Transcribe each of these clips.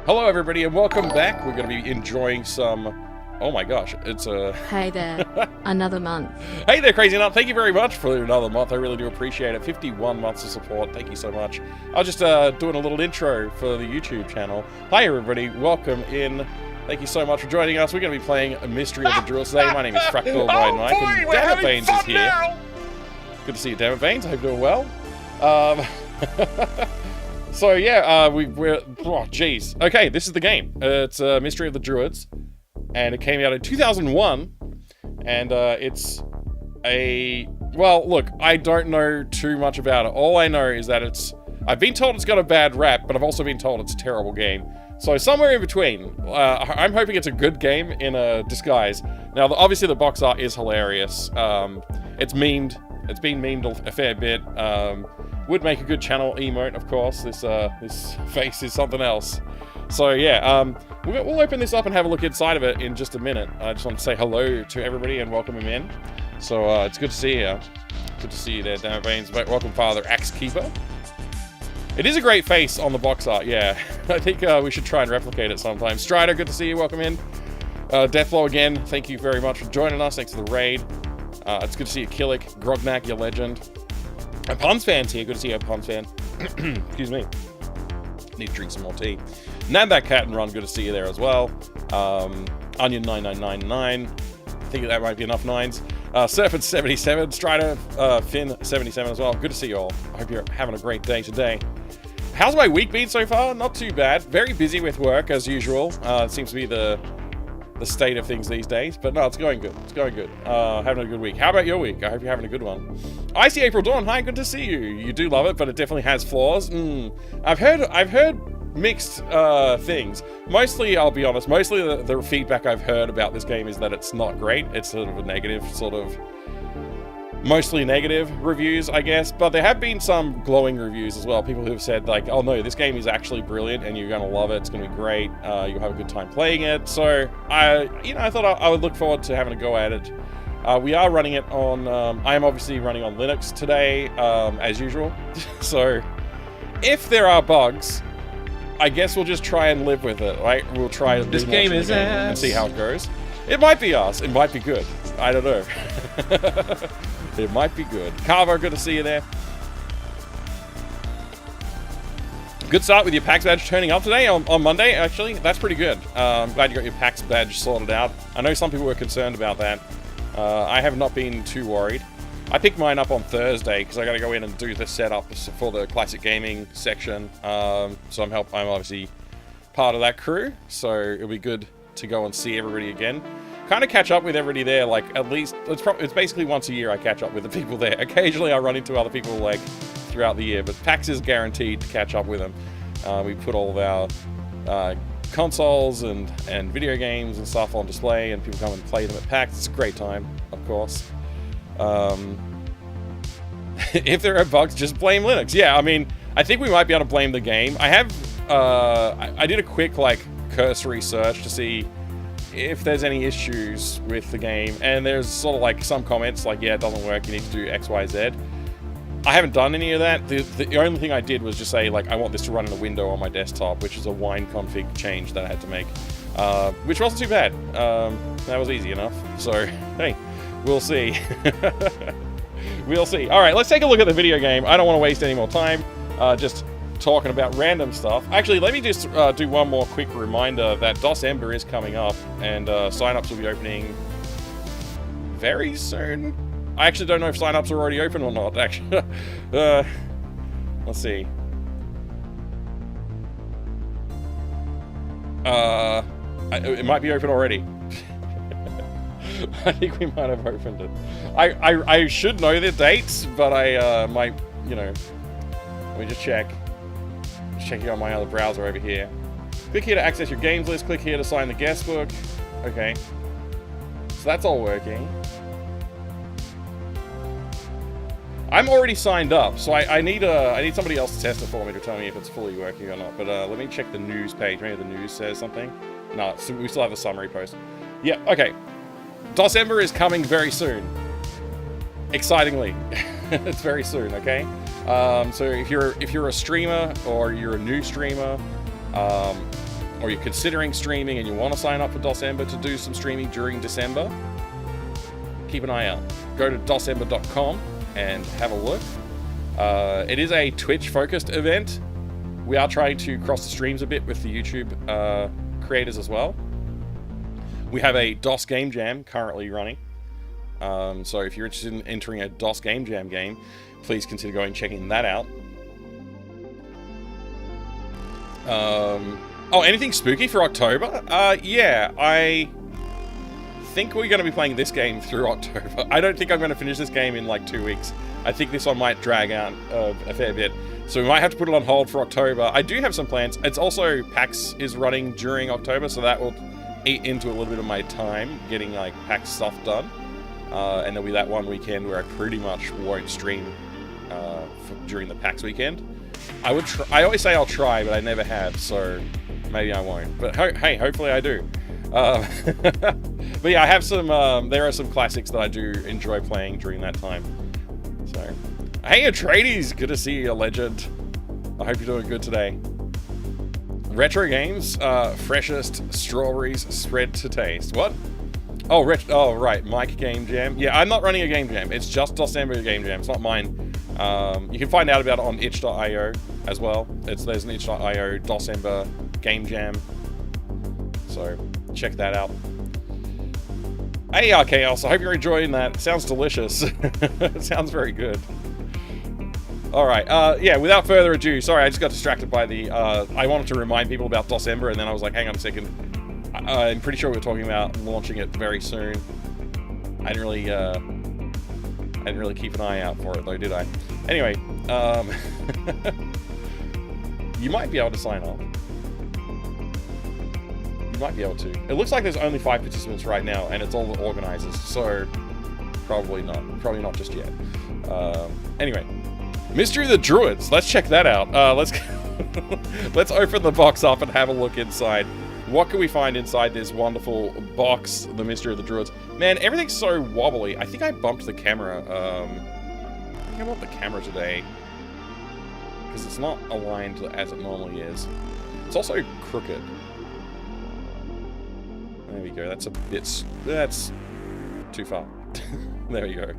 Hello everybody and welcome back. We're going to be enjoying some... Oh my gosh, it's a... Hey there, another month. Hey there, Crazy Nut. Thank you very much for another month. I really do appreciate it. 51 months of support. Thank you so much. I was just doing a little intro for the YouTube channel. Hi everybody, welcome in. Thank you so much for joining us. We're going to be playing a Mystery of the Druids today. My name is Fractal by Nike, and Dammit Baines is here. Now. Good to see you, Dammit Baines. I hope you're doing well. So yeah, we're oh jeez. Okay, this is the game. It's Mystery of the Druids, and it came out in 2001, and it's a... Well, look, I don't know too much about it. All I know is that I've been told it's got a bad rap, but I've also been told it's a terrible game. So somewhere in between. I'm hoping it's a good game in a disguise. Now, obviously the box art is hilarious. It's memed. It's been memed a fair bit. Would make a good channel emote, of course. This face is something else. So yeah, we'll open this up and have a look inside of it in just a minute. I just want to say hello to everybody and welcome him in. So it's good to see you. Good to see you there, Dammit Baines. Welcome, Father Axe Keeper. It is a great face on the box art, yeah. I think we should try and replicate it sometime. Strider, good to see you. Welcome in. Deathflow again. Thank you very much for joining us. Thanks for the raid. It's good to see you, Killick. Grognak, your legend. And Puns Fan's here. Good to see you, Puns Fan. Excuse me. Need to drink some more tea. Namback Cat and Run, good to see you there as well. Onion9999. I think that might be enough nines. Serpent77, Strider, Finn77 as well. Good to see you all. I hope you're having a great day today. How's my week been so far? Not too bad. Very busy with work as usual. It seems to be the state of things these days, but no, it's going good. It's going good. Having a good week. How about your week? I hope you're having a good one. I see April Dawn. Hi, good to see you. You do love it, but it definitely has flaws. I've heard mixed things. Mostly, I'll be honest, mostly the feedback I've heard about this game is that it's not great. It's sort of a negative, mostly negative reviews, I guess, but there have been some glowing reviews as well. People who have said like, oh no, this game is actually brilliant and you're gonna love it, it's gonna be great, you'll have a good time playing it. So I thought I would look forward to having a go at it. We are running it on, I am obviously running on Linux today, as usual. So if there are bugs, I guess we'll just try and live with it, right? We'll try and this game is ass and see how it goes. It might be us, it might be good. I don't know. It might be good. Carver, good to see you there. Good start with your PAX badge turning up today on Monday, actually. That's pretty good. I'm glad you got your PAX badge sorted out. I know some people were concerned about that. I have not been too worried. I picked mine up on Thursday because I got to go in and do the setup for the classic gaming section. So I'm obviously part of that crew, so it'll be good to go and see everybody again. Kind of catch up with everybody there, like at least it's basically once a year I catch up with the people there. Occasionally I run into other people like throughout the year, but PAX is guaranteed to catch up with them. We put all of our consoles and video games and stuff on display, and people come and play them at PAX. It's a great time, of course. If there are bugs, just blame Linux. Yeah, I mean, I think we might be able to blame the game. I have I did a quick like cursory search to see if there's any issues with the game, and there's sort of like some comments like, yeah, it doesn't work, you need to do X, Y, Z. I haven't done any of that. The only thing I did was just say, like, I want this to run in a window on my desktop, which is a wine config change that I had to make, which wasn't too bad. That was easy enough. So, hey, we'll see. We'll see. All right, let's take a look at the video game. I don't want to waste any more time. Just talking about random stuff. Actually, let me just do one more quick reminder that DOS Ember is coming up, and sign-ups will be opening very soon. I actually don't know if sign-ups are already open or not, actually. Let's see. It might be open already. I think we might have opened it. I should know the dates, but I might, let me just check. Checking on my other browser over here. Click here to access your games list. Click here to sign the guest book. Okay. So that's all working. I'm already signed up, so I need somebody else to test it for me to tell me if it's fully working or not. But let me check the news page. Maybe the news says something. No, we still have a summary post. Yeah, okay. DOS Ember is coming very soon. Excitingly. It's very soon, okay? So if you're a streamer or you're a new streamer, or you're considering streaming and you want to sign up for December to do some streaming during December, keep an eye out. Go to december.com and have a look. It is a Twitch-focused event. We are trying to cross the streams a bit with the YouTube creators as well. We have a DOS Game Jam currently running. So if you're interested in entering a DOS Game Jam game, please consider going and checking that out. Oh, anything spooky for October? Yeah, I think we're going to be playing this game through October. I don't think I'm going to finish this game in like 2 weeks. I think this one might drag out a fair bit. So we might have to put it on hold for October. I do have some plans. It's also, PAX is running during October, so that will eat into a little bit of my time getting like PAX stuff done. And there'll be that one weekend where I pretty much won't stream during the PAX weekend. I always say I'll try, but I never have, so maybe I won't. But hey, hopefully I do. But yeah, I have some, there are some classics that I do enjoy playing during that time. So, hey Atreides, good to see you, legend. I hope you're doing good today. Retro games, freshest strawberries spread to taste. What? Oh, right, Mike Game Jam. Yeah, I'm not running a Game Jam. It's just December Game Jam. It's not mine. You can find out about it on itch.io as well. There's an itch.io December Game Jam. So, check that out. Hey, Chaos, I hope you're enjoying that. It sounds delicious. It sounds very good. Alright, yeah, without further ado, sorry, I just got distracted by the, I wanted to remind people about December, and then I was like, hang on a second. I'm pretty sure we were talking about launching it very soon. I didn't really keep an eye out for it, though, did I? Anyway, you might be able to sign up. You might be able to. It looks like there's only 5 participants right now, and it's all the organizers, so probably not. Probably not just yet. Anyway, Mystery of the Druids. Let's check that out. Let's open the box up and have a look inside. What can we find inside this wonderful box, the Mystery of the Druids? Man, everything's so wobbly. I think I bumped the camera. I think I bumped the camera today because it's not aligned as it normally is. It's also crooked. There we go. That's a bit... That's too far. There we go.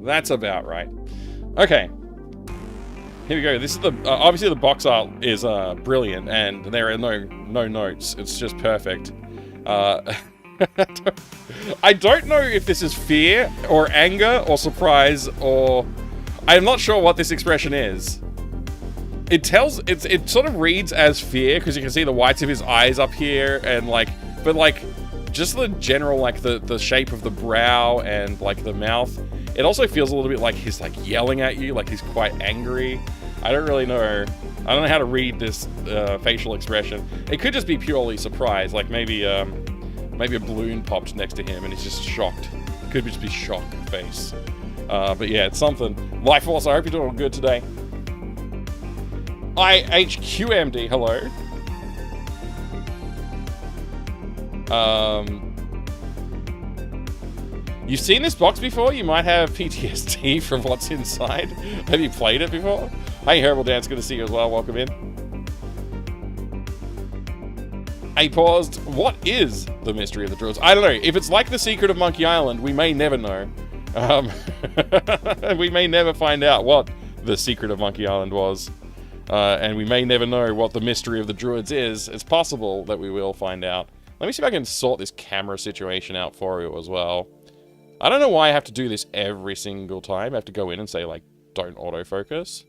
That's about right. Okay. Here we go. This is the... obviously, the box art is brilliant, and there are no notes. It's just perfect. I don't know if this is fear, or anger, or surprise, or... I'm not sure what this expression is. It sort of reads as fear, because you can see the whites of his eyes up here, and like, but like, just the general, like, the shape of the brow and like the mouth. It also feels a little bit like he's like yelling at you, like he's quite angry. I don't really know. I don't know how to read this facial expression. It could just be purely surprise, like maybe a balloon popped next to him and he's just shocked. It could just be shock face. But yeah, it's something. Life Force, I hope you're doing good today. IHQMD, hello. You've seen this box before? You might have PTSD from what's inside. Have you played it before? Hey, Herbal Dance, good to see you as well. Welcome in. Hey, paused. What is the Mystery of the Druids? I don't know. If it's like the Secret of Monkey Island, we may never know. We may never find out what the Secret of Monkey Island was. And we may never know what the Mystery of the Druids is. It's possible that we will find out. Let me see if I can sort this camera situation out for you as well. I don't know why I have to do this every single time. I have to go in and say, like, don't autofocus.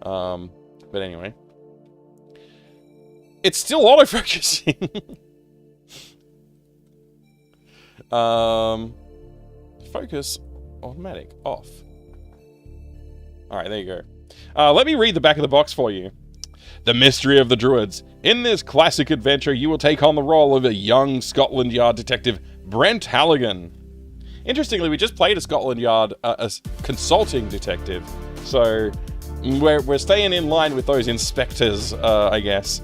But anyway. It's still autofocusing! Focus automatic off. Alright, there you go. Let me read the back of the box for you. The Mystery of the Druids. In this classic adventure, you will take on the role of a young Scotland Yard detective, Brent Halligan. Interestingly, we just played a Scotland Yard a consulting detective, so we're staying in line with those inspectors, I guess.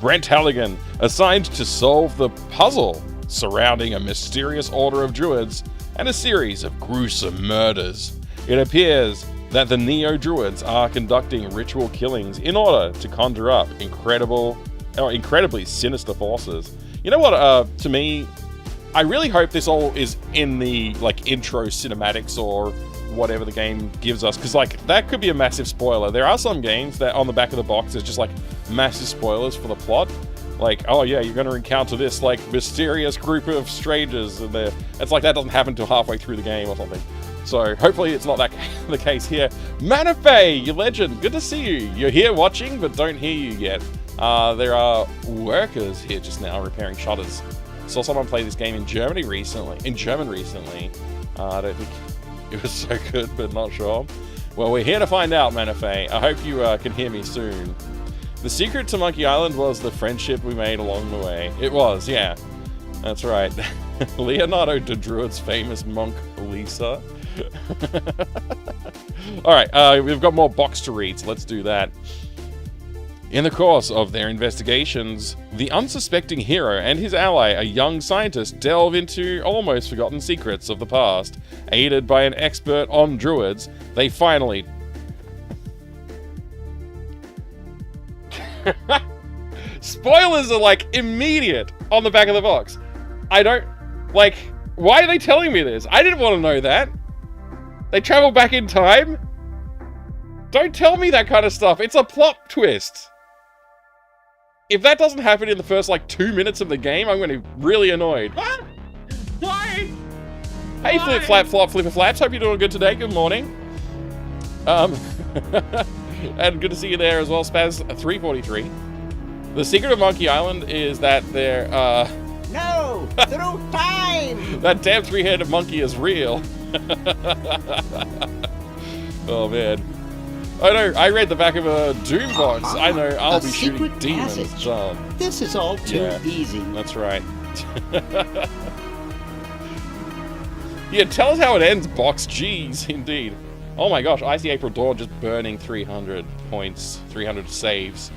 Brent Halligan, assigned to solve the puzzle surrounding a mysterious order of druids and a series of gruesome murders. It appears that the Neo Druids are conducting ritual killings in order to conjure up incredibly sinister forces. You know what, to me, I really hope this all is in the, like, intro cinematics or whatever the game gives us, because, like, that could be a massive spoiler. There are some games that on the back of the box is just, like, massive spoilers for the plot. Like, oh yeah, you're going to encounter this, like, mysterious group of strangers, and it's like that doesn't happen until halfway through the game or something. So, hopefully it's not that the case here. Manafei, you legend, good to see you. You're here watching, but don't hear you yet. There are workers here just now repairing shutters. Saw someone play this game in German recently. I don't think it was so good, but not sure. Well, we're here to find out, Manafei. I hope you can hear me soon. The secret to Monkey Island was the friendship we made along the way. It was, yeah. That's right. Leonardo da Druid's famous monk, Lisa. Alright, we've got more box to read, so let's do that. In the course of their investigations, the unsuspecting hero and his ally, a young scientist, delve into almost forgotten secrets of the past. Aided by an expert on druids, they finally... Spoilers are, like, immediate on the back of the box. I don't... Like, why are they telling me this? I didn't want to know that. They travel back in time? Don't tell me that kind of stuff. It's a plot twist. If that doesn't happen in the first, like, 2 minutes of the game, I'm going to be really annoyed. What? Why? Hey, Flip, Flap, Flop, Flipper, Flaps. Hope you're doing good today. Good morning. And good to see you there as well, Spaz343. The secret of Monkey Island is that there, No! Through time! that damn three-headed monkey is real. Oh, man. I know, I read the back of a Doom box. I know, I'll be shooting demons. This is all too easy. That's right. Yeah, tell us how it ends, box. Jeez, indeed. Oh my gosh, Icy April Dawn just burning 300 points, 300 saves.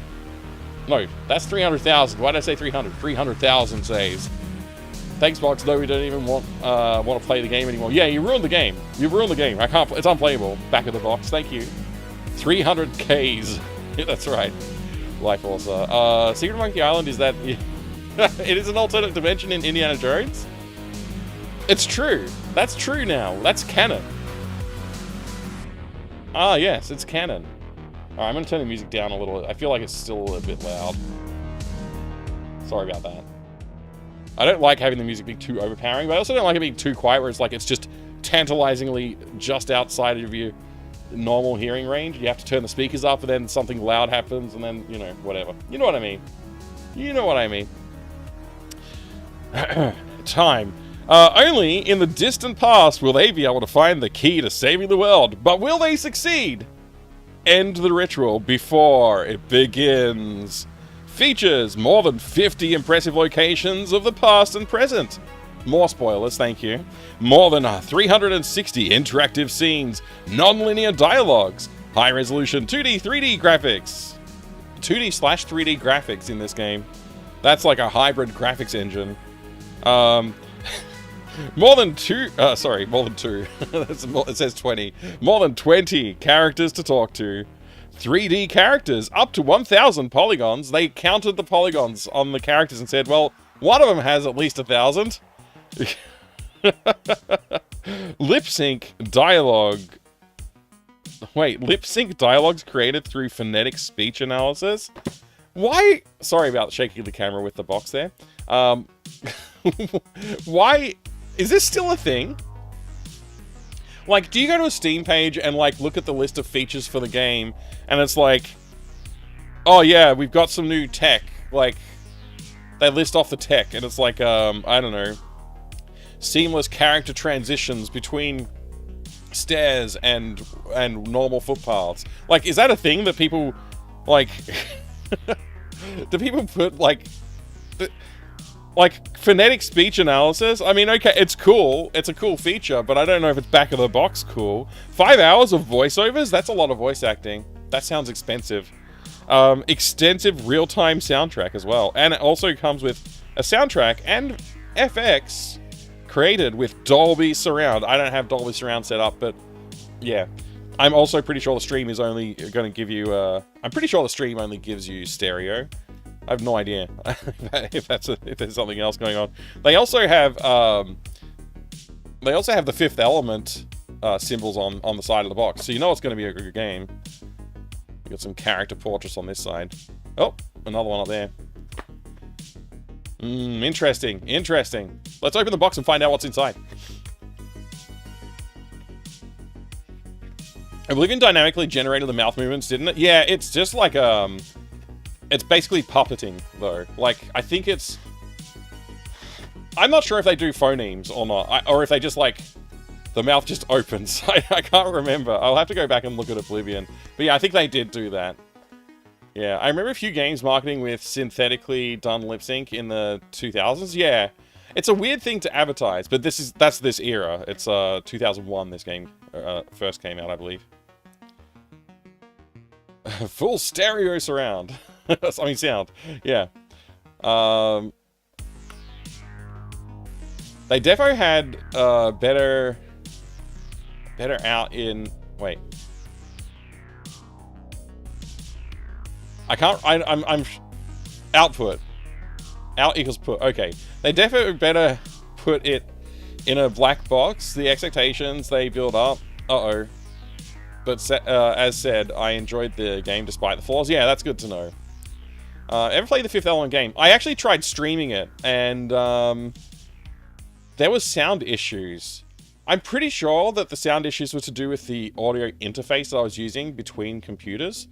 No, that's 300,000. Why did I say 300? 300,000 saves. Thanks, box. Though we don't even want to play the game anymore. Yeah, you ruined the game. You ruined the game. I can't. It's unplayable. Back of the box. Thank you. 300 Ks. Yeah, that's right. Life also. Secret of Monkey Island is that it is an alternate dimension in Indiana Jones. It's true. That's true now. That's canon. Ah, yes, it's canon. Alright, I'm going to turn the music down a little. I feel like it's still a bit loud. Sorry about that. I don't like having the music be too overpowering, but I also don't like it being too quiet where it's like it's just tantalizingly just outside of your normal hearing range. You have to turn the speakers up and then something loud happens and then, you know, whatever. You know what I mean. You know what I mean. Time. Only in the distant past will they be able to find the key to saving the world, but will they succeed? End the ritual before it begins. Features more than 50 impressive locations of the past and present. More spoilers, thank you. More than 360 interactive scenes, non-linear dialogues, high-resolution 2D, 3D graphics. 2D/3D graphics in this game. That's like a hybrid graphics engine. More than two. It says 20. More than 20 characters to talk to. 3D characters, up to 1,000 polygons. They counted the polygons on the characters and said, well, one of them has at least 1,000. Lip sync dialogue. Wait, lip sync dialogues created through phonetic speech analysis? Why? Sorry about shaking the camera with the box there. Why? Is this still a thing? Like, do you go to a Steam page and, like, look at the list of features for the game, and it's like, oh yeah, we've got some new tech. Like, they list off the tech, and it's like, I don't know, seamless character transitions between stairs and normal footpaths. Like, is that a thing that people, like, do people put, like phonetic speech analysis? I mean, okay, it's cool. It's a cool feature, but I don't know if it's back of the box cool. 5 hours of voiceovers? That's a lot of voice acting. That sounds expensive. Extensive real-time soundtrack as well. And it also comes with a soundtrack and FX created with Dolby Surround. I don't have Dolby Surround set up, but yeah. I'm also pretty sure the stream is only going to give you... I'm pretty sure the stream only gives you stereo. I have no idea if there's something else going on. They also have the Fifth Element symbols on the side of the box, so you know it's going to be a good game. We got some character portraits on this side. Oh, another one up there. Interesting. Interesting. Let's open the box and find out what's inside. Oblivion dynamically generated the mouth movements, didn't it? Yeah, it's just like, it's basically puppeting, though. Like, I think it's... I'm not sure if they do phonemes or not, or if they just, like, the mouth just opens. I can't remember. I'll have to go back and look at Oblivion. But yeah, I think they did do that. Yeah, I remember a few games marketing with synthetically done lip sync in the 2000s. Yeah, it's a weird thing to advertise, but that's this era. It's 2001 this game first came out, I believe. Full stereo surround. I mean, sound. Yeah. They defo had better out in... Wait. I'm output. Out equals put. Okay. They definitely better put it in a black box. The expectations they build up. Uh-oh. But as said, I enjoyed the game despite the flaws. Yeah, that's good to know. Ever played the Fifth Element game? I actually tried streaming it, and there was sound issues. I'm pretty sure that the sound issues were to do with the audio interface that I was using between computers.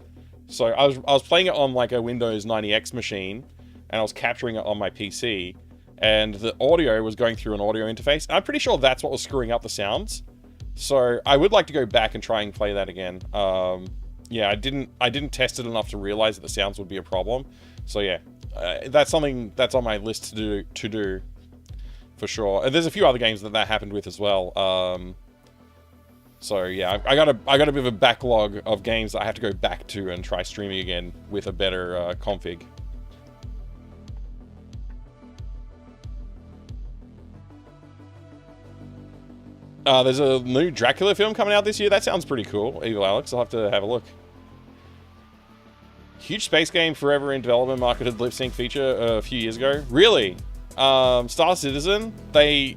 So I was playing it on like a Windows 90X machine, and I was capturing it on my PC, and the audio was going through an audio interface. I'm pretty sure that's what was screwing up the sounds. So I would like to go back and try and play that again. Yeah, I didn't test it enough to realize that the sounds would be a problem. So yeah, that's something that's on my list to do for sure. And there's a few other games that happened with as well. So yeah, I got a bit of a backlog of games that I have to go back to and try streaming again with a better config. There's a new Dracula film coming out this year. That sounds pretty cool. Evil Alex, I'll have to have a look. Huge space game forever in development, marketed lip sync feature a few years ago. Really? Star Citizen? They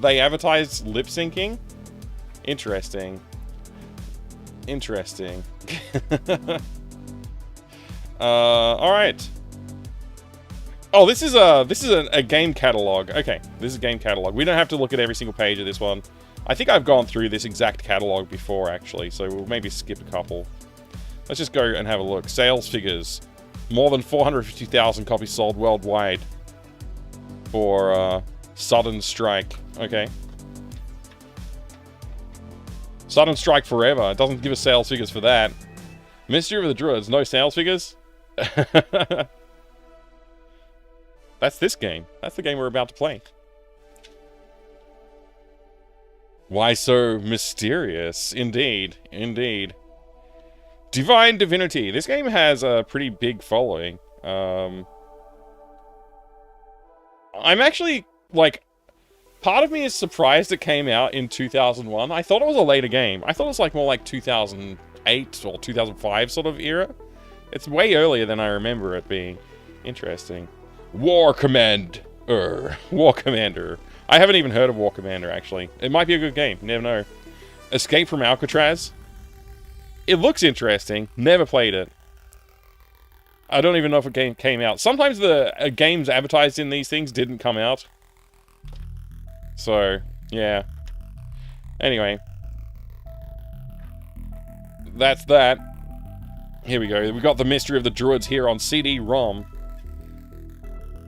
advertised lip syncing? Interesting. Interesting. Alright. Oh, this is a game catalog. Okay, this is a game catalog. We don't have to look at every single page of this one. I think I've gone through this exact catalog before, actually, so we'll maybe skip a couple. Let's just go and have a look. Sales figures. More than 450,000 copies sold worldwide for Sudden Strike. Okay. Sudden Strike Forever. It doesn't give us sales figures for that. Mystery of the Druids. No sales figures? That's this game. That's the game we're about to play. Why so mysterious? Indeed. Indeed. Divine Divinity. This game has a pretty big following. I'm actually, like, part of me is surprised it came out in 2001. I thought it was a later game. I thought it was like more like 2008 or 2005 sort of era. It's way earlier than I remember it being. Interesting. War Commander. I haven't even heard of War Commander, actually. It might be a good game. Never know. Escape from Alcatraz. It looks interesting. Never played it. I don't even know if a game came out. Sometimes the games advertised in these things didn't come out. So, yeah. Anyway. That's that. Here we go. We got the Mystery of the Druids here on CD-ROM.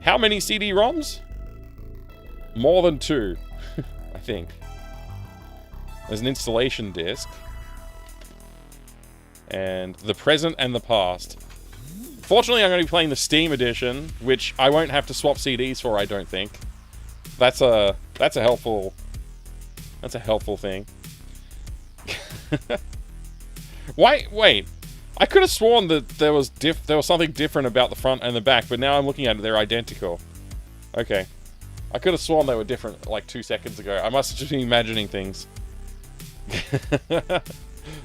How many CD-ROMs? More than 2, I think. There's an installation disc. And the present and the past. Fortunately, I'm going to be playing the Steam edition, which I won't have to swap CDs for, I don't think. That's a helpful thing. Wait. I could have sworn that there was something different about the front and the back, but now I'm looking at it, they're identical. Okay. I could have sworn they were different like 2 seconds ago. I must have just been imagining things.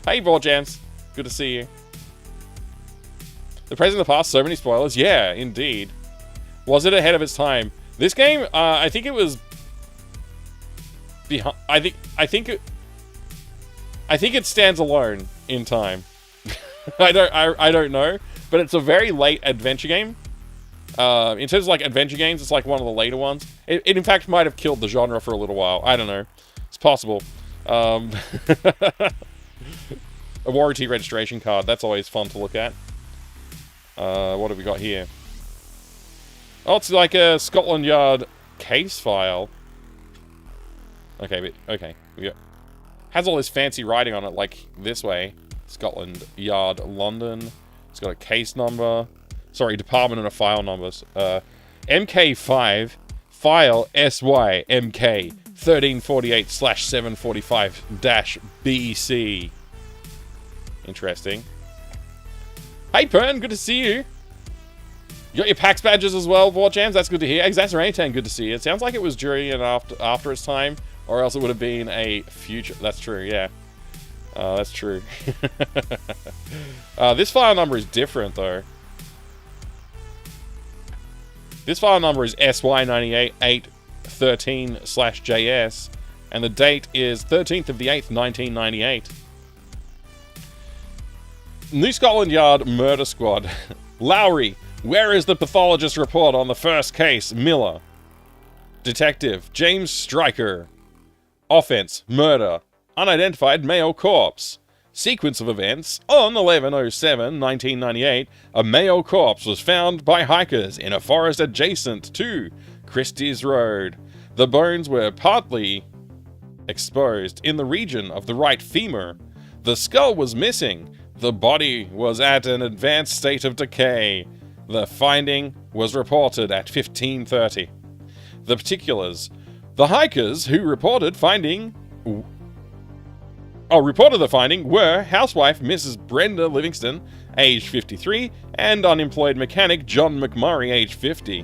Hey, Ball Jams. Good to see you. The President of the Past, so many spoilers. Yeah, indeed. Was it ahead of its time? This game, I think it was behind. I think it stands alone in time. I don't know, but it's a very late adventure game. In terms of like adventure games, it's like one of the later ones. It in fact might have killed the genre for a little while. I don't know. It's possible. A warranty registration card. That's always fun to look at. What have we got here? Oh, it's like a Scotland Yard case file. Okay, we got has all this fancy writing on it, like this way. Scotland Yard, London. It's got a case number. Sorry, department and a file numbers. MK5 file SY MK 1348/745-BC. Interesting. Hey, Pern, good to see you. You got your PAX badges as well, War Jams. That's good to hear. Exaceranitan, good to see you. It sounds like it was during and after its time, or else it would have been a future. That's true, yeah. That's true. This file number is different, though. This file number is SY98813/JS, and the date is 13th of the 8th, 1998. New Scotland Yard Murder Squad. Lowry, where is the pathologist report on the first case? Miller. Detective, James Stryker. Offense, murder. Unidentified male corpse. Sequence of events. On 11/07/1998, a male corpse was found by hikers in a forest adjacent to Christie's Road. The bones were partly exposed in the region of the right femur. The skull was missing. The body was at an advanced state of decay. The finding was reported at 15:30. The particulars. The hikers who reported the finding were housewife Mrs. Brenda Livingston, age 53, and unemployed mechanic John McMurray, age 50.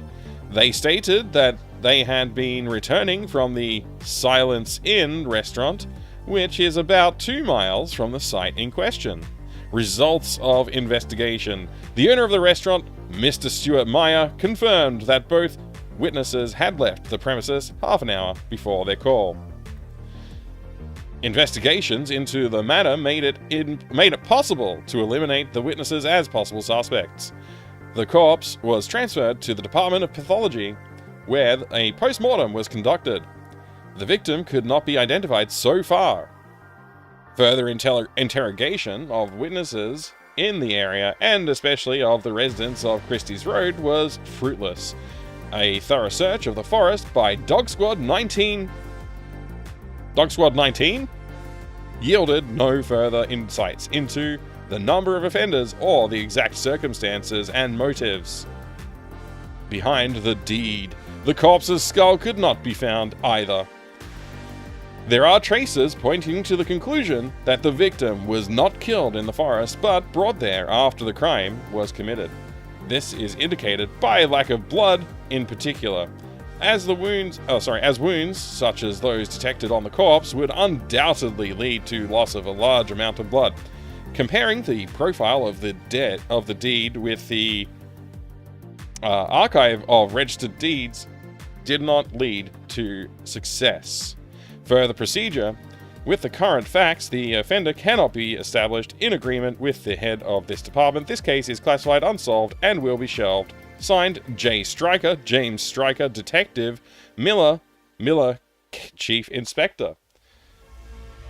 They stated that they had been returning from the Silence Inn restaurant, which is about 2 miles from the site in question. Results of investigation. The owner of the restaurant, Mr. Stuart Meyer, confirmed that both witnesses had left the premises half an hour before their call. Investigations into the matter made it possible to eliminate the witnesses as possible suspects. The corpse was transferred to the Department of Pathology, where a post-mortem was conducted. The victim could not be identified so far. Further interrogation of witnesses in the area, and especially of the residents of Christie's Road, was fruitless. A thorough search of the forest by Dog Squad 19 yielded no further insights into the number of offenders or the exact circumstances and motives behind the deed. The corpse's skull could not be found either. There are traces pointing to the conclusion that the victim was not killed in the forest, but brought there after the crime was committed. This is indicated by lack of blood in particular, as wounds such as those detected on the corpse would undoubtedly lead to loss of a large amount of blood. Comparing the profile of the deed with the archive of registered deeds did not lead to success. Further procedure. With the current facts, the offender cannot be established in agreement with the head of this department. This case is classified unsolved and will be shelved. Signed, J. Stryker, James Stryker, Detective, Miller, Chief Inspector.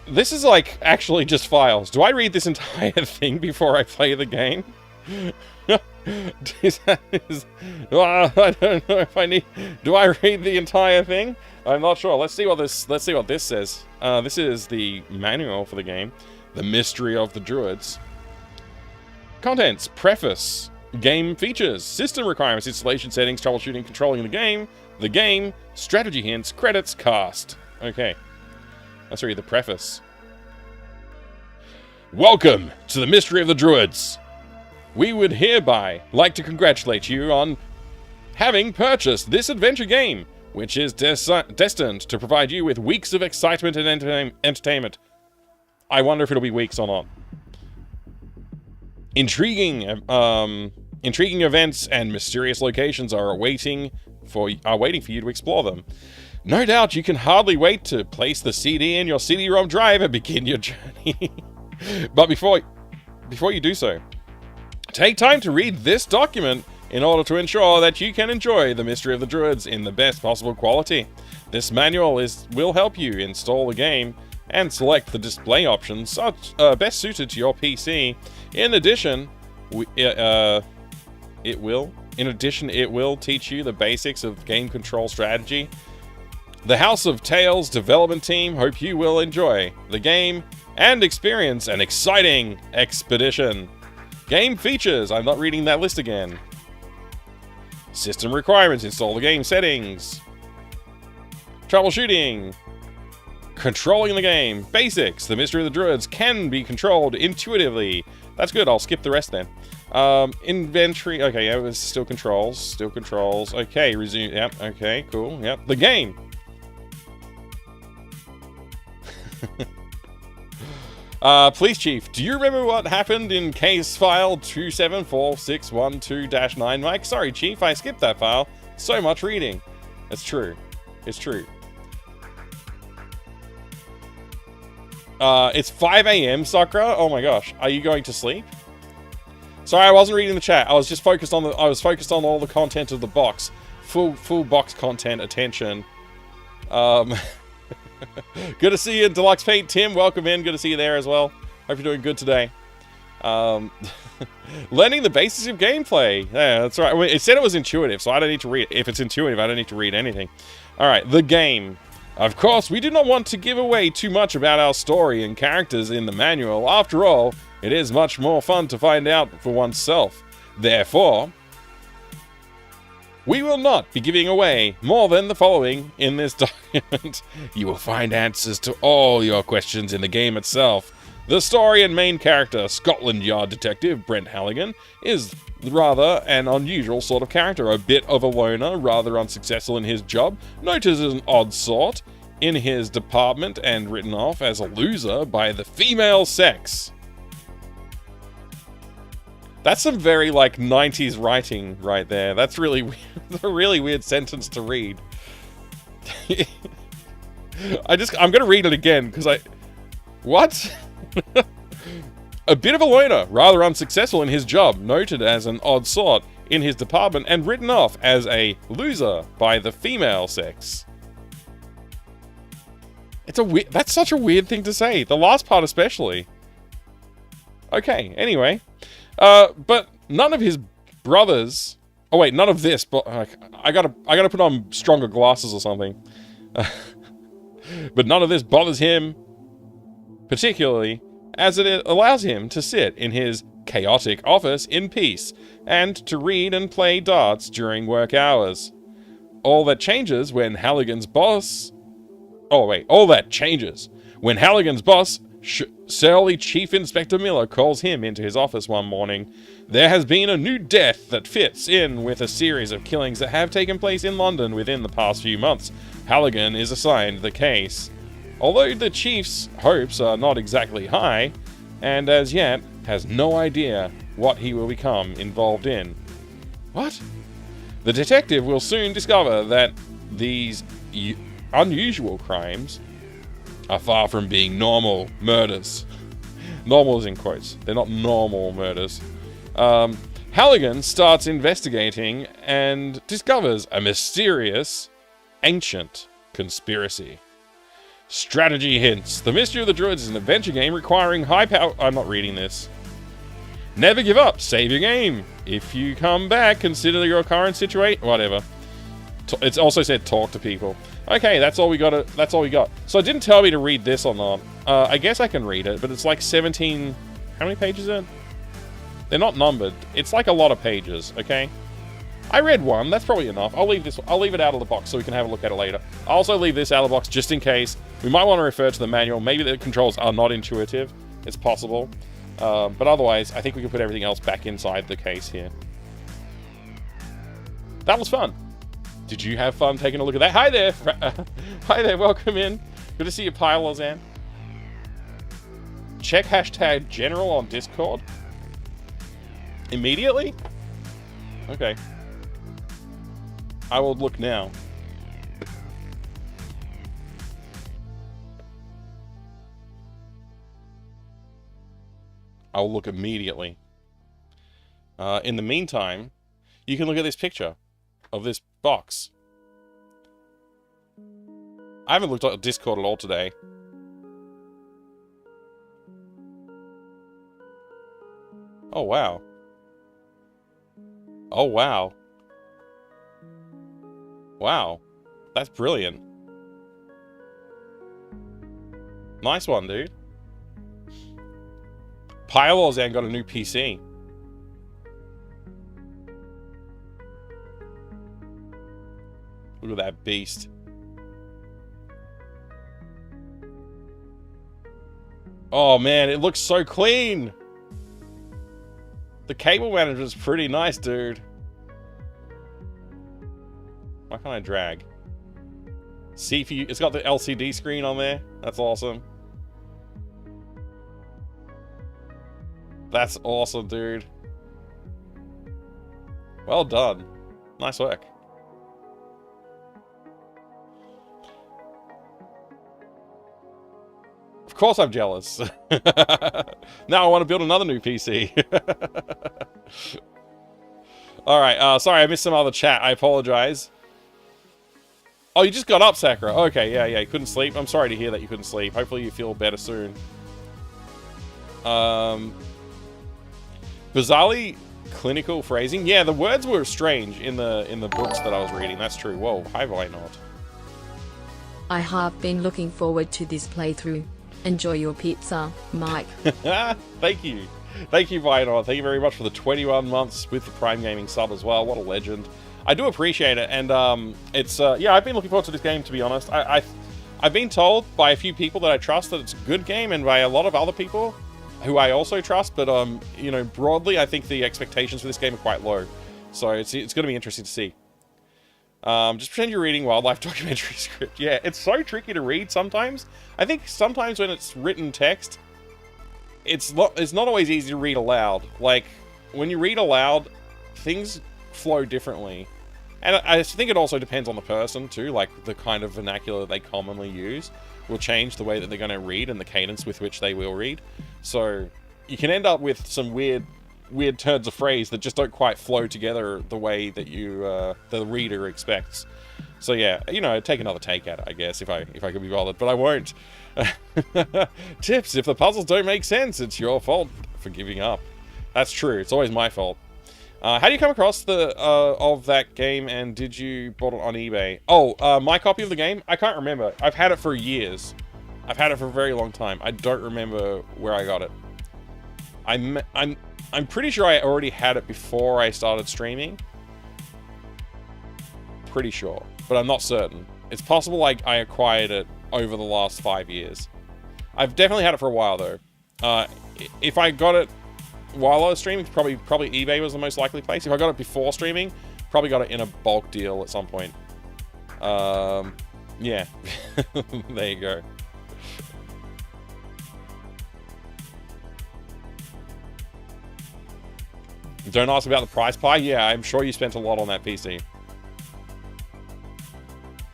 This is like actually just files. Do I read this entire thing before I play the game? I don't know if I need. Do I read the entire thing? I'm not sure. Let's see what this says. This is the manual for the game. The Mystery of the Druids. Contents. Preface. Game features. System requirements. Installation settings. Troubleshooting. Controlling the game. Strategy hints. Credits. Cast. Okay. Let's read the preface. Welcome to the Mystery of the Druids. We would hereby like to congratulate you on having purchased this adventure game, which is destined to provide you with weeks of excitement and entertainment. I wonder if it'll be weeks or not. Intriguing events and mysterious locations are waiting for you to explore them. No doubt you can hardly wait to place the CD in your CD-ROM drive and begin your journey. But before you do so, take time to read this document in order to ensure that you can enjoy the Mystery of the Druids in the best possible quality. This manual will help you install the game and select the display options best suited to your PC. In addition, it will teach you the basics of game control strategy. The House of Tales development team hope you will enjoy the game and experience an exciting expedition. Game features. I'm not reading that list again. System requirements. Install the game settings. Troubleshooting. Controlling the game. Basics. The Mystery of the Druids can be controlled intuitively. That's good. I'll skip the rest then. Inventory. Okay, yeah, it was still controls. Still controls. Okay, resume. Yep. Okay, cool. Yep. The game. Police Chief, do you remember what happened in case file 274612-9? Mike, sorry, Chief, I skipped that file. So much reading. It's true. It's true. It's 5 a.m., Sakura. Oh my gosh, are you going to sleep? Sorry, I wasn't reading the chat. I was just focused on focused on all the content of the box. Full box content. Attention. Good to see you in Deluxe Paint, Tim. Welcome in. Good to see you there as well. Hope you're doing good today. Learning the basics of gameplay. Yeah, that's right. I mean, it said it was intuitive, so I don't need to read. If it's intuitive, I don't need to read anything. All right, the game. Of course, we do not want to give away too much about our story and characters in the manual. After all, it is much more fun to find out for oneself. Therefore, we will not be giving away more than the following in this document. You will find answers to all your questions in the game itself. The story and main character, Scotland Yard Detective Brent Halligan, is rather an unusual sort of character. A bit of a loner, rather unsuccessful in his job, noted as an odd sort in his department, and written off as a loser by the female sex. That's some very, 90s writing right there. That's really weird. That's a really weird sentence to read. I'm going to read it again, because What? A bit of a loner, rather unsuccessful in his job, noted as an odd sort in his department, and written off as a loser by the female sex. That's such a weird thing to say. The last part especially. Okay, anyway. But none of his brothers... Oh wait, none of this, but I gotta put on stronger glasses or something. But none of this bothers him particularly, as it allows him to sit in his chaotic office in peace, and to read and play darts during work hours. All that changes when Halligan's boss... all that changes when Halligan's boss, surly Chief Inspector Miller, calls him into his office one morning. There has been a new death that fits in with a series of killings that have taken place in London within the past few months. Halligan is assigned the case. Although the Chief's hopes are not exactly high, and as yet has no idea what he will become involved in. What? The detective will soon discover that these unusual crimes are far from being normal murders. Normal is in quotes. They're not normal murders. Halligan starts investigating and discovers a mysterious, ancient conspiracy. Strategy hints. The Mystery of the Druids is an adventure game requiring high power... I'm not reading this. Never give up. Save your game. If you come back, consider your current situation... Whatever. It's also said talk to people. Okay, that's all we got. That's all we got. So it didn't tell me to read this or not. I guess I can read it, but it's 17... How many pages is it? They're not numbered. It's a lot of pages, okay? I read one. That's probably enough. I'll leave it out of the box so we can have a look at it later. I'll also leave this out of the box just in case. We might want to refer to the manual. Maybe the controls are not intuitive. It's possible. But otherwise, I think we can put everything else back inside the case here. That was fun. Did you have fun taking a look at that? Hi there. Hi there. Welcome in. Good to see you, Pyle Lozan. check hashtag general on Discord. Immediately? Okay. I will look now. I'll look immediately. In the meantime, you can look at this picture of this box. I haven't looked at Discord at all today. Oh, wow. Oh, wow. Wow. That's brilliant. Nice one, dude. Pylorzan got a new PC. Look at that beast. Oh man, it looks so clean! The cable manager is pretty nice, dude. Why can't I drag? CPU, it's got the LCD screen on there. That's awesome. That's awesome, dude. Well done. Nice work. Of course I'm jealous. Now I want to build another new PC. Alright, sorry I missed some other chat. I apologize. Oh, you just got up, Sakura. Okay, yeah, you couldn't sleep. I'm sorry to hear that you couldn't sleep. Hopefully you feel better soon. Bizarrely clinical phrasing. Yeah, the words were strange in the books that I was reading. That's true. Whoa, hi Vynord. I have been looking forward to this playthrough. Enjoy your pizza, Mike. Thank you. Thank you, Vynord. Thank you very much for the 21 months with the Prime Gaming sub as well. What a legend. I do appreciate it, and it's yeah, I've been looking forward to this game, to be honest. I've been told by a few people that I trust that it's a good game, and by a lot of other people who I also trust, but you know, broadly, I think the expectations for this game are quite low. So it's going to be interesting to see. Just pretend you're reading wildlife documentary script. Yeah, it's so tricky to read sometimes. I think sometimes when it's written text, it's not always easy to read aloud. Like, when you read aloud, things flow differently. And I think it also depends on the person, too. Like, the kind of vernacular they commonly use will change the way that they're going to read and the cadence with which they will read. So, you can end up with some weird turns of phrase that just don't quite flow together the way that you, the reader expects. So yeah, you know, take another take at it, I guess, if I could be bothered, but I won't. Tips, if the puzzles don't make sense, it's your fault for giving up. That's true, it's always my fault. How do you come across the, of that game, and did you bought it on eBay? Oh, my copy of the game? I can't remember. I've had it for years. I've had it for a very long time. I don't remember where I got it. I'm pretty sure I already had it before I started streaming. Pretty sure, but I'm not certain. It's possible like I acquired it over the last 5 years. I've definitely had it for a while though. If I got it while I was streaming, probably eBay was the most likely place. If I got it before streaming, probably got it in a bulk deal at some point. Yeah, there you go. Don't ask about the price, Pie. Yeah, I'm sure you spent a lot on that PC.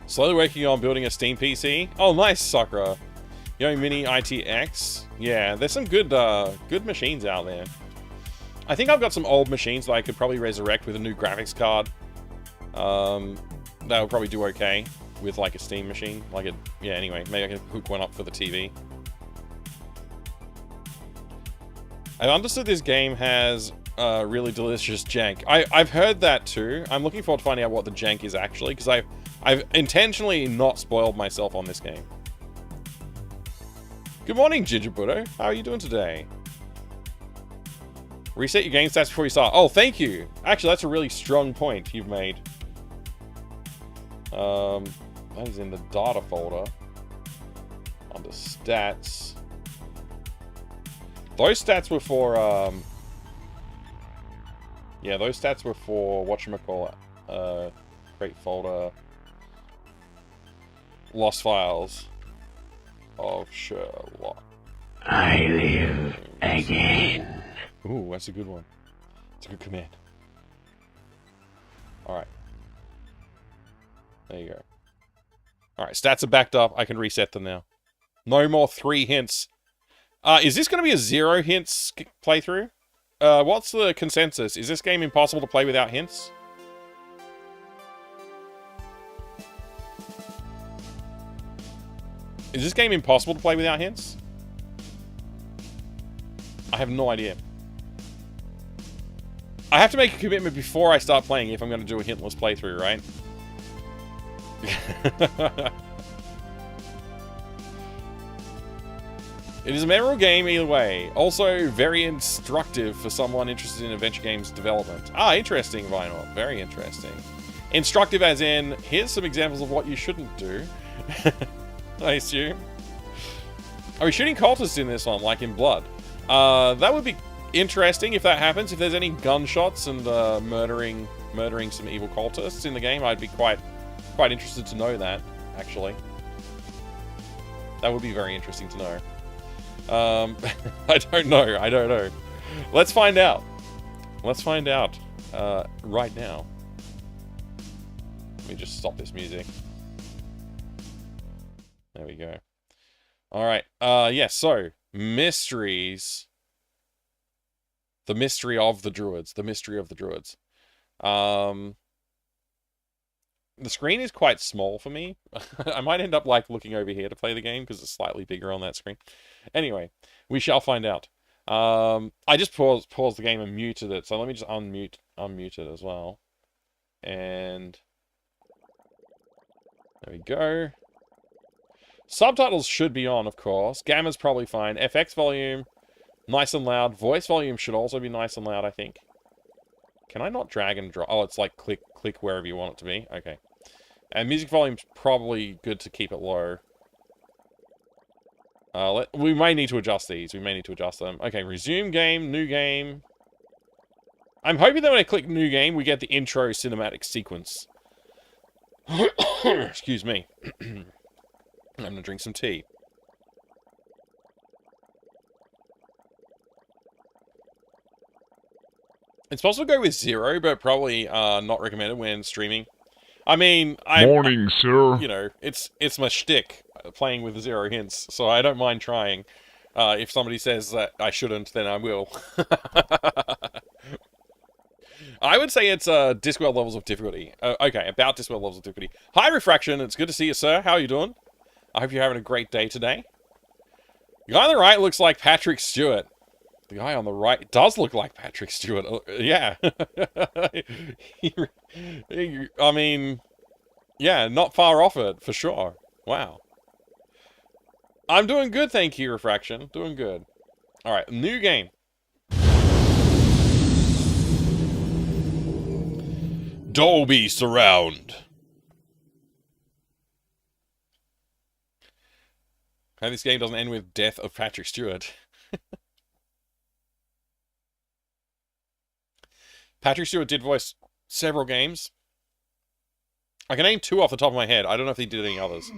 Slowly working on building a Steam PC. Oh, nice, Sakura. Yo, Mini ITX. Yeah, there's some good good machines out there. I think I've got some old machines that I could probably resurrect with a new graphics card. That would probably do okay with like a Steam machine. Yeah, anyway, maybe I can hook one up for the TV. I've understood this game has really delicious jank. I've heard that too. I'm looking forward to finding out what the jank is actually, because I've intentionally not spoiled myself on this game. Good morning, Ginger Buddha. How are you doing today? Reset your game stats before you start. Oh, thank you. Actually, that's a really strong point you've made. That is in the data folder. Under stats. Those stats were for, yeah, those stats were for, whatchamacallit, create folder, lost files of Sherlock. I live again. Ooh, that's a good one. It's a good command. Alright. There you go. Alright, stats are backed up. I can reset them now. No more 3 hints. Is this going to be a 0 hints playthrough? What's the consensus? Is this game impossible to play without hints? Is this game impossible to play without hints? I have no idea. I have to make a commitment before I start playing if I'm going to do a hintless playthrough, right? It is a memorable game either way. Also, very instructive for someone interested in adventure games development. Ah, interesting, Vinyl. Very interesting. Instructive as in, here's some examples of what you shouldn't do. I assume. Are we shooting cultists in this one, like in Blood? That would be interesting if that happens. If there's any gunshots and murdering some evil cultists in the game, I'd be quite interested to know that, actually. That would be very interesting to know. I don't know. Let's find out. Let's find out right now. Let me just stop this music. There we go. Alright, yes, so, mysteries. The mystery of the Druids. The mystery of the Druids. The screen is quite small for me. I might end up, like, looking over here to play the game, because it's slightly bigger on that screen. Anyway, we shall find out. I just paused the game and muted it, so let me just unmute it as well. And there we go. Subtitles should be on, of course. Gamma's probably fine. FX volume, nice and loud. Voice volume should also be nice and loud, I think. Can I not drag and drop? Oh, it's like click wherever you want it to be. Okay. And music volume's probably good to keep it low. We may need to adjust these. We may need to adjust them. Okay, resume game, new game. I'm hoping that when I click new game, we get the intro cinematic sequence. Excuse me. I'm gonna drink some tea. It's possible to go with 0, but probably not recommended when streaming. I mean, Morning, sir. You know, it's my shtick playing with 0 hints, so I don't mind trying. If somebody says that I shouldn't, then I will. I would say it's Discworld levels of difficulty. Okay, about Discworld levels of difficulty. Hi, Refraction. It's good to see you, sir. How are you doing? I hope you're having a great day today. The guy on the right looks like Patrick Stewart. The guy on the right does look like Patrick Stewart. Yeah. I mean, yeah, not far off it, for sure. Wow. I'm doing good, thank you, Refraction. Doing good. Alright, new game. Dolby Surround. Okay, this game doesn't end with death of Patrick Stewart. Patrick Stewart did voice several games. I can name 2 off the top of my head. I don't know if he did any others.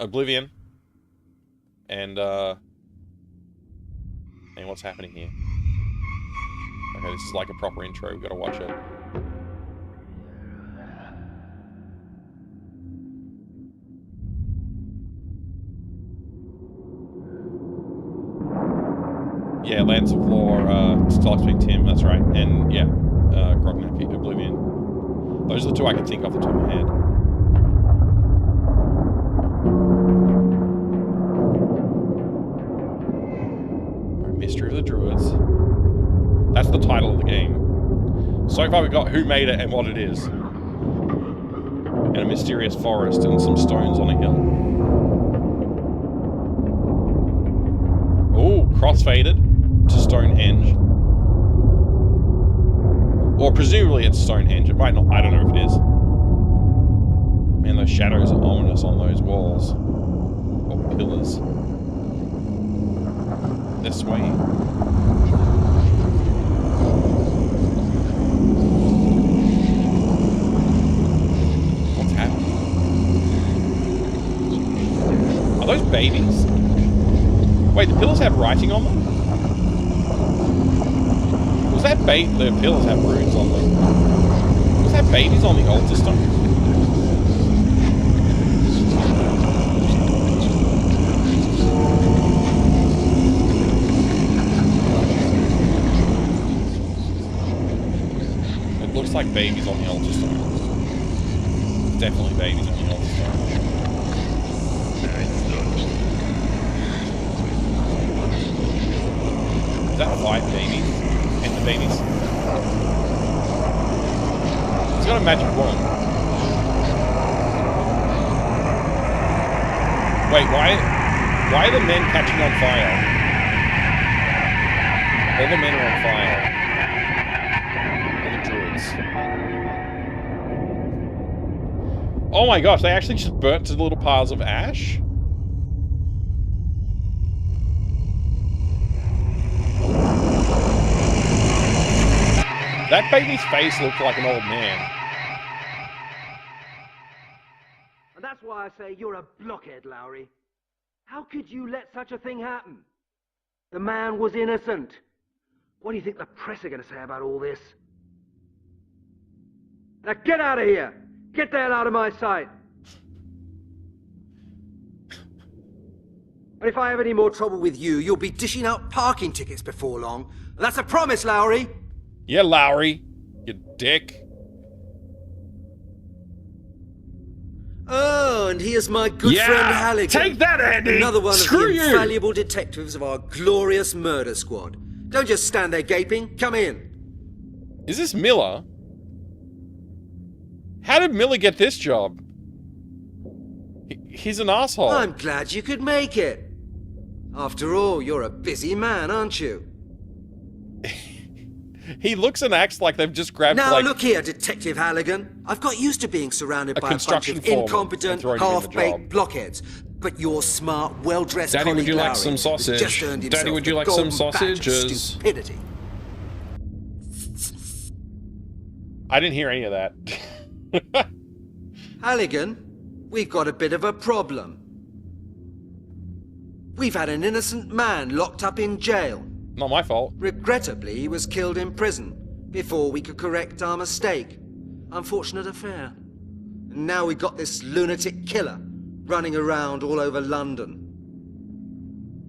Oblivion. And what's happening here? Okay, this is like a proper intro. We've got to watch it. Yeah, Lands of Lore, Stalkspeak Tim, that's right. And, yeah, Grognappy, Oblivion. Those are the 2 I can think off the top of my head. Mystery of the Druids. That's the title of the game. So far we've got who made it and what it is. And a mysterious forest and some stones on a hill. Ooh, crossfaded to Stonehenge. Or presumably it's Stonehenge. It might not. I don't know if it is. Man, those shadows are ominous on those walls. Or pillars. This way. What's happening? Are those babies? Wait, the pillars have writing on them? Was that bait? The pillars have runes on them. Was that babies on the altar stone? It looks like babies on the altar stone. Definitely babies on the altar stone. Is that 5 babies? And the babies. It's got a magic wand. Wait, why are the men catching on fire? All the men are on fire. All the druids. Oh my gosh, they actually just burnt to little piles of ash? That baby's face looked like an old man. And that's why I say you're a blockhead, Lowry. How could you let such a thing happen? The man was innocent. What do you think the press are going to say about all this? Now get out of here! Get the hell out of my sight! And if I have any more trouble with you, you'll be dishing out parking tickets before long. And that's a promise, Lowry! Yeah, Lowry, you dick. Oh, and here's my good friend Halligan. Take that, Andy! Another one Screw of the you! invaluable detectives of our glorious murder squad. Don't just stand there gaping. Come in. Is this Miller? How did Miller get this job? He's an asshole. I'm glad you could make it. After all, you're a busy man, aren't you? He looks and acts like they've just grabbed, Now like, look here, Detective Halligan. I've got used to being surrounded by a bunch construction of foreman incompetent, and throwing him in the job. half-baked blockheads. But your smart, well-dressed Daddy, would colleague you like Lowry some has sausage? just earned Daddy, himself would you the like some golden badge of sausages? stupidity. I didn't hear any of that. Halligan, we've got a bit of a problem. We've had an innocent man locked up in jail. Not my fault. Regrettably, he was killed in prison before we could correct our mistake. Unfortunate affair. And now we've got this lunatic killer running around all over London.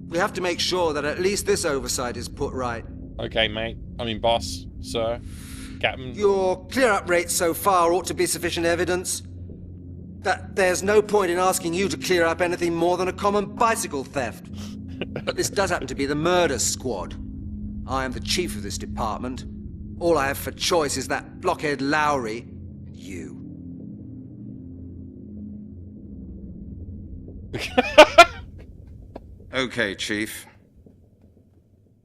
We have to make sure that at least this oversight is put right. Okay, mate. I mean, boss, sir, captain. Your clear-up rate so far ought to be sufficient evidence that there's no point in asking you to clear up anything more than a common bicycle theft. But this does happen to be the murder squad. I am the chief of this department. All I have for choice is that blockhead Lowry and you. Okay, Chief.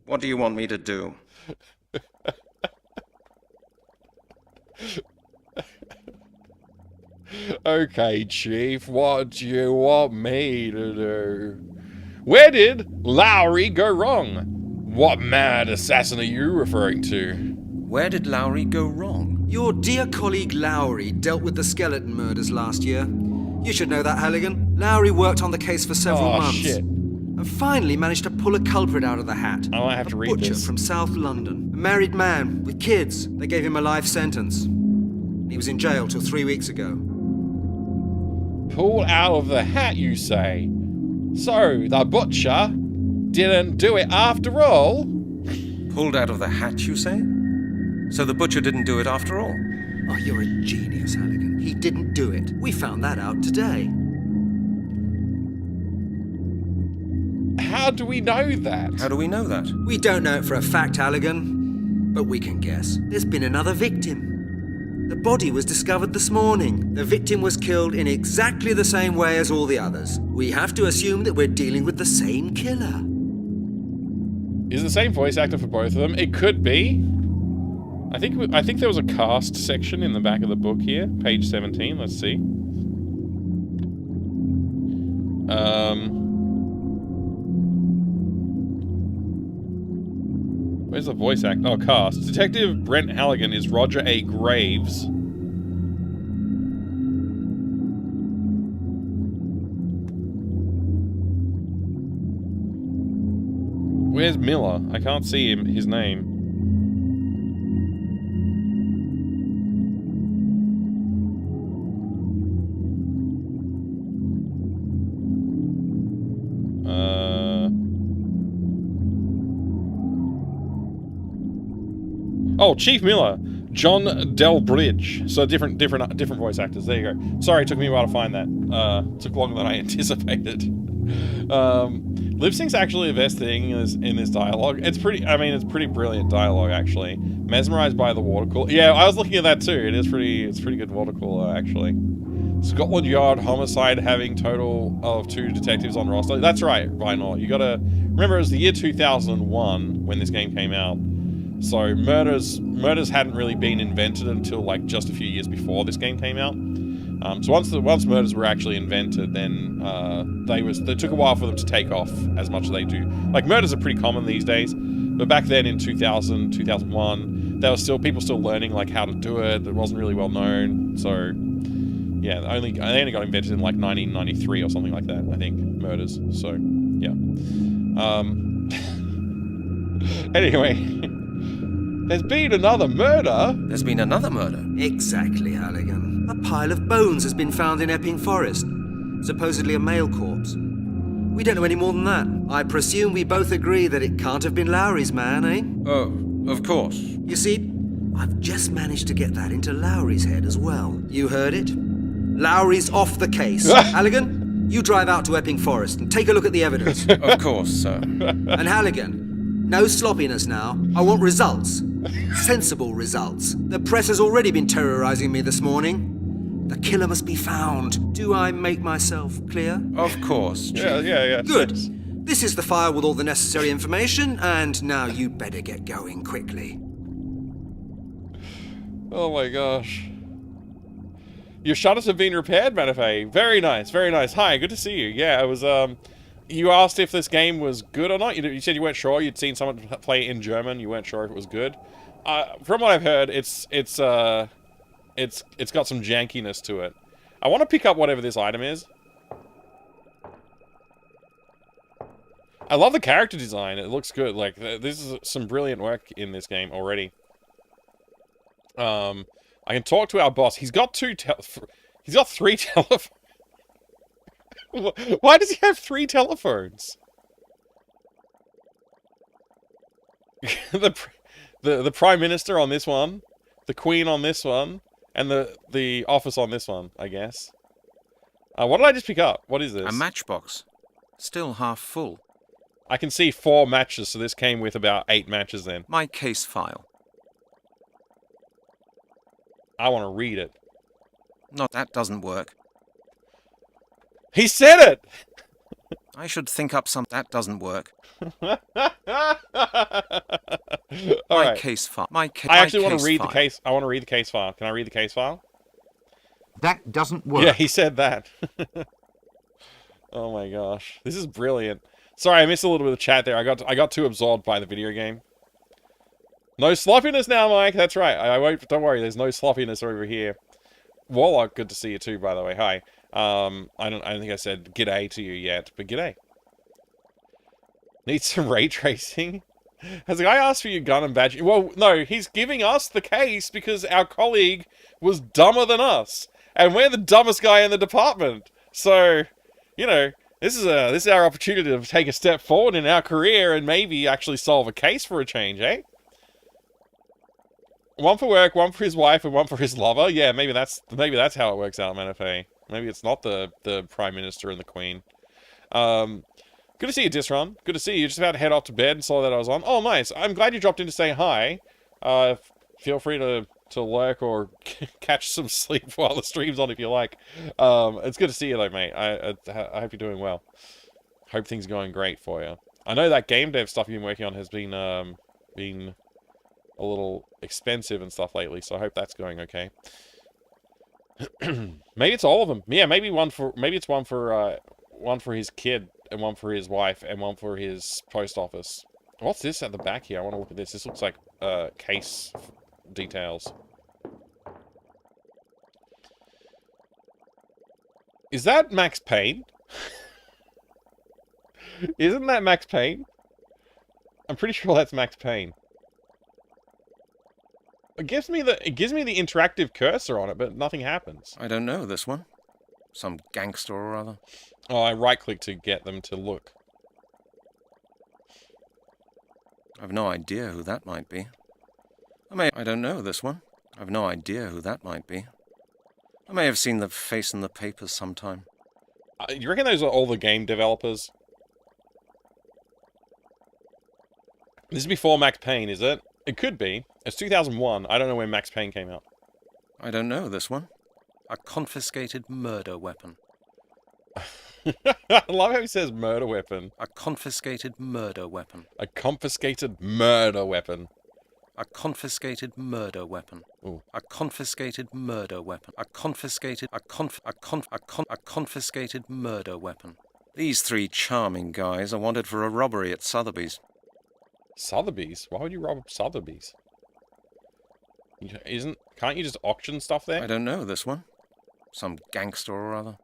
What do you want me to do? Okay, Chief, what do you want me to do? Where did Lowry go wrong? What mad assassin are you referring to? Where did Lowry go wrong? Your dear colleague Lowry dealt with the skeleton murders last year. You should know that, Halligan. Lowry worked on the case for several months. Shit. And finally managed to pull a culprit out of the hat. I might have to read A butcher this. from South London. A married man with kids. They gave him a life sentence. He was in jail till 3 weeks ago. Pull out of the hat, you say? So, the butcher didn't do it after all? Pulled out of the hat, you say? So the butcher didn't do it after all? Oh, you're a genius, Halligan. He didn't do it. We found that out today. How do we know that? How do we know that? We don't know it for a fact, Halligan, but we can guess. There's been another victim. The body was discovered this morning. The victim was killed in exactly the same way as all the others. We have to assume that we're dealing with the same killer. Is the same voice actor for both of them? It could be. I think there was a cast section in the back of the book here, page 17. Let's see. Where's the voice act? Oh, cast. Detective Brent Halligan is Roger A. Graves. Where's Miller? I can't see his name. Oh, Chief Miller, John Delbridge. So different voice actors. There you go. Sorry, it took me a while to find that. Took longer than I anticipated. Lip sync's actually the best thing in this dialogue. It's pretty brilliant dialogue actually. Mesmerized by the water cooler. Yeah, I was looking at that too. It's pretty good water cooler actually. Scotland Yard homicide having total of 2 detectives on roster. That's right, Vinyl. You gotta remember it was the year 2001 when this game came out. So murders hadn't really been invented until like just a few years before this game came out. So once murders were actually invented, then they took a while for them to take off as much as they do. Like murders are pretty common these days, but back then in 2000, 2001, there was people still learning like how to do it. It wasn't really well known. So yeah, they only got invented in like 1993 or something like that. I think murders. So yeah. Anyway. There's been another murder? There's been another murder? Exactly, Halligan. A pile of bones has been found in Epping Forest. Supposedly a male corpse. We don't know any more than that. I presume we both agree that it can't have been Lowry's man, eh? Oh, of course. You see, I've just managed to get that into Lowry's head as well. You heard it? Lowry's off the case. Halligan, you drive out to Epping Forest and take a look at the evidence. Of course, sir. And Halligan, no sloppiness now. I want results. Sensible results. The press has already been terrorizing me this morning. The killer must be found. Do I make myself clear? Of course, Chief. Yeah. Good. This is the file with all the necessary information, and now you better get going quickly. Oh my gosh. Your shutters have been repaired, Manifei. Very nice, very nice. Hi, good to see you. Yeah, it was, you asked if this game was good or not. You said you weren't sure. You'd seen someone play it in German. You weren't sure if it was good. From what I've heard, it's got some jankiness to it. I want to pick up whatever this item is. I love the character design. It looks good. Like, this is some brilliant work in this game already. I can talk to our boss. He's got three telephones. Why does he have 3 telephones? the Prime Minister on this one, the Queen on this one, and the office on this one, I guess. What did I just pick up? What is this? A matchbox. Still half full. I can see 4 matches, so this came with about 8 matches then. My case file. I want to read it. No, that doesn't work. He said it! I should think up some... That doesn't work. All My right. case file. I actually want to read the case. I want to read the case file. Can I read the case file? That doesn't work. Yeah, he said that. Oh my gosh. This is brilliant. Sorry, I missed a little bit of chat there. I got too absorbed by the video game. No sloppiness now, Mike. That's right. I won't. Don't worry. There's no sloppiness over here. Warlock, good to see you too, by the way. Hi. I don't think I said g'day to you yet, but g'day. Need some ray tracing? Has the guy asked for your gun and badge? Well, no, he's giving us the case because our colleague was dumber than us. And we're the dumbest guy in the department. So, you know, this is our opportunity to take a step forward in our career and maybe actually solve a case for a change, eh? One for work, one for his wife, and one for his lover. Yeah, maybe that's how it works out, Manifei. Maybe it's not the Prime Minister and the Queen. Good to see you, Disron. Good to see you. Just about to head off to bed and saw that I was on. Oh, nice. I'm glad you dropped in to say hi. Feel free to lurk or catch some sleep while the stream's on if you like. It's good to see you though, mate. I hope you're doing well. Hope things are going great for you. I know that game dev stuff you've been working on has been a little expensive and stuff lately, so I hope that's going okay. Maybe it's all of them. Yeah, maybe it's one for his kid and one for his wife and one for his post office. What's this at the back here? I want to look at this. This looks like case details. Is that Max Payne? Isn't that Max Payne? I'm pretty sure that's Max Payne. It gives me the interactive cursor on it, but nothing happens. I don't know this one. Some gangster or other. Oh, I right-click to get them to look. I've no idea who that might be. I don't know this one. I've no idea who that might be. I may have seen the face in the papers sometime. You reckon those are all the game developers? This is before Max Payne, is it? It could be. It's 2001. I don't know when Max Payne came out. I don't know this one. A confiscated murder weapon. I love how he says murder weapon. A confiscated murder weapon. A confiscated murder weapon. A confiscated murder weapon. Ooh. A confiscated murder weapon. A confiscated murder weapon. These three charming guys are wanted for a robbery at Sotheby's. Sotheby's? Why would you rob Sotheby's? Can't you just auction stuff there? I don't know this one. Some gangster or other.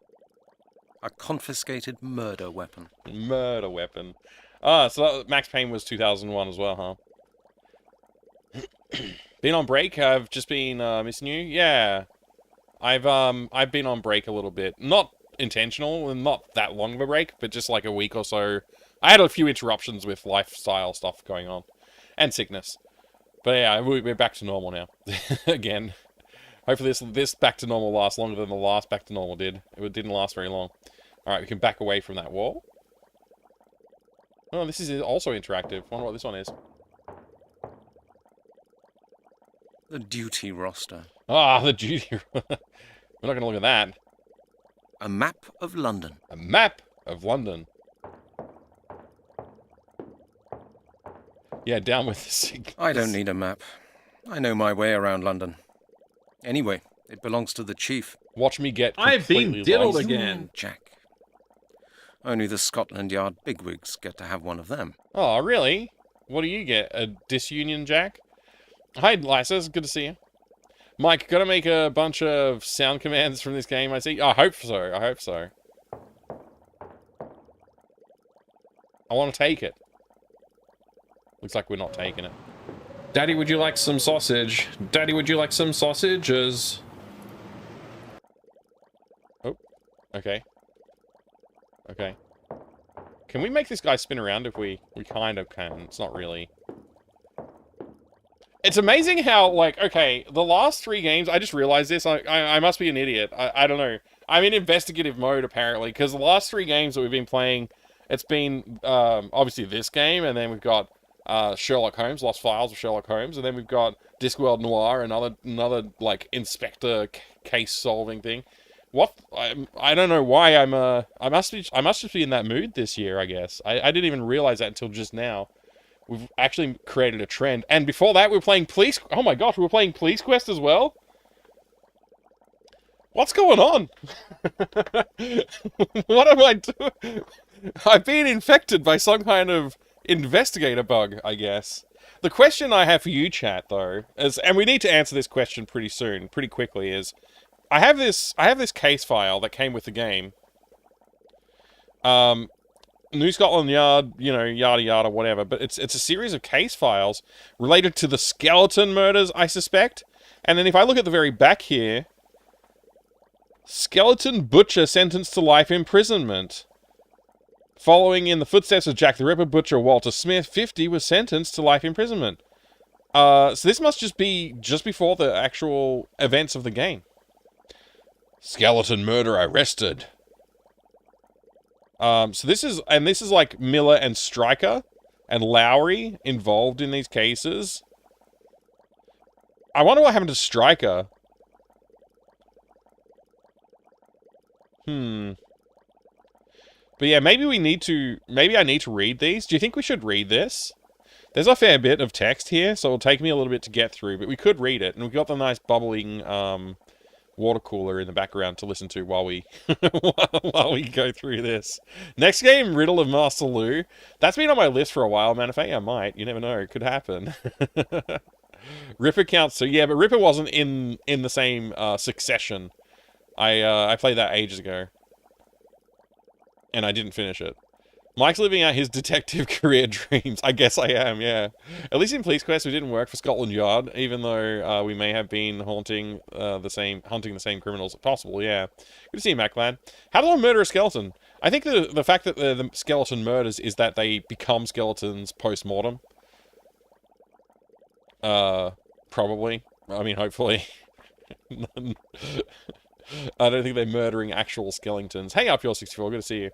A confiscated murder weapon. Murder weapon. Ah, so Max Payne was 2001 as well, huh? Been on break? I've just been missing you. Yeah, I've been on break a little bit. Not intentional and not that long of a break, but just like a week or so. I had a few interruptions with lifestyle stuff going on, and sickness. But yeah, we're back to normal now. Again, hopefully this back to normal lasts longer than the last back to normal did. It didn't last very long. All right, we can back away from that wall. Oh, this is also interactive. Wonder what this one is. The duty roster. Ah, the duty. We're not going to look at that. A map of London. A map of London. Yeah, down with the signals. I don't need a map. I know my way around London. Anyway, it belongs to the chief. Watch me get I've been completely diddled lost. again. Jack. Only the Scotland Yard bigwigs get to have one of them. Oh, really? What do you get? A disunion jack? Hi, Lysa. Good to see you. Mike, gotta make a bunch of sound commands from this game, I see. I hope so. I hope so. I want to take it. Looks like we're not taking it. Daddy, would you like some sausage? Daddy, would you like some sausages? Oh, okay. Okay. Can we make this guy spin around if we kind of can? It's not really. It's amazing how, like, okay, the last 3 games, I just realized this. I must be an idiot. I don't know. I'm in investigative mode, apparently, because the last 3 games that we've been playing, it's been, obviously this game, and then we've got Sherlock Holmes, Lost Files of Sherlock Holmes, and then we've got Discworld Noir, another like inspector case solving thing. What I don't know why I must just be in that mood this year, I guess. I didn't even realize that until just now. We've actually created a trend, and before that we were playing Police. Oh my gosh, we were playing Police Quest as well. What's going on? What am I doing? I've been infected by some kind of investigator bug, I guess. The question I have for you, chat, though, is, and we need to answer this question pretty soon, pretty quickly, is I have this case file that came with the game. New Scotland Yard, you know, yada yada, whatever, but it's a series of case files related to the skeleton murders, I suspect. And then if I look at the very back here, skeleton butcher sentenced to life imprisonment. Following in the footsteps of Jack the Ripper, butcher Walter Smith, 50, was sentenced to life imprisonment. So this must just be just before the actual events of the game. Skeleton murder arrested. So this is like Miller and Stryker and Lowry involved in these cases. I wonder what happened to Stryker. But yeah, maybe I need to read these. Do you think we should read this? There's a fair bit of text here, so it'll take me a little bit to get through, but we could read it. And we've got the nice bubbling water cooler in the background to listen to while we while we go through this. Next game, Riddle of Master Lou. That's been on my list for a while, man. If I might, you never know, it could happen. Ripper counts, so yeah, but Ripper wasn't in the same succession. I played that ages ago. And I didn't finish it. Mike's living out his detective career dreams. I guess I am, yeah. At least in Police Quest, we didn't work for Scotland Yard, even though we may have been hunting the same criminals. Possible, yeah. Good to see you, Maclan. How do I murder a skeleton? I think the fact that the skeleton murders is that they become skeletons post-mortem. Probably. I mean, hopefully. I don't think they're murdering actual skeletons. Hey, up your 64, good to see you.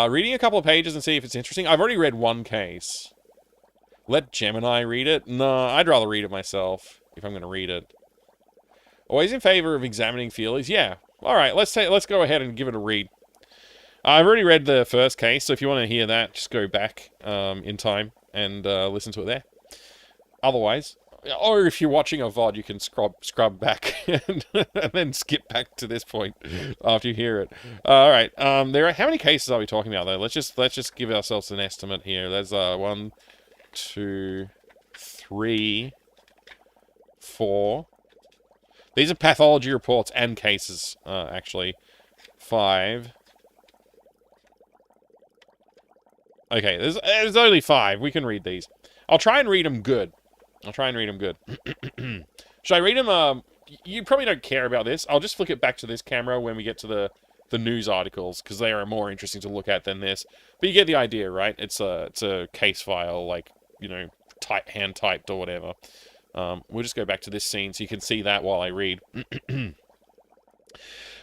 Reading a couple of pages and see if it's interesting. I've already read one case. Let Gemini read it? No, I'd rather read it myself, if I'm going to read it. Always in favor of examining feelers? Yeah. Alright, let's go ahead and give it a read. I've already read the first case, so if you want to hear that, just go back in time and listen to it there. Otherwise, or if you're watching a VOD, you can scrub back and then skip back to this point after you hear it. Alright, how many cases are we talking about, though? Let's just give ourselves an estimate here. There's 1, 2, 3, 4. These are pathology reports and cases, actually. 5. Okay, there's only 5. We can read these. I'll try and read them good. Should I read them? You probably don't care about this. I'll just flick it back to this camera when we get to the news articles, because they are more interesting to look at than this. But you get the idea, right? It's a case file, like, you know, hand-typed or whatever. We'll just go back to this scene so you can see that while I read.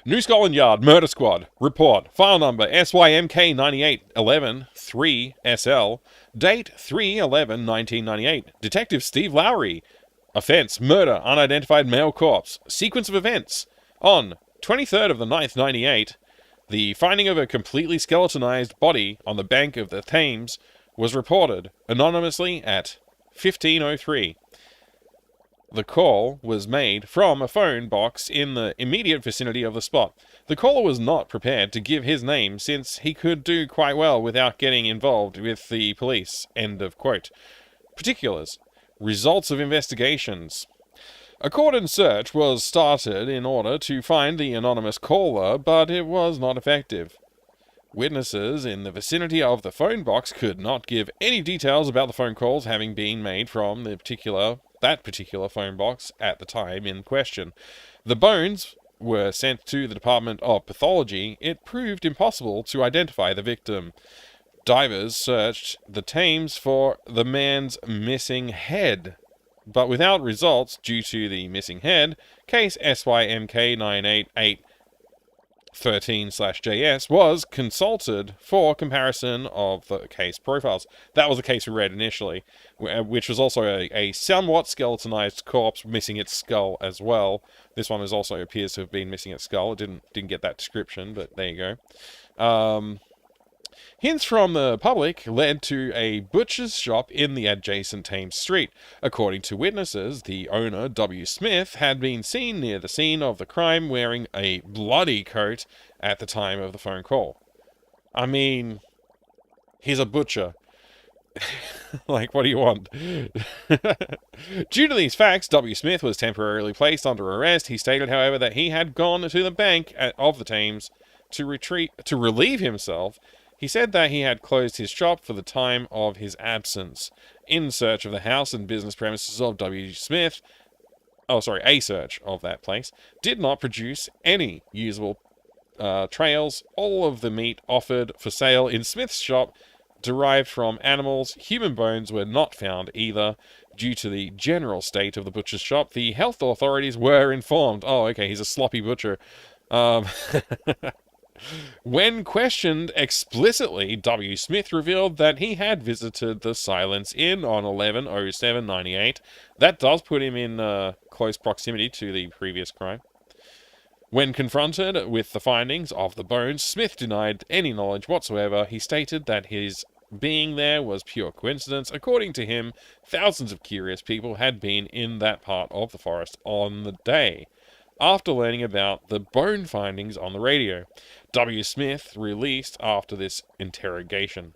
New Scotland Yard Murder Squad report file number SYMK9811-3SL date 3/11/1998. Detective Steve Lowry. Offense murder unidentified male corpse. Sequence of events on 23rd of the 9th 98. The finding of a completely skeletonized body on the bank of the Thames was reported anonymously at 15:03. The call was made from a phone box in the immediate vicinity of the spot. The caller was not prepared to give his name since he could do quite well without getting involved with the police. End of quote. Particulars. Results of investigations. A cordon search was started in order to find the anonymous caller, but it was not effective. Witnesses in the vicinity of the phone box could not give any details about the phone calls having been made from that particular phone box at the time in question. The bones were sent to the Department of Pathology. It proved impossible to identify the victim. Divers searched the Thames for the man's missing head, but without results due to the missing head. Case SYMK988 13/JS was consulted for comparison of the case profiles. That was the case we read initially, which was also a somewhat skeletonized corpse missing its skull as well. This one also appears to have been missing its skull. It didn't get that description, but there you go. Hints from the public led to a butcher's shop in the adjacent Thames Street. According to witnesses, the owner, W. Smith, had been seen near the scene of the crime wearing a bloody coat at the time of the phone call. I mean, he's a butcher. Like, what do you want? Due to these facts, W. Smith was temporarily placed under arrest. He stated, however, that he had gone to the bank of the Thames to relieve himself. He said that he had closed his shop for the time of his absence. In search of the house and business premises of W. Smith, a search of that place, did not produce any usable trails. All of the meat offered for sale in Smith's shop derived from animals. Human bones were not found either. Due to the general state of the butcher's shop, the health authorities were informed. Oh, okay, he's a sloppy butcher. When questioned explicitly, W. Smith revealed that he had visited the Silence Inn on 11/07/98. That does put him in close proximity to the previous crime. When confronted with the findings of the bones, Smith denied any knowledge whatsoever. He stated that his being there was pure coincidence. According to him, thousands of curious people had been in that part of the forest on the day. After learning about the bone findings on the radio, W. Smith released after this interrogation.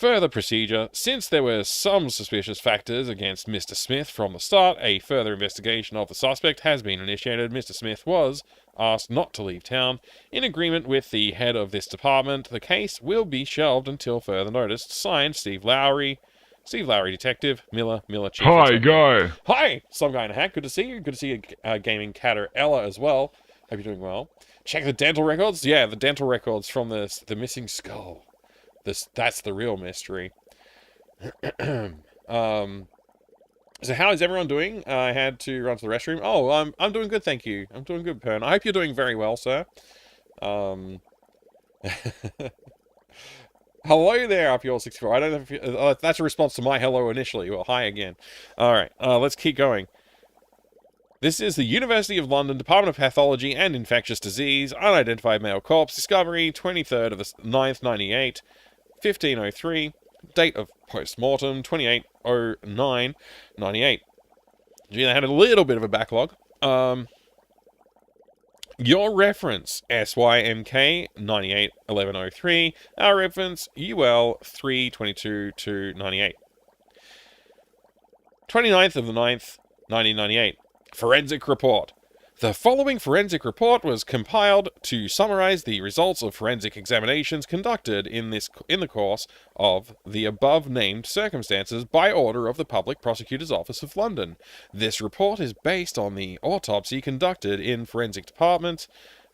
Further procedure. Since there were some suspicious factors against Mr. Smith from the start, a further investigation of the suspect has been initiated. Mr. Smith was asked not to leave town. In agreement with the head of this department, the case will be shelved until further notice. Signed, Steve Lowry. Steve Lowry, Detective. Miller, Chief Hi, Detective. guy. Hi, some guy in a hat. Good to see you. Good to see you, gaming catter Ella as well. Hope you're doing well. Check the dental records. Yeah, the dental records from the missing skull. That's the real mystery. So how is everyone doing? I had to run to the restroom. Oh, I'm doing good, thank you. I'm doing good, Pern. I hope you're doing very well, sir. Hello there, RPL64. I don't know if you, that's a response to my hello initially. Well, hi again. All right, let's keep going. This is the University of London Department of Pathology and Infectious Disease. Unidentified male corpse. Discovery 23rd of the 9th, 98. 1503. Date of post-mortem 2809 98. Gee, they had a little bit of a backlog. Your reference SYMK 981103. Our reference UL 322 to 98. 29th of the 9th 1998. Forensic report. The following forensic report was compiled to summarize the results of forensic examinations conducted in the course of the above-named circumstances by order of the Public Prosecutor's Office of London. This report is based on the autopsy conducted in forensic department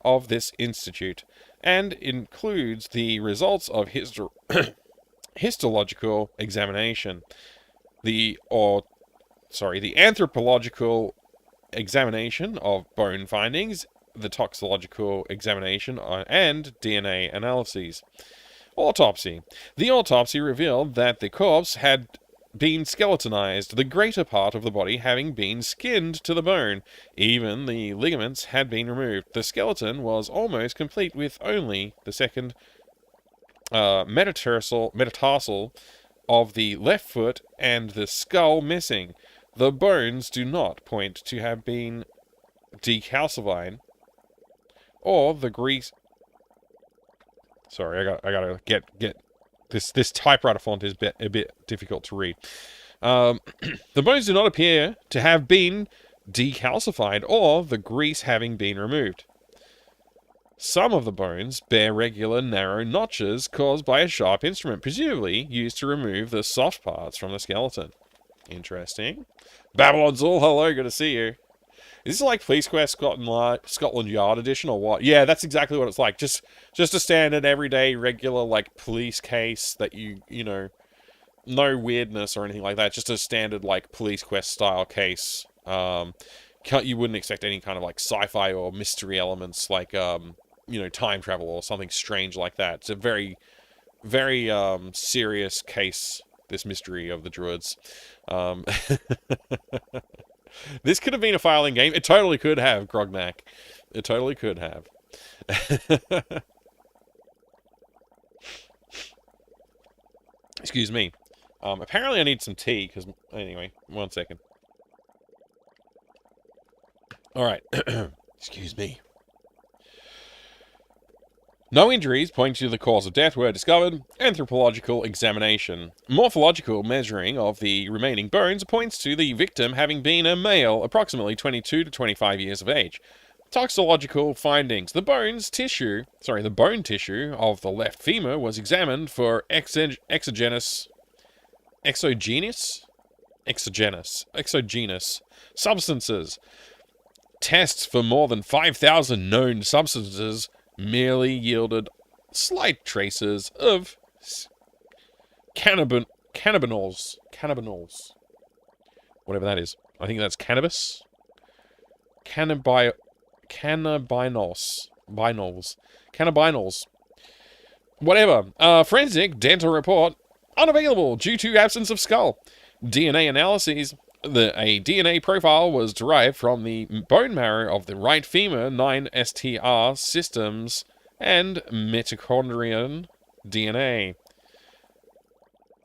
of this institute and includes the results of histological examination, the anthropological examination of bone findings, the toxicological examination, and DNA analyses. Autopsy. The autopsy revealed that the corpse had been skeletonized, the greater part of the body having been skinned to the bone. Even the ligaments had been removed. The skeleton was almost complete with only the second metatarsal of the left foot and the skull missing. The bones do not point to have been decalcified, or the grease. Sorry, I gotta get this typewriter font is a bit difficult to read. The bones do not appear to have been decalcified, or the grease having been removed. Some of the bones bear regular narrow notches caused by a sharp instrument, presumably used to remove the soft parts from the skeleton. Interesting. Babylon's all hello, good to see you. Is this like Police Quest Scotland Yard edition or what? Yeah, that's exactly what it's like. Just a standard, everyday, regular, like, police case that you know, no weirdness or anything like that. Just a standard, like, Police Quest style case. You wouldn't expect any kind of, like, sci-fi or mystery elements, like, you know, time travel or something strange like that. It's a very, very, serious case, this mystery of the Druids. This could have been a filing game. It totally could have, Grognak. It totally could have. Excuse me. Apparently I need some tea, because... Anyway, 1 second. Alright. Excuse me. No injuries pointing to the cause of death were discovered. Anthropological examination. Morphological measuring of the remaining bones points to the victim having been a male, approximately 22 to 25 years of age. Toxicological findings. The bone tissue of the left femur was examined for exogenous substances. Tests for more than 5,000 known substances merely yielded slight traces of cannabinols. Whatever that is. I think that's cannabis. Cannabinols. Whatever. Forensic dental report unavailable due to absence of skull. DNA analyses. A DNA profile was derived from the bone marrow of the right femur, 9STR systems, and mitochondrial DNA.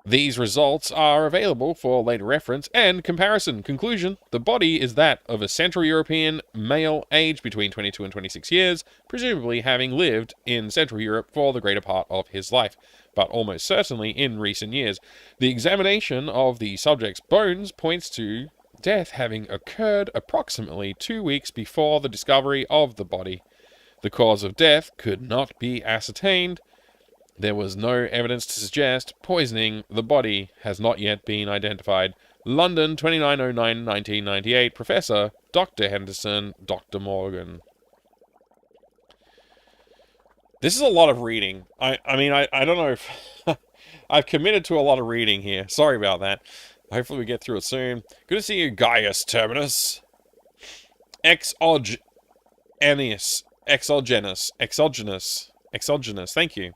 These results are available for later reference and comparison. Conclusion: the body is that of a Central European male aged between 22 and 26 years, presumably having lived in Central Europe for the greater part of his life, but almost certainly in recent years. The examination of the subject's bones points to death having occurred approximately 2 weeks before the discovery of the body. The cause of death could not be ascertained. There was no evidence to suggest poisoning. The body has not yet been identified. London, 2909-1998. Professor Dr. Henderson, Dr. Morgan. This is a lot of reading. I don't know if... I've committed to a lot of reading here. Sorry about that. Hopefully we get through it soon. Good to see you, Gaius Terminus. Exogenous. Thank you.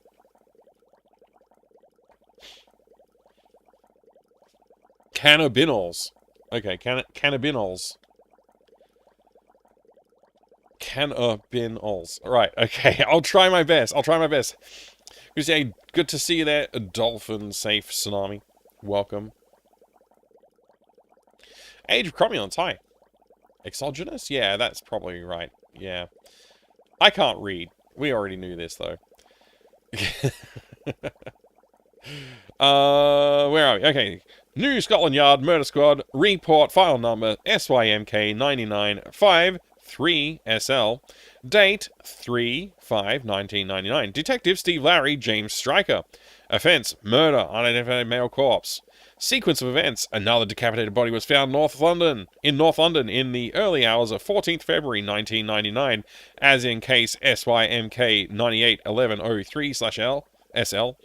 Cannabinols. Okay, cannabinols. Cannabinols. Right, okay, I'll try my best. Good to see you there, Dolphin Safe Tsunami. Welcome. Age of Cromulence, hi. Exogenous? Yeah, that's probably right. Yeah. I can't read. We already knew this, though. Where are we? Okay. New Scotland Yard Murder Squad report file number SYMK99553SL. Date 3/5/1999. Detective Steve Lowry, James Stryker. Offense: murder, unidentified male corpse. Sequence of events: another decapitated body was found in North London in the early hours of 14th February 1999, as in case SYMK 981103/SL.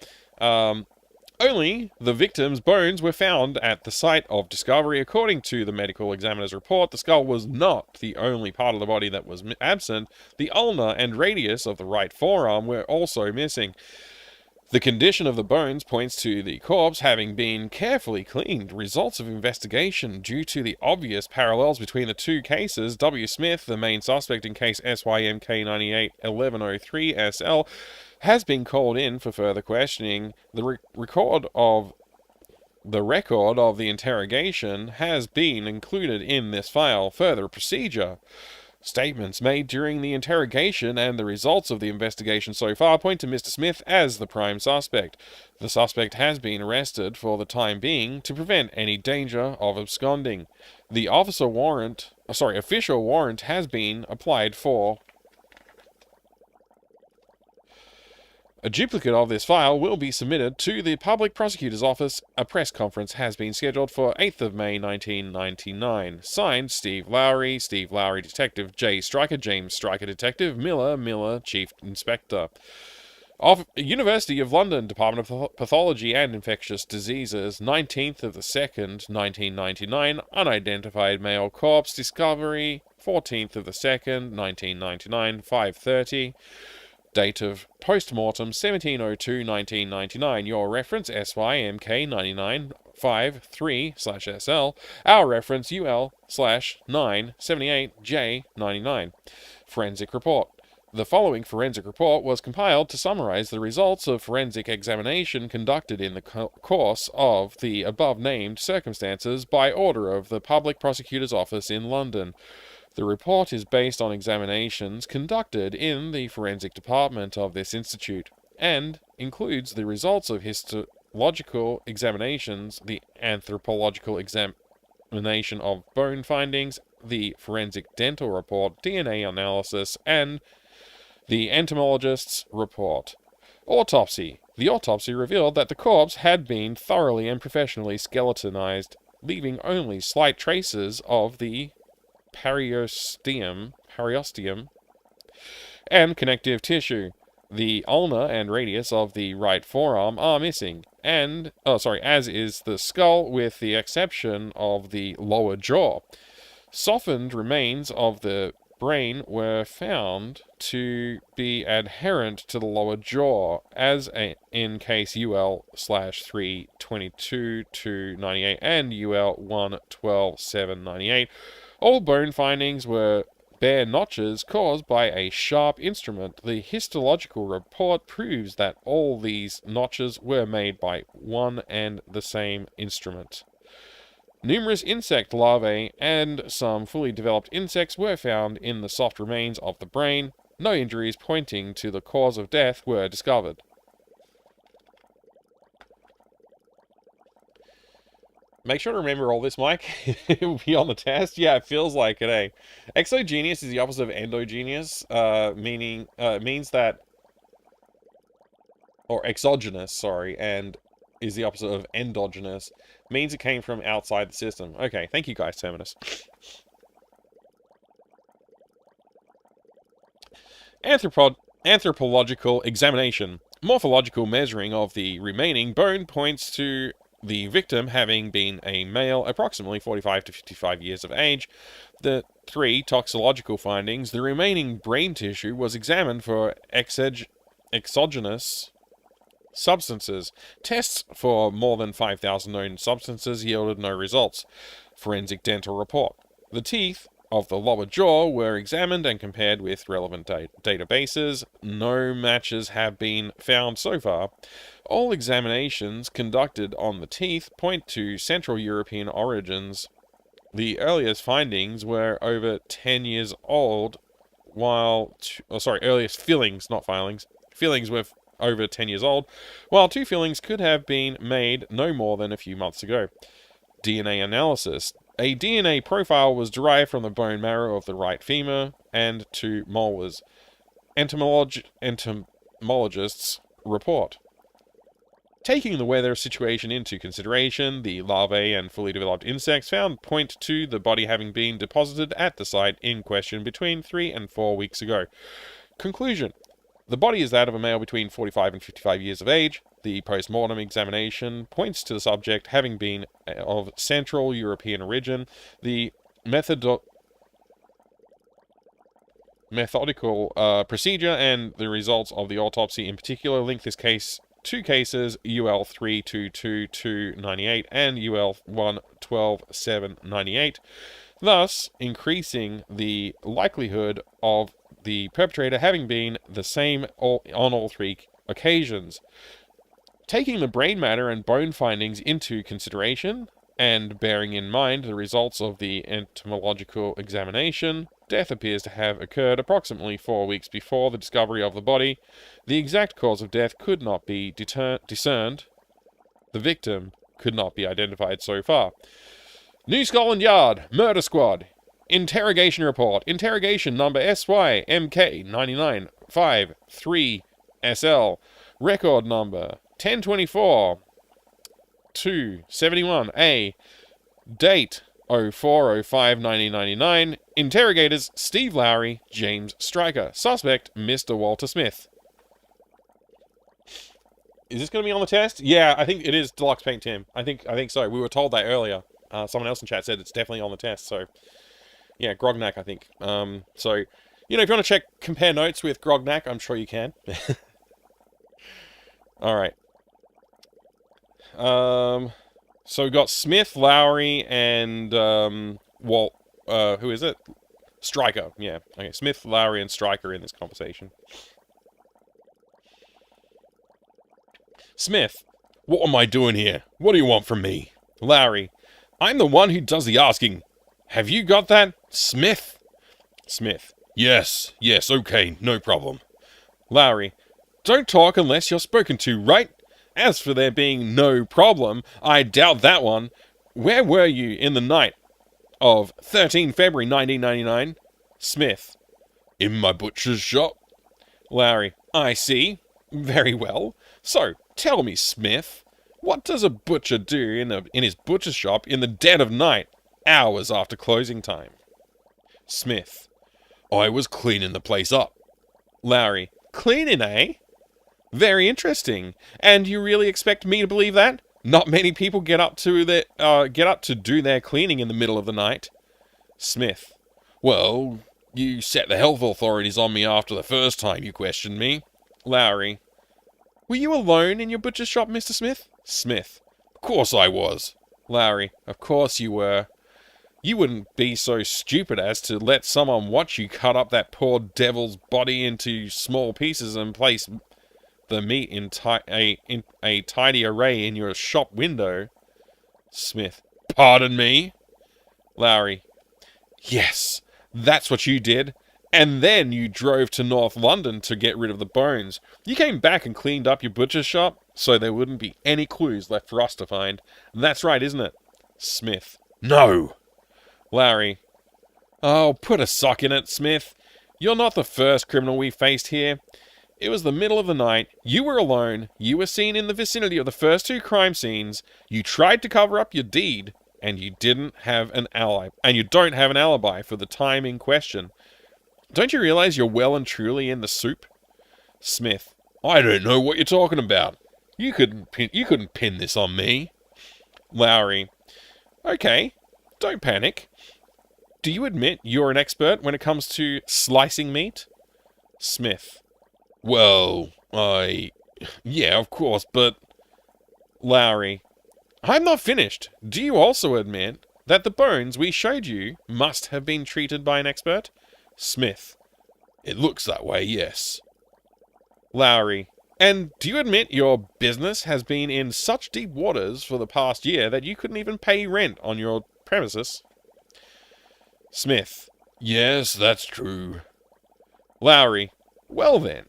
Only the victim's bones were found at the site of discovery. According to the medical examiner's report, the skull was not the only part of the body that was absent. The ulna and radius of the right forearm were also missing. The condition of the bones points to the corpse having been carefully cleaned. Results of investigation due to the obvious parallels between the two cases. W. Smith, the main suspect in case SYMK 981103SL, has been called in for further questioning. The record of the interrogation has been included in this file. Further procedure. Statements made during the interrogation and the results of the investigation so far point to Mr. Smith as the prime suspect. The suspect has been arrested for the time being to prevent any danger of absconding. The official warrant has been applied for. A duplicate of this file will be submitted to the Public Prosecutor's Office. A press conference has been scheduled for 8th of May 1999. Signed, Steve Lowry, Detective J. Stryker, James Stryker, Detective Miller, Chief Inspector. Of University of London, Department of Pathology and Infectious Diseases, 19th of the 2nd, 1999, unidentified male corpse discovery, 14th of the 2nd, 1999, 5:30. Date of post-mortem 17/02/1999. Your reference SYMK 9953/SL. Our reference UL/978J99. Forensic report. The following forensic report was compiled to summarize the results of forensic examination conducted in the course of the above-named circumstances by order of the Public Prosecutor's Office in London. The report is based on examinations conducted in the forensic department of this institute and includes the results of histological examinations, the anthropological examination of bone findings, the forensic dental report, DNA analysis, and the entomologist's report. Autopsy. The autopsy revealed that the corpse had been thoroughly and professionally skeletonized, leaving only slight traces of the periosteum and connective tissue. The ulna and radius of the right forearm are missing, as is the skull, with the exception of the lower jaw. Softened remains of the brain were found to be adherent to the lower jaw, as in case UL/322-98 and UL/112-798. All bone findings were bare notches caused by a sharp instrument. The histological report proves that all these notches were made by one and the same instrument. Numerous insect larvae and some fully developed insects were found in the soft remains of the brain. No injuries pointing to the cause of death were discovered. Make sure to remember all this, Mike. It will be on the test. Yeah, it feels like it, eh? Exogenous is the opposite of endogenous, means that... Or exogenous, sorry, and is the opposite of endogenous. Means it came from outside the system. Okay, thank you guys, Terminus. Anthropological examination. Morphological measuring of the remaining bone points to the victim having been a male, approximately 45 to 55 years of age. The 3 toxicological findings. The remaining brain tissue was examined for exogenous substances. Tests for more than 5,000 known substances yielded no results. Forensic dental report. The teeth of the lower jaw were examined and compared with relevant databases. No matches have been found so far. All examinations conducted on the teeth point to Central European origins. The earliest findings were over 10 years old, earliest fillings, not filings. Fillings were over 10 years old, while 2 fillings could have been made no more than a few months ago. DNA analysis. A DNA profile was derived from the bone marrow of the right femur and 2 molars. Entomologists report. Taking the weather situation into consideration, the larvae and fully developed insects found point to the body having been deposited at the site in question between 3 and 4 weeks ago. Conclusion. The body is that of a male between 45 and 55 years of age. The post-mortem examination points to the subject having been of Central European origin. The methodical procedure and the results of the autopsy in particular link this case to cases UL 322298 and UL 112798, thus increasing the likelihood of the perpetrator having been the same on all 3 occasions. Taking the brain matter and bone findings into consideration, and bearing in mind the results of the entomological examination, death appears to have occurred approximately 4 weeks before the discovery of the body. The exact cause of death could not be discerned. The victim could not be identified so far. New Scotland Yard, Murder Squad. Interrogation report. Interrogation number SYMK99553SL. Record number 1024 271A. Date 04/05/1999. Interrogators Steve Lowry, James Stryker. Suspect Mr. Walter Smith. Is this going to be on the test? Yeah, I think it is Deluxe Paint Tim. I think so. We were told that earlier. Someone else in chat said it's definitely on the test. So, yeah, Grognak, I think. So, if you want to compare notes with Grognak, I'm sure you can. All right. So we got Smith, Lowry, and Walt. Who is it? Stryker. Yeah. Okay. Smith, Lowry, and Stryker in this conversation. Smith. What am I doing here? What do you want from me? Lowry. I'm the one who does the asking. Have you got that? Smith. Smith. Yes, okay, no problem. Lowry. Don't talk unless you're spoken to, right? As for there being no problem, I doubt that one. Where were you in the night of 13 February 1999? Smith. In my butcher's shop. Lowry. I see. Very well. So, tell me, Smith, what does a butcher do in his butcher's shop in the dead of night, hours after closing time? Smith. I was cleaning the place up. Lowry. Cleaning, eh? Very interesting. And you really expect me to believe that? Not many people get up to do their cleaning in the middle of the night. Smith. Well, you set the health authorities on me after the first time you questioned me. Lowry. Were you alone in your butcher's shop, Mr. Smith? Smith. Of course I was. Lowry. Of course you were. You wouldn't be so stupid as to let someone watch you cut up that poor devil's body into small pieces and place the meat in a tidy array in your shop window. Smith. Pardon me? Lowry. Yes, that's what you did. And then you drove to North London to get rid of the bones. You came back and cleaned up your butcher's shop, so there wouldn't be any clues left for us to find. That's right, isn't it? Smith. No. Lowry. Oh, put a sock in it, Smith. You're not the first criminal we faced here. It was the middle of the night. You were alone. You were seen in the vicinity of the first two crime scenes. You tried to cover up your deed, and you didn't have an alibi. And you don't have an alibi for the time in question. Don't you realize you're well and truly in the soup? Smith. I don't know what you're talking about. You couldn't pin this on me. Lowry. Okay, don't panic. Do you admit you're an expert when it comes to slicing meat? Smith. Well, yeah, of course, but... Lowry. I'm not finished. Do you also admit that the bones we showed you must have been treated by an expert? Smith. It looks that way, yes. Lowry. And do you admit your business has been in such deep waters for the past year that you couldn't even pay rent on your premises? Smith. Yes, that's true. Lowry. Well then.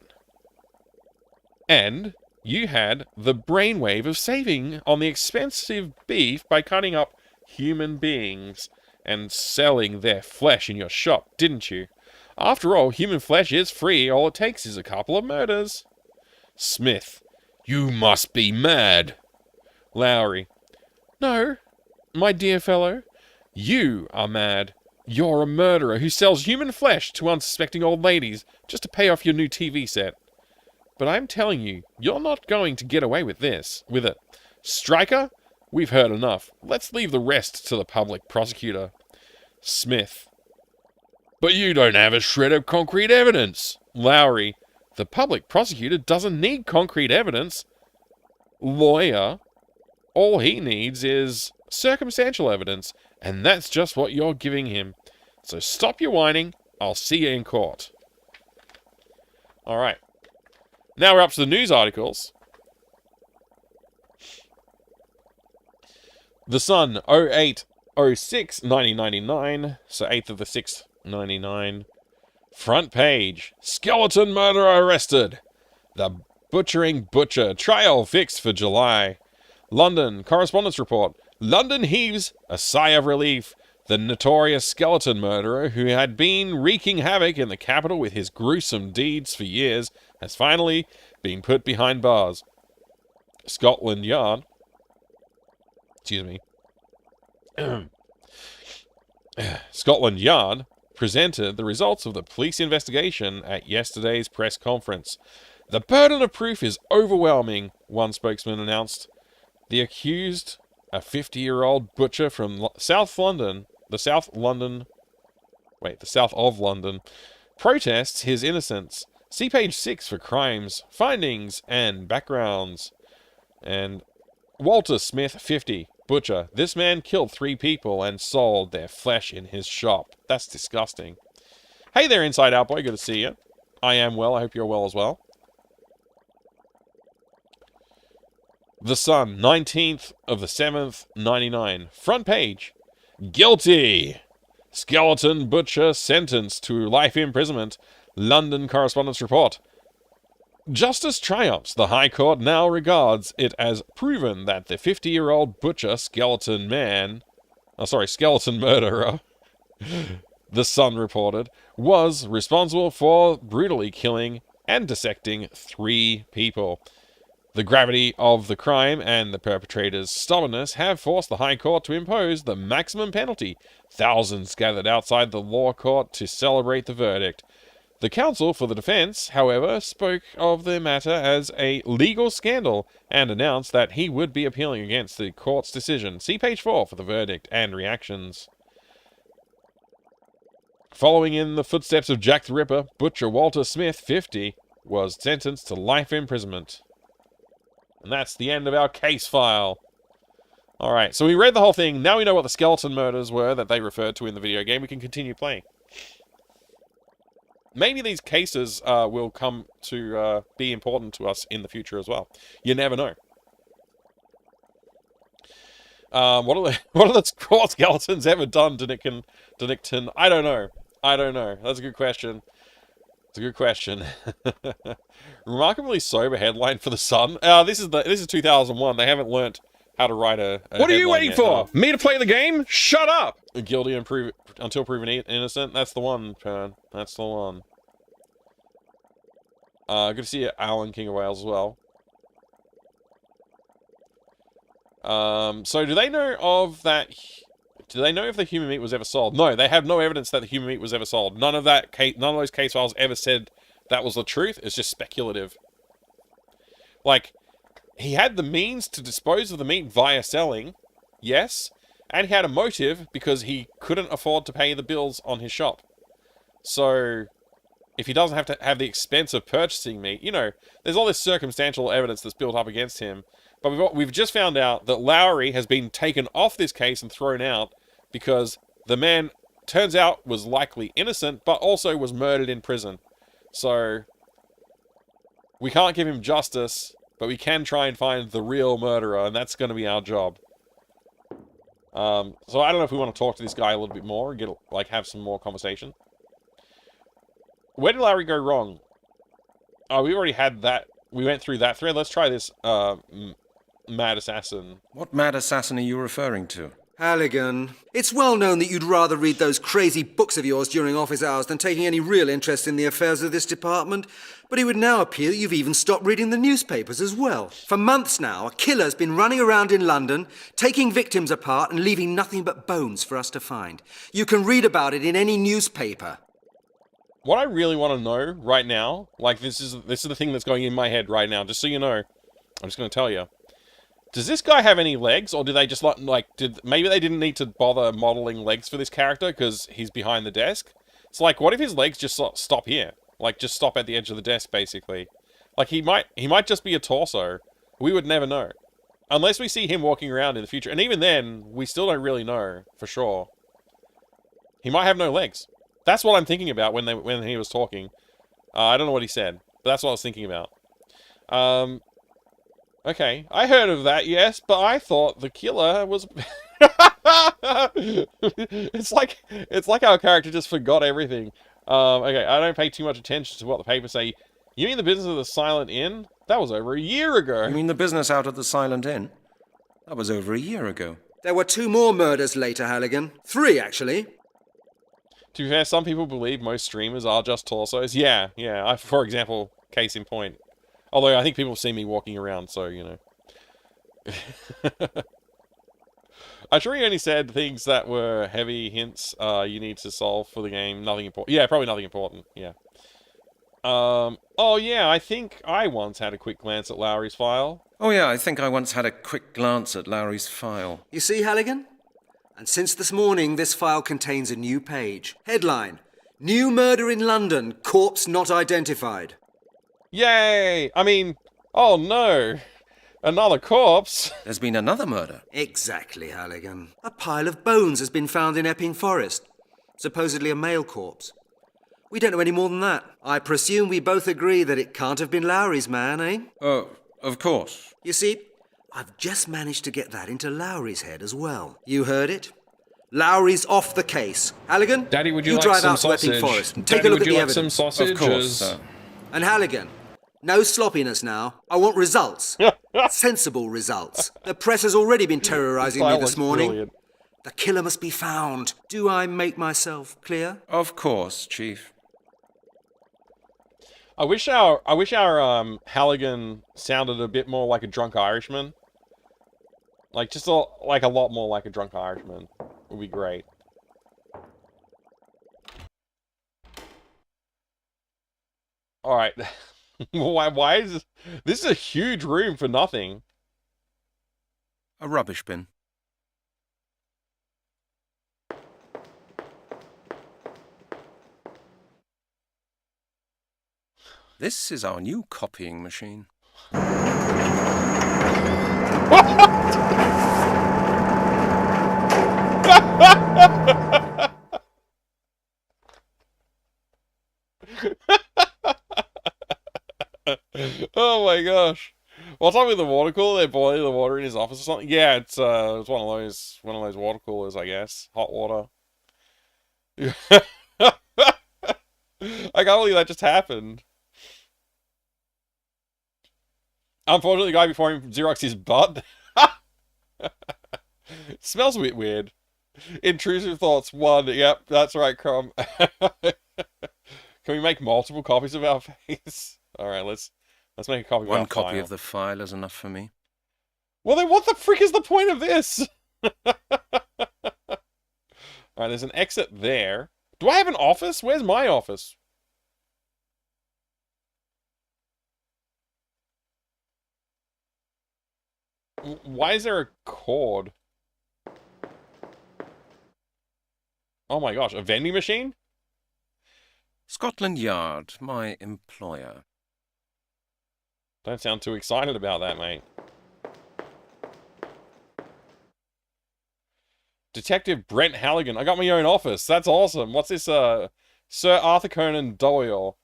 And you had the brainwave of saving on the expensive beef by cutting up human beings and selling their flesh in your shop, didn't you? After all, human flesh is free. All it takes is a couple of murders. Smith. You must be mad. Lowry. No, my dear fellow. You are mad. You're a murderer who sells human flesh to unsuspecting old ladies just to pay off your new TV set. But I'm telling you, you're not going to get away with it. Stryker, we've heard enough. Let's leave the rest to the public prosecutor. Smith. But you don't have a shred of concrete evidence. Lowry. The public prosecutor doesn't need concrete evidence. Lawyer. All he needs is circumstantial evidence, and that's just what you're giving him. So stop your whining. I'll see you in court. All right. Now we're up to the news articles. The Sun, 08/06/1999, so 8th of the 6th, 99. Front page, skeleton murderer arrested. The butchering butcher, trial fixed for July. London, correspondence report. London heaves a sigh of relief. The notorious skeleton murderer, who had been wreaking havoc in the capital with his gruesome deeds for years, has finally been put behind bars. Scotland Yard. Excuse me. Scotland Yard presented the results of the police investigation at yesterday's press conference. The burden of proof is overwhelming, one spokesman announced. The accused, a 50-year-old butcher from the South of London, protests his innocence. See page 6 for crimes, findings, and backgrounds. And Walter Smith, 50, butcher. This man killed 3 people and sold their flesh in his shop. That's disgusting. Hey there, Inside Out Boy. Good to see you. I am well. I hope you're well as well. The Sun, 19th of the 7th, 99. Front page. Guilty. Skeleton butcher sentenced to life imprisonment. London correspondence report. Justice triumphs. The High Court now regards it as proven that the 50-year-old butcher skeleton murderer, the Sun reported, was responsible for brutally killing and dissecting 3 people. The gravity of the crime and the perpetrator's stubbornness have forced the High Court to impose the maximum penalty. Thousands gathered outside the law court to celebrate the verdict. The counsel for the defense, however, spoke of the matter as a legal scandal and announced that he would be appealing against the court's decision. See page 4 for the verdict and reactions. Following in the footsteps of Jack the Ripper, butcher Walter Smith, 50, was sentenced to life imprisonment. And that's the end of our case file. Alright, so we read the whole thing. Now we know what the skeleton murders were that they referred to in the video game. We can continue playing. Maybe these cases will come to be important to us in the future as well. You never know. What are the core skeletons ever done to Nickton? I don't know. I don't know. That's a good question. It's a good question. Remarkably sober headline for the Sun. This is 2001. They haven't learnt how to write a What are you headline waiting yet. for? Me to play the game? Shut up! Guilty until proven innocent. That's the one, Pern. That's the one. Good to see Alan, King of Wales, as well. So do they know of that? Do they know if the human meat was ever sold? No, they have no evidence that the human meat was ever sold. None of those case files ever said that was the truth. It's just speculative. Like, he had the means to dispose of the meat via selling, yes, and he had a motive because he couldn't afford to pay the bills on his shop. So, if he doesn't have to have the expense of purchasing meat, you know, there's all this circumstantial evidence that's built up against him. But we've just found out that Lowry has been taken off this case and thrown out because the man, turns out, was likely innocent, but also was murdered in prison. So, we can't give him justice, but we can try and find the real murderer, and that's going to be our job. So I don't know if we want to talk to this guy a little bit more and get, like, have some more conversation. Where did Larry go wrong? Oh, we already had that. We went through that thread. Let's try this, Mad Assassin. What mad assassin are you referring to? Halligan, it's well known that you'd rather read those crazy books of yours during office hours than taking any real interest in the affairs of this department. But it would now appear that you've even stopped reading the newspapers as well. For months now, a killer's been running around in London, taking victims apart and leaving nothing but bones for us to find. You can read about it in any newspaper. What I really want to know right now, like this is the thing that's going in my head right now, just so you know, I'm just going to tell you. Does this guy have any legs, or do they just maybe they didn't need to bother modeling legs for this character because he's behind the desk? It's like, what if his legs just stop here? Like, just stop at the edge of the desk, basically. Like, he might just be a torso. We would never know. Unless we see him walking around in the future. And even then, we still don't really know, for sure. He might have no legs. That's what I'm thinking about when he was talking. I don't know what he said, but that's what I was thinking about. Okay, I heard of that, yes, but I thought the killer was... It's like our character just forgot everything. Okay, I don't pay too much attention to what the papers say. You mean the business of the Silent Inn? That was over a year ago. You mean the business out at the Silent Inn? That was over a year ago. There were 2 more murders later, Halligan. 3, actually. To be fair, some people believe most streamers are just torsos. Yeah. For example, case in point. Although I think people see me walking around, so, you know. I'm sure he only said things that were heavy hints you need to solve for the game. Nothing important. Yeah, probably nothing important. Yeah. Oh yeah, I think I once had a quick glance at Lowry's file. Oh yeah, I think I once had a quick glance at Lowry's file. You see, Halligan? And since this morning, this file contains a new page. Headline: New murder in London, corpse not identified. Yay! I mean, oh no! Another corpse! There's been another murder. Exactly, Halligan. A pile of bones has been found in Epping Forest. Supposedly a male corpse. We don't know any more than that. I presume we both agree that it can't have been Lowry's man, eh? Oh, of course. You see, I've just managed to get that into Lowry's head as well. You heard it? Lowry's off the case. Halligan, Daddy, would you like drive some out to Epping sausage? Forest and take Daddy, a look would at you the like some evidence. sausage? Of course, sir. And Halligan, no sloppiness now. I want results. Sensible results. The press has already been terrorizing me this morning. Brilliant. The killer must be found. Do I make myself clear? Of course, Chief. I wish our Halligan sounded a bit more like a drunk Irishman. Like just a lot more like a drunk Irishman would be great. All right. Why is this is a huge room for nothing? A rubbish bin. This is our new copying machine. Oh my gosh. What's up with the water cooler? They're boiling the water in his office or something? Yeah, it's one of those water coolers, I guess. Hot water. I can't believe that just happened. Unfortunately, the guy before him Xeroxed his butt. Smells a bit weird. Intrusive thoughts 1. Yep, that's right, Crumb. Can we make multiple copies of our face? Alright, let's make a copy of our One copy file. of the file is enough for me. Well then what the frick is the point of this? Alright, there's an exit there. Do I have an office? Where's my office? Why is there a cord? Oh my gosh, a vending machine? Scotland Yard, my employer. Don't sound too excited about that, mate. Detective Brent Halligan. I got my own office. That's awesome. What's this, Sir Arthur Conan Doyle?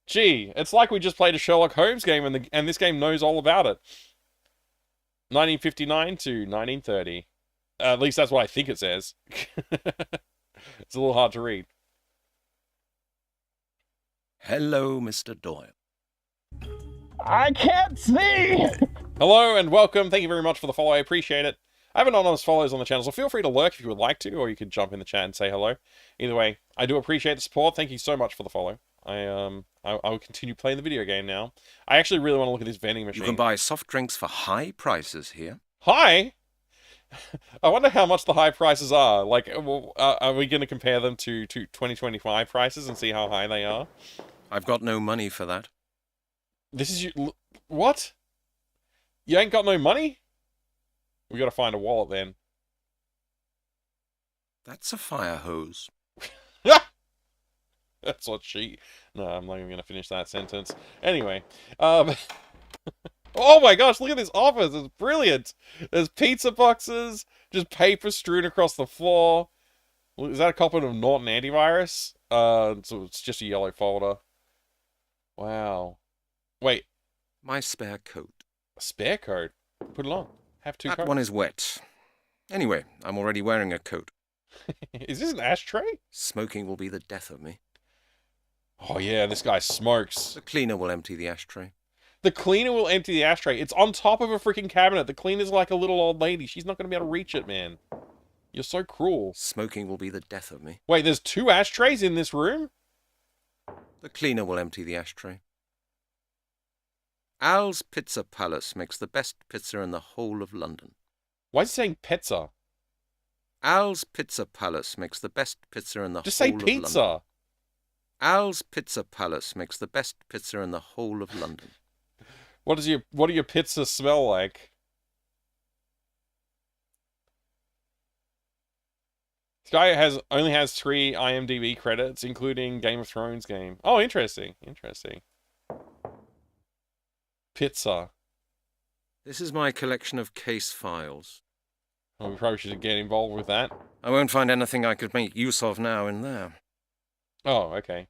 Gee, it's like we just played a Sherlock Holmes game and this game knows all about it. 1959 to 1930. At least that's what I think it says. It's a little hard to read. Hello, Mr. Doyle. I can't see! Hello and welcome. Thank you very much for the follow. I appreciate it. I have anonymous follows on the channel, so feel free to lurk if you would like to, or you could jump in the chat and say hello. Either way, I do appreciate the support. Thank you so much for the follow. I will continue playing the video game now. I actually really want to look at this vending machine. You can buy soft drinks for high prices here. Hi! I wonder how much the high prices are. Like, are we going to compare them to 2025 prices and see how high they are? I've got no money for that. This is you... What? You ain't got no money? We gotta find a wallet then. That's a fire hose. That's what she... No, I'm not even gonna finish that sentence. Anyway, oh my gosh, look at this office. It's brilliant. There's pizza boxes, just paper strewn across the floor. Is that a copy of Norton Antivirus? So it's just a yellow folder. Wow. Wait. My spare coat. A spare coat? Put it on. Have two That coats. one is wet. Anyway, I'm already wearing a coat. Is this an ashtray? Smoking will be the death of me. Oh yeah, this guy smokes. The cleaner will empty the ashtray. The cleaner will empty the ashtray. It's on top of a freaking cabinet. The cleaner's like a little old lady. She's not going to be able to reach it, man. You're so cruel. Smoking will be the death of me. Wait, there's 2 ashtrays in this room? The cleaner will empty the ashtray. Al's Pizza Palace makes the best pizza in the whole of London. Why is it saying pizza? Al's Pizza Palace makes the best pizza in the Just whole say of London. pizza. Al's Pizza Palace makes the best pizza in the whole of London. What do your pizzas smell like? This guy only has 3 IMDb credits, including Game of Thrones game. Oh, interesting. Interesting. Pizza. This is my collection of case files. Oh, we probably should get involved with that. I won't find anything I could make use of now in there. Oh, okay.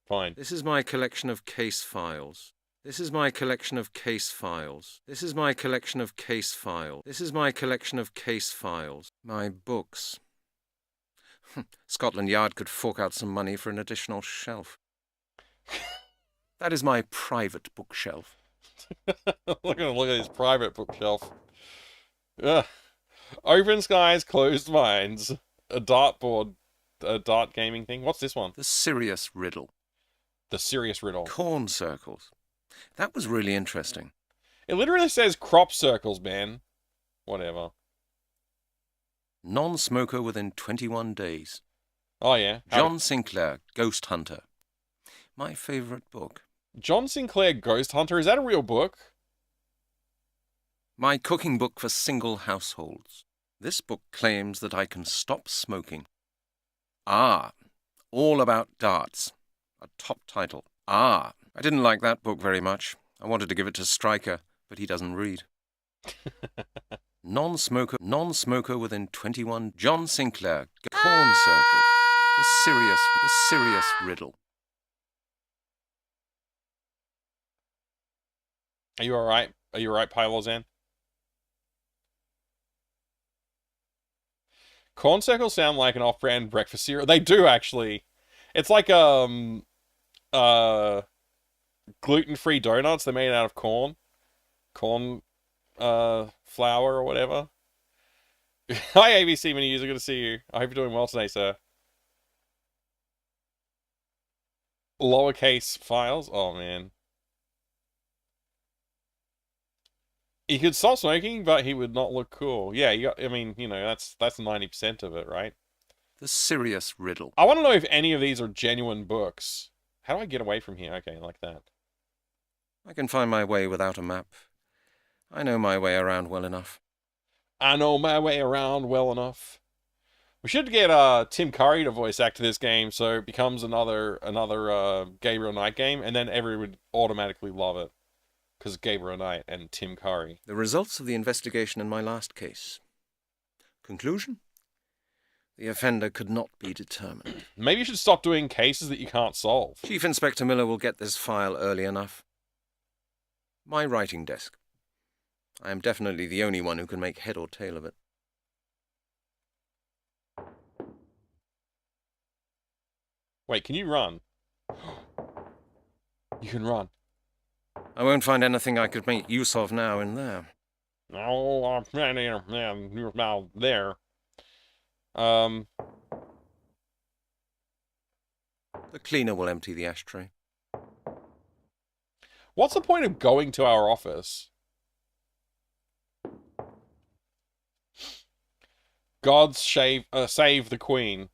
Fine. This is my collection of case files. This is my collection of case files. This is my collection of case files. This is my collection of case files. My books. Scotland Yard could fork out some money for an additional shelf. That is my private bookshelf. Look at his private bookshelf. Ugh. Open skies, closed minds. A dartboard. A dart gaming thing. What's this one? The Sirius Riddle. The Serious Riddle. Corn circles. That was really interesting. It literally says crop circles, man. Whatever. Non-smoker within 21 days. Oh, yeah. John Sinclair, Ghost Hunter. My favourite book. John Sinclair Ghost Hunter. Is that a real book? My cooking book for single households. This book claims that I can stop smoking. Ah, all about darts. A top title. Ah, I didn't like that book very much. I wanted to give it to Stryker, but he doesn't read. Non-smoker within 21. John Sinclair. Corn circle. The Sirius riddle. Are you alright? Are you alright, Pylozan? Corn circles sound like an off-brand breakfast cereal. They do, actually. It's like, gluten-free donuts. They're made out of corn. Corn, flour or whatever. Hi, ABC Mini User. Good to see you. I hope you're doing well today, sir. Lowercase files. Oh, man. He could stop smoking, but he would not look cool. Yeah, I mean, you know, that's 90% of it, right? The Sirius riddle. I want to know if any of these are genuine books. How do I get away from here? Okay, like that. I can find my way without a map. I know my way around well enough. I know my way around well enough. We should get Tim Curry to voice act this game, so it becomes another Gabriel Knight game, and then everyone would automatically love it. Because Gabriel Knight and Tim Curry. The results of the investigation in my last case. Conclusion? The offender could not be determined. Maybe you should stop doing cases that you can't solve. Chief Inspector Miller will get this file early enough. My writing desk. I am definitely the only one who can make head or tail of it. Wait, can you run? You can run. I won't find anything I could make use of now in there. Oh, I'm now there. The cleaner will empty the ashtray. What's the point of going to our office? God save the Queen.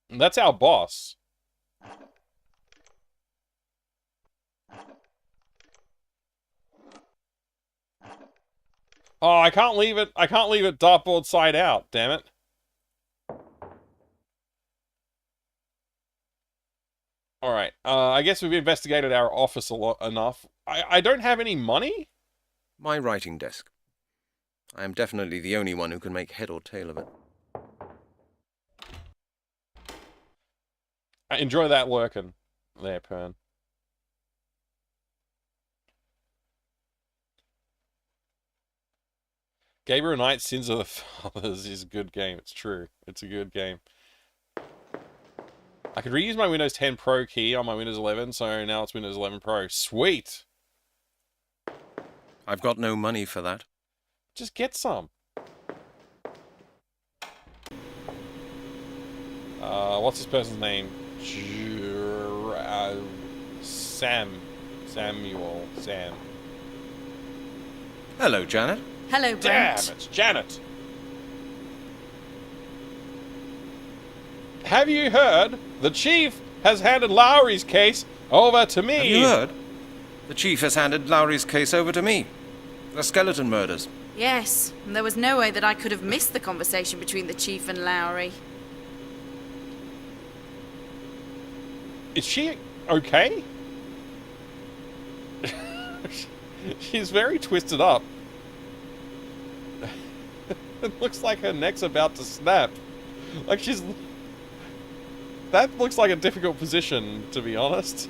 That's our boss. Oh, I can't leave it. I can't leave it dartboard side out. Damn it. All right. I guess we've investigated our office enough. I don't have any money. My writing desk. I am definitely the only one who can make head or tail of it. I enjoy that lurking there, Pern. Gabriel Knight's Sins of the Fathers is a good game. It's true. It's a good game. I could reuse my Windows 10 Pro key on my Windows 11, so now it's Windows 11 Pro. Sweet! I've got no money for that. Just get some. What's this person's name? Sam. Hello, Janet. Hello, Brent. Damn, it's Janet. Have you heard? The chief has handed Lowry's case over to me. Have you heard? The chief has handed Lowry's case over to me. The skeleton murders. Yes, and there was no way that I could have missed the conversation between the chief and Lowry. Is she okay? She's very twisted up. It looks like her neck's about to snap. Like she's... That looks like a difficult position, to be honest.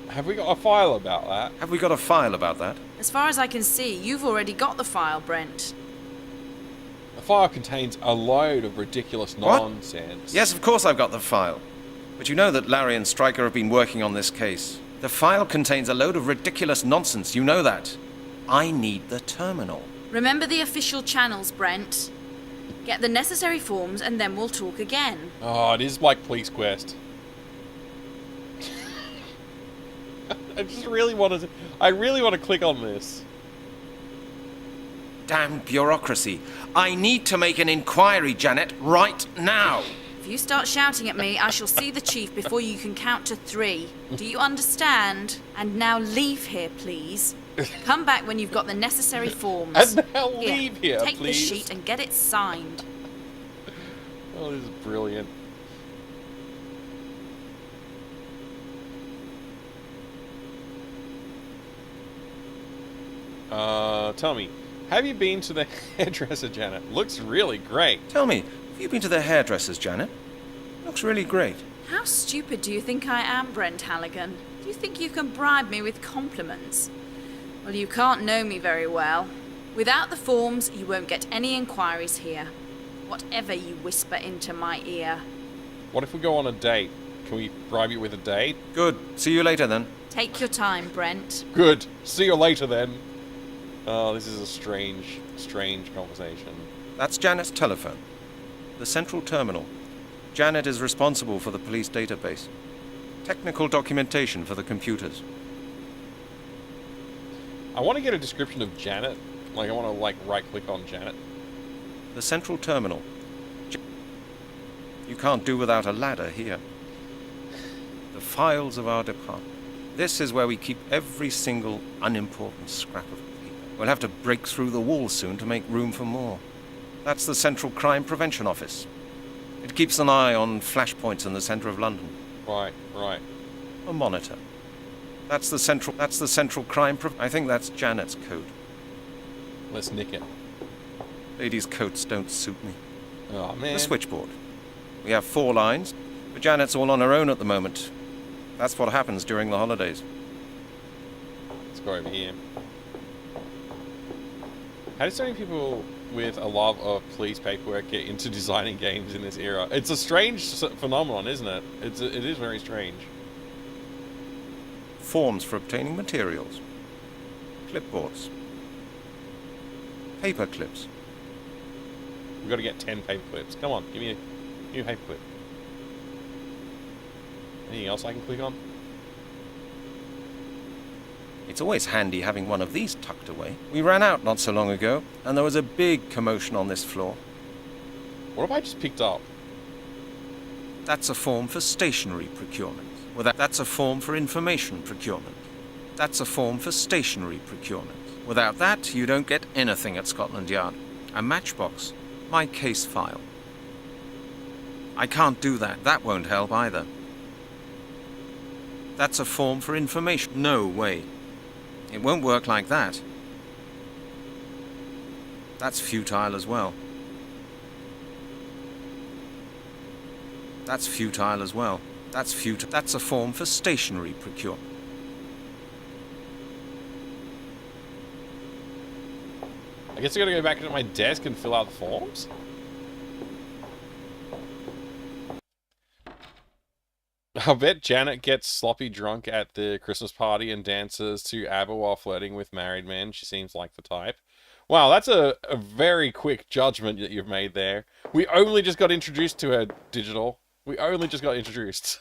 Have we got a file about that? Have we got a file about that? As far as I can see, you've already got the file, Brent. The file contains a load of ridiculous nonsense. Yes, of course I've got the file. But you know that Larry and Stryker have been working on this case. The file contains a load of ridiculous nonsense, you know that. I need the terminal. Remember the official channels, Brent. Get the necessary forms and then we'll talk again. Oh, it is like Police Quest. I really want to click on this. Damn bureaucracy. I need to make an inquiry, Janet, right now. If you start shouting at me, I shall see the chief before you can count to 3. Do you understand? And now leave here, please. Come back when you've got the necessary forms. And now leave here, take please. the sheet and get it signed. Oh, this is brilliant. Tell me, have you been to the hairdresser, Janet? Looks really great. Tell me, have you been to the hairdressers, Janet? Looks really great. How stupid do you think I am, Brent Halligan? Do you think you can bribe me with compliments? Well, you can't know me very well. Without the forms, you won't get any inquiries here. Whatever you whisper into my ear. What if we go on a date? Can we bribe you with a date? Good. See you later, then. Take your time, Brent. Good. See you later, then. Oh, this is a strange, strange conversation. That's Janet's telephone. The central terminal. Janet is responsible for the police database. Technical documentation for the computers. I want to get a description of Janet. Like, I want to, like, right-click on Janet. The central terminal. You can't do without a ladder here. The files of our department. This is where we keep every single unimportant scrap of paper. We'll have to break through the wall soon to make room for more. That's the Central Crime Prevention Office. It keeps an eye on flashpoints in the centre of London. Right, right. A monitor. That's the Central Crime I think that's Janet's code. Let's nick it. Ladies' coats don't suit me. Oh, man. The switchboard. We have 4 lines, but Janet's all on her own at the moment. That's what happens during the holidays. Let's go over here. How do so many people with a love of police paperwork get into designing games in this era? It's a strange phenomenon, isn't it? It is very strange. Forms for obtaining materials. Clipboards. Paper clips. We've got to get 10 paper clips. Come on, give me a new paper clip. Anything else I can click on? It's always handy having one of these tucked away. We ran out not so long ago, and there was a big commotion on this floor. What have I just picked up? That's a form for stationery procurement. That's a form for information procurement. That's a form for stationery procurement. Without that, you don't get anything at Scotland Yard. A matchbox. My case file. I can't do that. That won't help either. That's a form for information. No way. It won't work like that. That's futile as well. That's futile as well. That's futile. That's a form for stationery procurement. I guess I gotta go back into my desk and fill out the forms? I'll bet Janet gets sloppy drunk at the Christmas party and dances to ABBA while flirting with married men. She seems like the type. Wow, that's a very quick judgment that you've made there. We only just got introduced to her, Digital. We only just got introduced.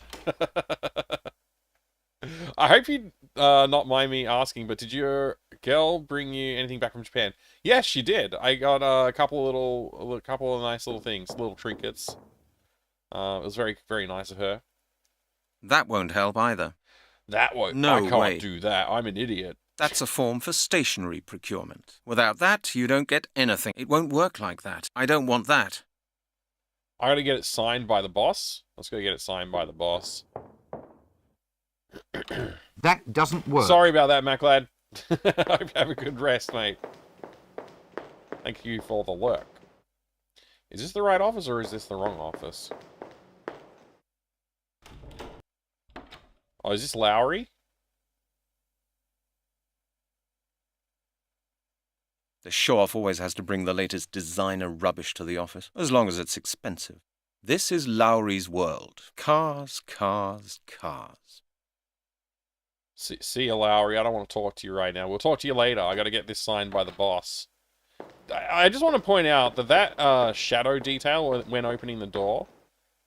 I hope you not mind me asking, but did your girl bring you anything back from Japan? Yes, she did. I got a couple of nice little things, little trinkets. It was very, very nice of her. That won't help either. That won't. No I can't way. do that. I'm an idiot. That's a form for stationery procurement. Without that, you don't get anything. It won't work like that. I don't want that. I gotta get it signed by the boss. Let's go get it signed by the boss. That doesn't work. Sorry about that, Maclad. Hope you have a good rest, mate. Thank you for the work. Is this the right office or is this the wrong office? Oh, is this Lowry? The show-off always has to bring the latest designer rubbish to the office, as long as it's expensive. This is Lowry's world. Cars, cars, cars. See you, Lowry. I don't want to talk to you right now. We'll talk to you later. I gotta get this signed by the boss. I just want to point out that shadow detail when opening the door,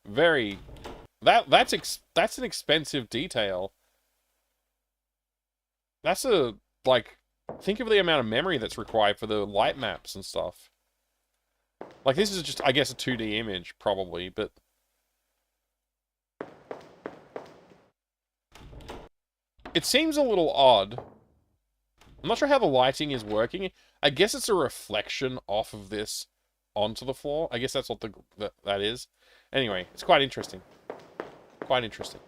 that's an expensive detail. That's think of the amount of memory that's required for the light maps and stuff. Like, this is just, I guess, a 2D image, probably, but... It seems a little odd. I'm not sure how the lighting is working. I guess it's a reflection off of this onto the floor. I guess that's what that is. Anyway, it's quite interesting. Quite interesting.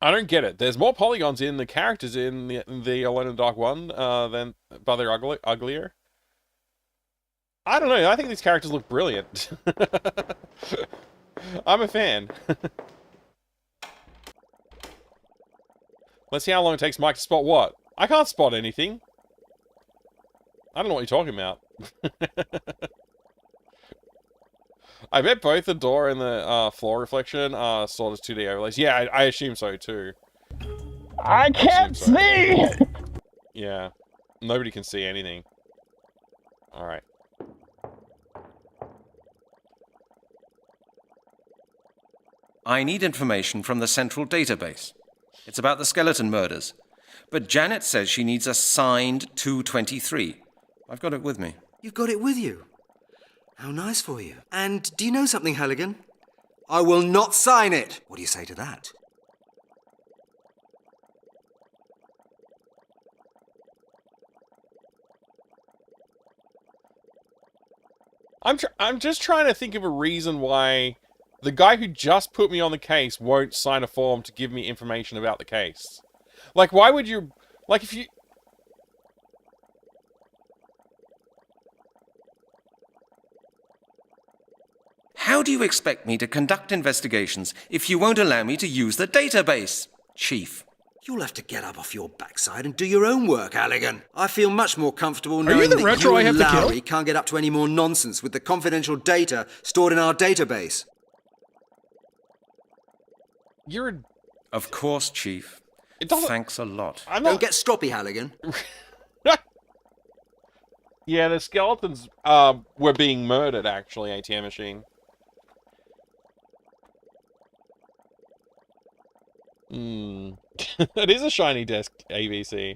I don't get it. There's more polygons in the characters in the Alone in the Dark one than, but they're uglier. I don't know. I think these characters look brilliant. I'm a fan. Let's see how long it takes Mike to spot what. I can't spot anything. I don't know what you're talking about. I bet both the door and the floor reflection are sort of 2D overlays. Yeah, I assume so too. I can't see! Yeah. Nobody can see anything. Alright. I need information from the central database. It's about the skeleton murders. But Janet says she needs a signed 223. I've got it with me. You've got it with you? How nice for you. And do you know something, Halligan? I will not sign it. What do you say to that? I'm just trying to think of a reason why the guy who just put me on the case won't sign a form to give me information about the case. Like, why would you... Like, if you... How do you expect me to conduct investigations if you won't allow me to use the database, Chief? You'll have to get up off your backside and do your own work, Halligan. I feel much more comfortable you knowing the that retro you I and have to kill? Lowry can't get up to any more nonsense with the confidential data stored in our database. You're a... Of course, Chief. It doesn't... Thanks a lot. I'm not... Don't get stroppy, Halligan. Yeah, the skeletons were being murdered, actually, ATM machine. It is a shiny desk, ABC.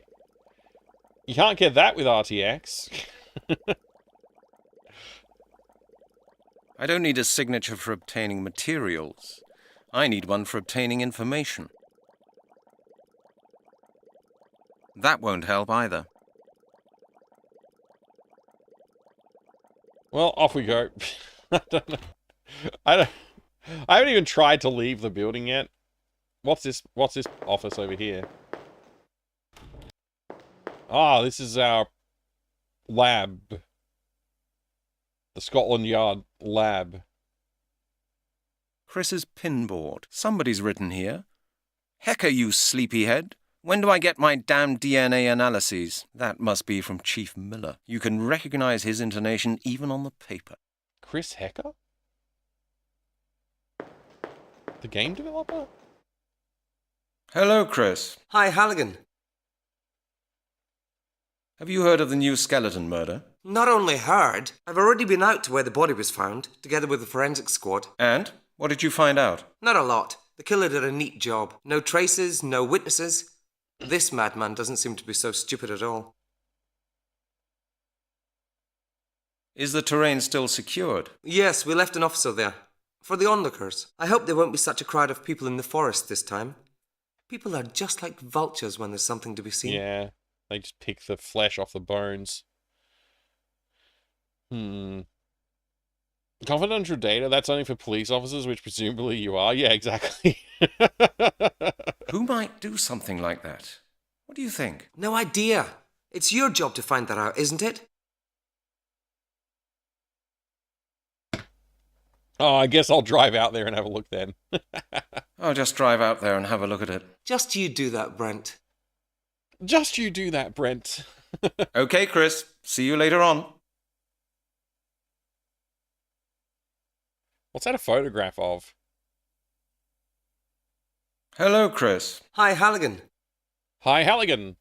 You can't get that with RTX. I don't need a signature for obtaining materials. I need one for obtaining information. That won't help either. Well, off we go. I don't know. I haven't even tried to leave the building yet. What's this office over here? Ah, this is our lab. The Scotland Yard lab. Chris's pinboard. Somebody's written here. Hecker, you sleepyhead. When do I get my damn DNA analyses? That must be from Chief Miller. You can recognize his intonation even on the paper. Chris Hecker? The game developer? Hello, Chris. Hi, Halligan. Have you heard of the new skeleton murder? Not only heard, I've already been out to where the body was found, together with the forensic squad. And? What did you find out? Not a lot. The killer did a neat job. No traces, no witnesses. This madman doesn't seem to be so stupid at all. Is the terrain still secured? Yes, we left an officer there. For the onlookers. I hope there won't be such a crowd of people in the forest this time. People are just like vultures when there's something to be seen. Yeah, they just pick the flesh off the bones. Confidential data? That's only for police officers, which presumably you are? Yeah, exactly. Who might do something like that? What do you think? No idea. It's your job to find that out, isn't it? Oh, I guess I'll drive out there and have a look then. I'll just drive out there and have a look at it. Just you do that, Brent. Just you do that, Brent. Okay, Chris. See you later on. What's that a photograph of? Hello, Chris. Hi, Halligan. Hi, Halligan.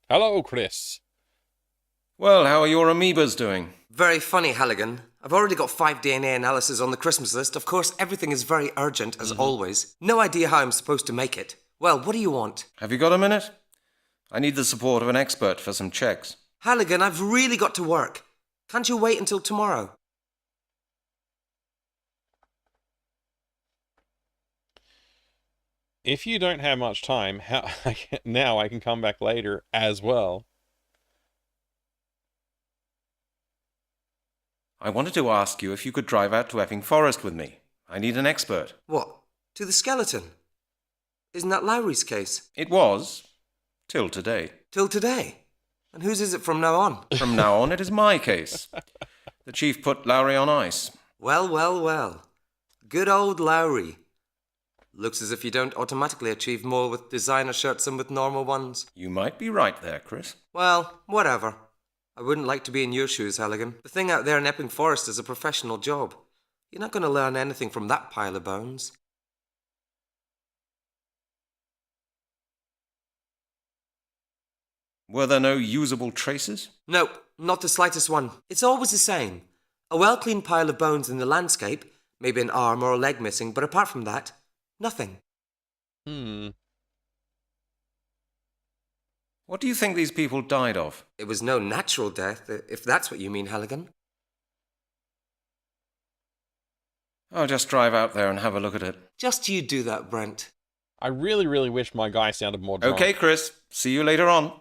Hello, Chris. Well, how are your amoebas doing? Very funny, Halligan. I've already got 5 DNA analysis on the Christmas list. Of course, everything is very urgent, as always. No idea how I'm supposed to make it. Well, what do you want? Have you got a minute? I need the support of an expert for some checks. Halligan, I've really got to work. Can't you wait until tomorrow? If you don't have much time, now I can come back later as well. I wanted to ask you if you could drive out to Epping Forest with me. I need an expert. What? To the skeleton? Isn't that Lowry's case? It was. Till today. Till today? And whose is it from now on? From now on, it is my case. The chief put Lowry on ice. Well, well, well. Good old Lowry. Looks as if you don't automatically achieve more with designer shirts than with normal ones. You might be right there, Chris. Well, whatever. I wouldn't like to be in your shoes, Halligan. The thing out there in Epping Forest is a professional job. You're not going to learn anything from that pile of bones. Were there no usable traces? Nope, not the slightest one. It's always the same. A well-cleaned pile of bones in the landscape, maybe an arm or a leg missing, but apart from that, nothing. What do you think these people died of? It was no natural death, if that's what you mean, Halligan. I'll just drive out there and have a look at it. Just you do that, Brent. I really, really wish my guy sounded more drunk. Okay, Chris. See you later on.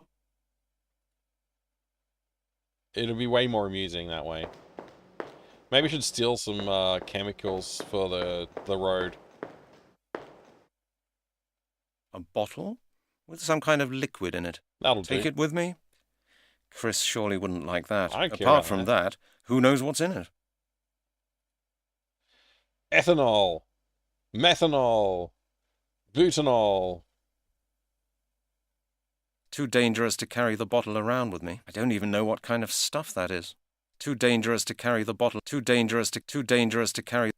It'll be way more amusing that way. Maybe we should steal some chemicals for the road. A bottle? With some kind of liquid in it. That'll Take do. it with me? Chris surely wouldn't like that. I don't care Apart about from that. that, who knows what's in it? Ethanol. Methanol. Butanol. Too dangerous to carry the bottle around with me. I don't even know what kind of stuff that is. Too dangerous to carry the bottle. Too dangerous to carry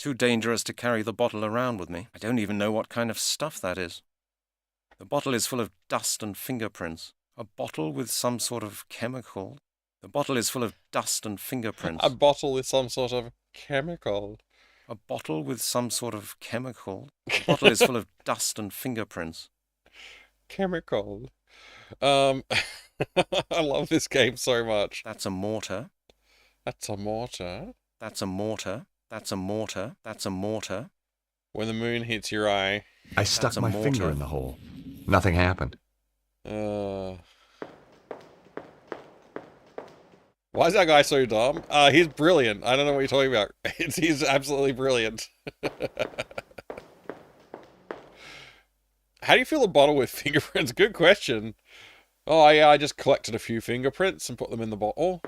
the bottle around with me. I don't even know what kind of stuff that is. The bottle is full of dust and fingerprints. A bottle with some sort of chemical. The bottle is full of dust and fingerprints. A bottle with some sort of chemical. A bottle with some sort of chemical. The bottle is full of dust and fingerprints. Chemical. I love this game so much. That's a mortar. That's a mortar. That's a mortar. That's a mortar. That's a mortar. When the moon hits your eye. I stuck my finger in the hole. Nothing happened. Why is that guy so dumb? He's brilliant. I don't know what you're talking about. He's absolutely brilliant. How do you fill a bottle with fingerprints? Good question. Oh, yeah, I just collected a few fingerprints and put them in the bottle.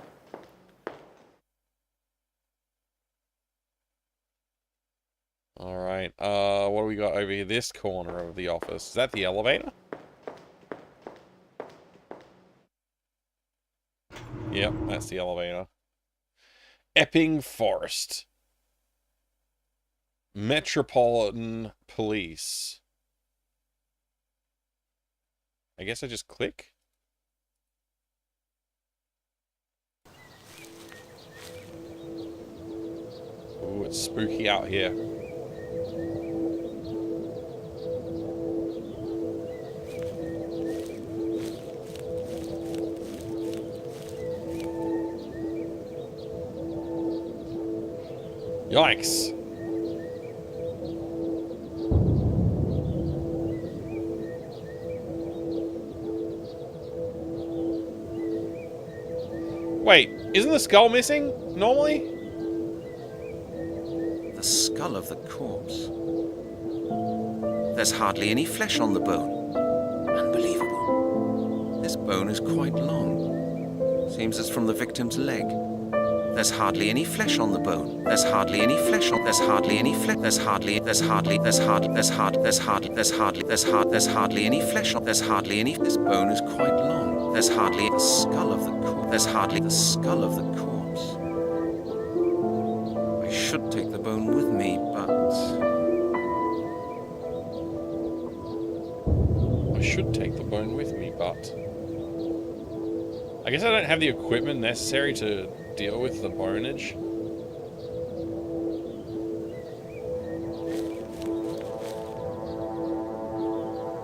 Alright, what do we got over here? This corner of the office. Is that the elevator? Yep, that's the elevator. Epping Forest. Metropolitan Police. I guess I just click. Ooh, it's spooky out here. Yikes. Wait, isn't the skull missing, normally? The skull of the corpse. There's hardly any flesh on the bone. Unbelievable. This bone is quite long. Seems it's from the victim's leg. There's hardly any flesh on the bone. There's hardly any flesh on. There's hardly any flesh. There's hardly any flesh on. There's hardly any. This bone is quite long. There's hardly the skull of the corpse. There's hardly the skull of the corpse. I should take the bone with me, but I should take the bone with me, but I guess I don't have the equipment necessary to deal with the bonage.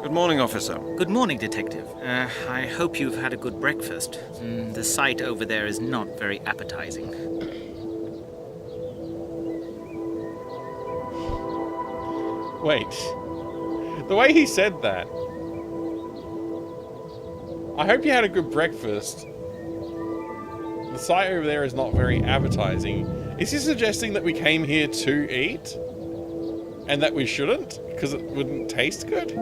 Good morning, officer. Good morning, Detective. I hope you've had a good breakfast. The sight over there is not very appetizing. Wait. The way he said that. I hope you had a good breakfast. The sight over there is not very appetizing. Is he suggesting that we came here to eat? And that we shouldn't? Because it wouldn't taste good?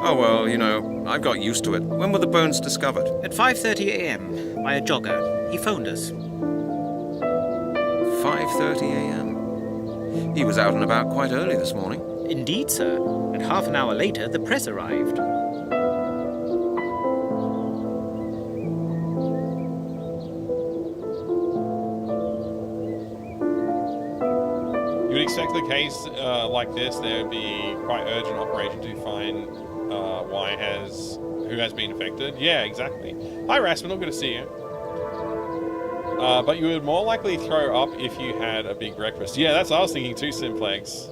Oh, well, you know, I've got used to it. When were the bones discovered? At 5:30 a.m. by a jogger. He phoned us. 5:30 a.m. He was out and about quite early this morning. Indeed, sir. And half an hour later, the press arrived. You would expect the case like this, there would be quite urgent operation to find who has been affected. Yeah, exactly. Hi, Rasmus, good to see you. But you would more likely throw up if you had a big breakfast. Yeah, that's what I was thinking too, Simplex.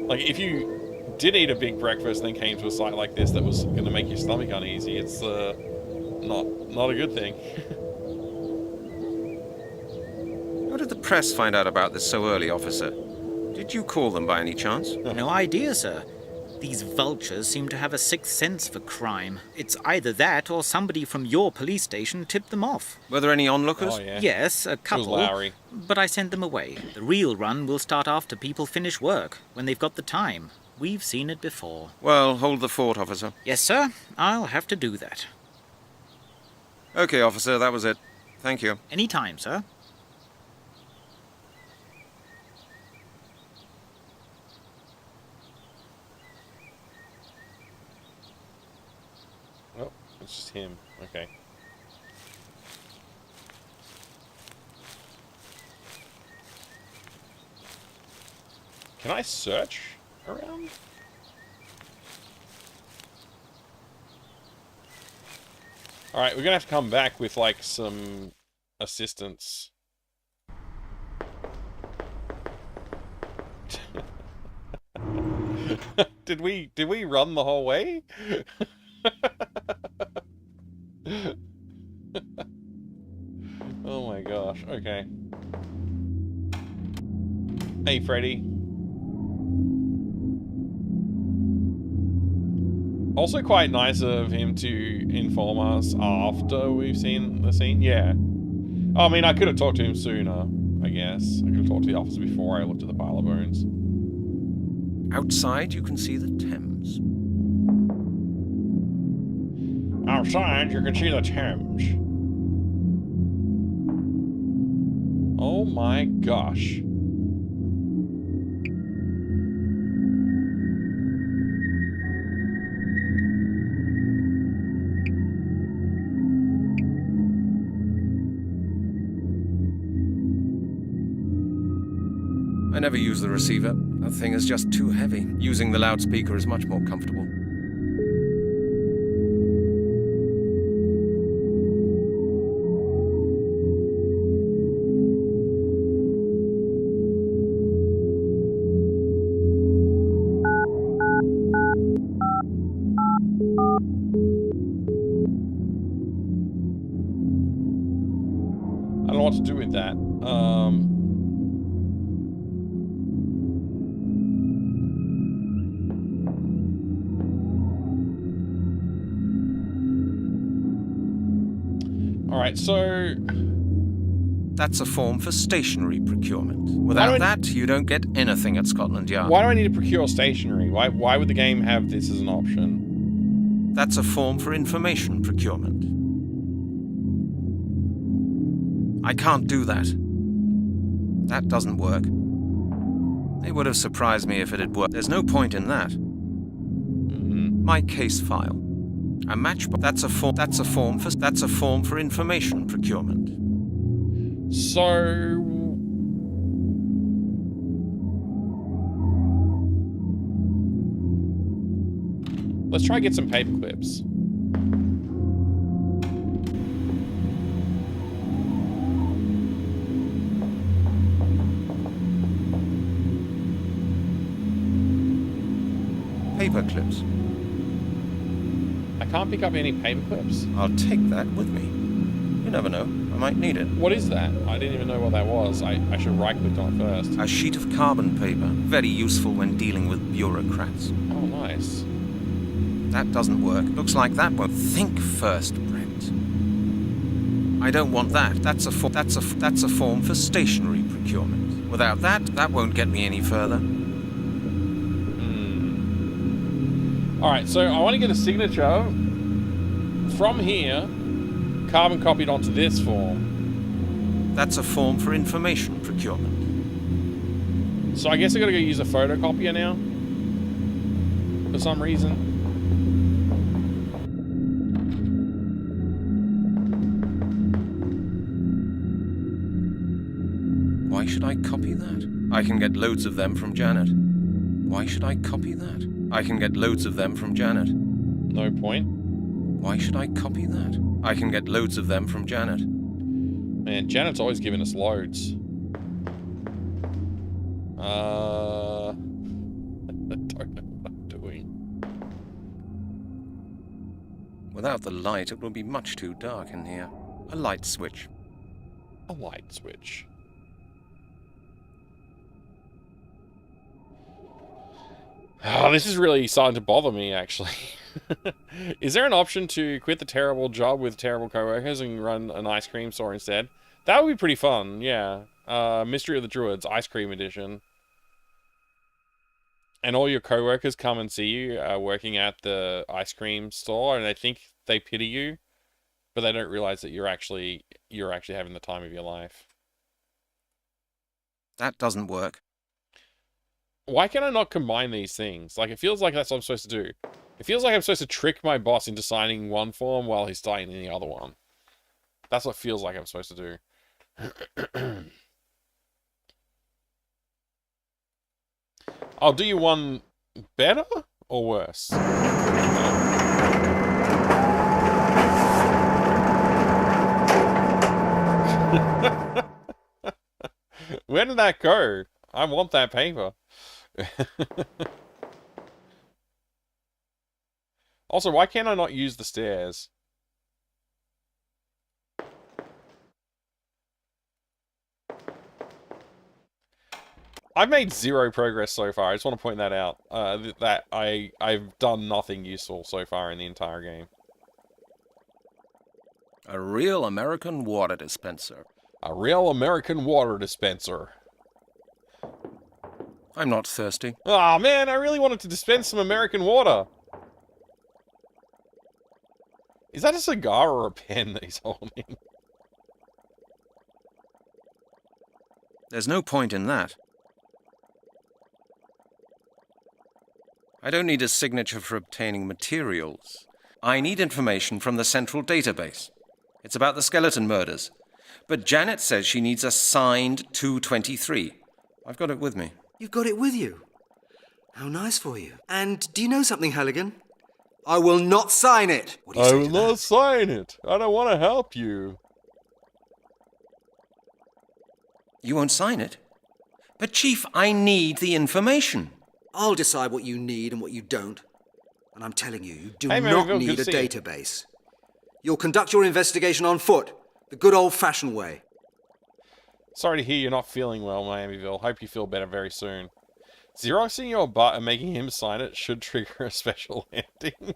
Like, if you did eat a big breakfast and then came to a site like this that was going to make your stomach uneasy, it's not a good thing. How did the press find out about this so early, officer? Did you call them by any chance? No idea, sir. These vultures seem to have a sixth sense for crime. It's either that or somebody from your police station tipped them off. Were there any onlookers? Oh, yeah. Yes, a couple. It was Lowry. But I sent them away. The real run will start after people finish work, when they've got the time. We've seen it before. Well, hold the fort, officer. Yes, sir. I'll have to do that. Okay, officer, that was it. Thank you. Any time, sir. Oh, it's just him. Okay. Can I search around? Alright, we're gonna have to come back with, like, some assistance. Did we run the whole way? Oh my gosh, okay. Hey, Freddy. Also quite nice of him to inform us after we've seen the scene. Yeah. I mean, I could have talked to him sooner, I guess. I could have talked to the officer before I looked at the pile of bones. Outside, you can see the Thames. Outside, you can see the Thames. Oh my gosh. I never use the receiver. That thing is just too heavy. Using the loudspeaker is much more comfortable. I don't know what to do with that. Alright, so... That's a form for stationery procurement. Without that, you don't get anything at Scotland Yard. Why do I need to procure stationery? Why would the game have this as an option? That's a form for information procurement. I can't do that. That doesn't work. It would have surprised me if it had worked. There's no point in that. My case file. A matchbook. That's a form for information procurement. So... let's try and get some paper clips. Paper clips. I can't pick up any paper clips. I'll take that with me. You never know. I might need it. What is that? I didn't even know what that was. I should right-click on it first. A sheet of carbon paper. Very useful when dealing with bureaucrats. Oh, nice. That doesn't work. Looks like that won't. Think first, Brent. I don't want that. That's a form for stationary procurement. Without that, that won't get me any further. Alright, so I want to get a signature from here, carbon copied onto this form. That's a form for information procurement. So I guess I gotta go use a photocopier now? For some reason. Why should I copy that? I can get loads of them from Janet. Why should I copy that? I can get loads of them from Janet. No point. Why should I copy that? I can get loads of them from Janet. Man, Janet's always giving us loads. I don't know what I'm doing. Without the light, it will be much too dark in here. A light switch. A light switch. Oh, this is really starting to bother me, actually. Is there an option to quit the terrible job with terrible coworkers and run an ice cream store instead? That would be pretty fun, yeah. Mystery of the Druids, Ice Cream Edition. And all your coworkers come and see you working at the ice cream store, and they think they pity you, but they don't realize that you're actually having the time of your life. That doesn't work. Why can I not combine these things? Like, it feels like that's what I'm supposed to do. It feels like I'm supposed to trick my boss into signing one form while he's signing the other one. That's what it feels like I'm supposed to do. I'll do you one better or worse? Where did that go? I want that paper. Also, why can't I not use the stairs? I've made zero progress so far. I just want to point that out. That I've done nothing useful so far in the entire game. A real American water dispenser. A real American water dispenser. I'm not thirsty. Aw, man, I really wanted to dispense some American water. Is that a cigar or a pen that he's holding? There's no point in that. I don't need a signature for obtaining materials. I need information from the central database. It's about the skeleton murders. But Janet says she needs a signed 223. I've got it with me. You've got it with you? How nice for you. And do you know something, Halligan? I will not sign it. What do you say I will not sign it. I don't want to help you. You won't sign it? But Chief, I need the information. I'll decide what you need and what you don't. And I'm telling you, you do Hey, not Maryville, need good a to see you. database. You'll conduct your investigation on foot, the good old-fashioned way. Sorry to hear you're not feeling well, Miamiville. Hope you feel better very soon. Xeroxing your butt and making him sign it should trigger a special ending.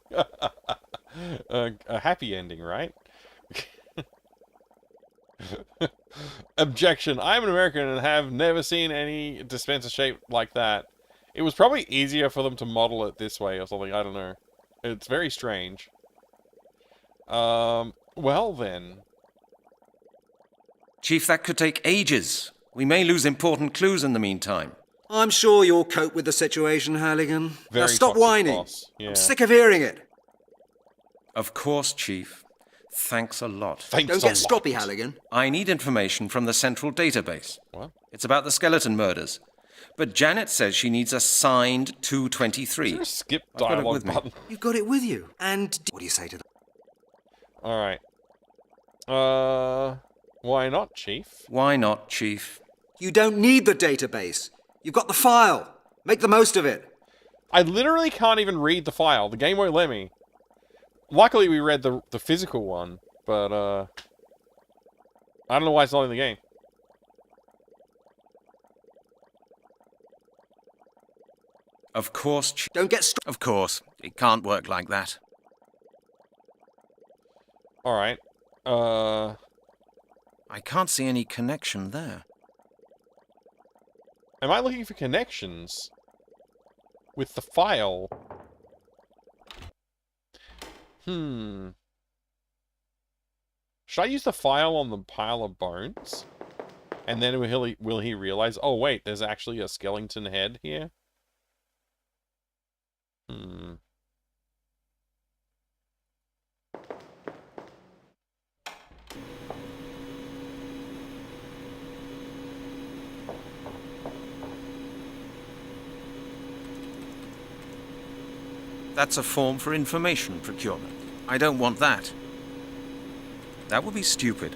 A happy ending, right? Objection. I'm an American and have never seen any dispenser shaped like that. It was probably easier for them to model it this way or something. I don't know. It's very strange. Well then. Chief, that could take ages. We may lose important clues in the meantime. I'm sure you'll cope with the situation, Halligan. Now Very stop toxic whining. boss. Yeah. I'm sick of hearing it. Of course, Chief. Thanks a lot. Thanks Don't a get stroppy, lot. Halligan. I need information from the central database. What? It's about the skeleton murders. But Janet says she needs a signed 223. Is there a skip I've got it dialogue with me. button? You've got it with you. And what do you say to that? Alright. Why not, Chief? Why not, Chief? You don't need the database. You've got the file. Make the most of it. I literally can't even read the file. The game won't let me. Luckily, we read the physical one, but, I don't know why it's not in the game. Of course, Chief. Don't get Of course. It can't work like that. Alright. I can't see any connection there. Am I looking for connections with the file? Should I use the file on the pile of bones? And then will he realize, oh wait, there's actually a skeleton head here? That's a form for information procurement. I don't want that. That would be stupid.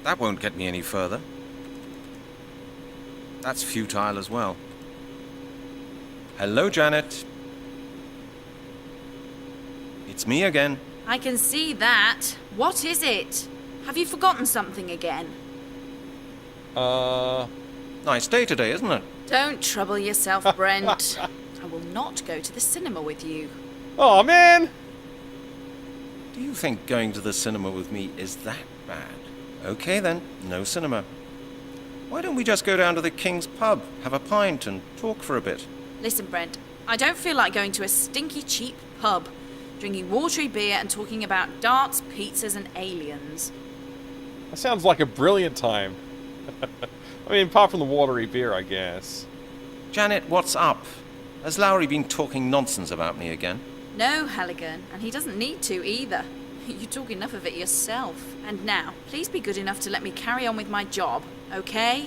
That won't get me any further. That's futile as well. Hello, Janet. It's me again. I can see that. What is it? Have you forgotten something again? Nice day today, isn't it? Don't trouble yourself, Brent. I will not go to the cinema with you. Oh man! Do you think going to the cinema with me is that bad? Okay then, no cinema. Why don't we just go down to the King's pub, have a pint and talk for a bit? Listen, Brent, I don't feel like going to a stinky cheap pub, drinking watery beer and talking about darts, pizzas and aliens. That sounds like a brilliant time. I mean, apart from the watery beer, I guess. Janet, what's up? Has Lowry been talking nonsense about me again? No, Halligan, and he doesn't need to either. You talk enough of it yourself. And now, please be good enough to let me carry on with my job, okay?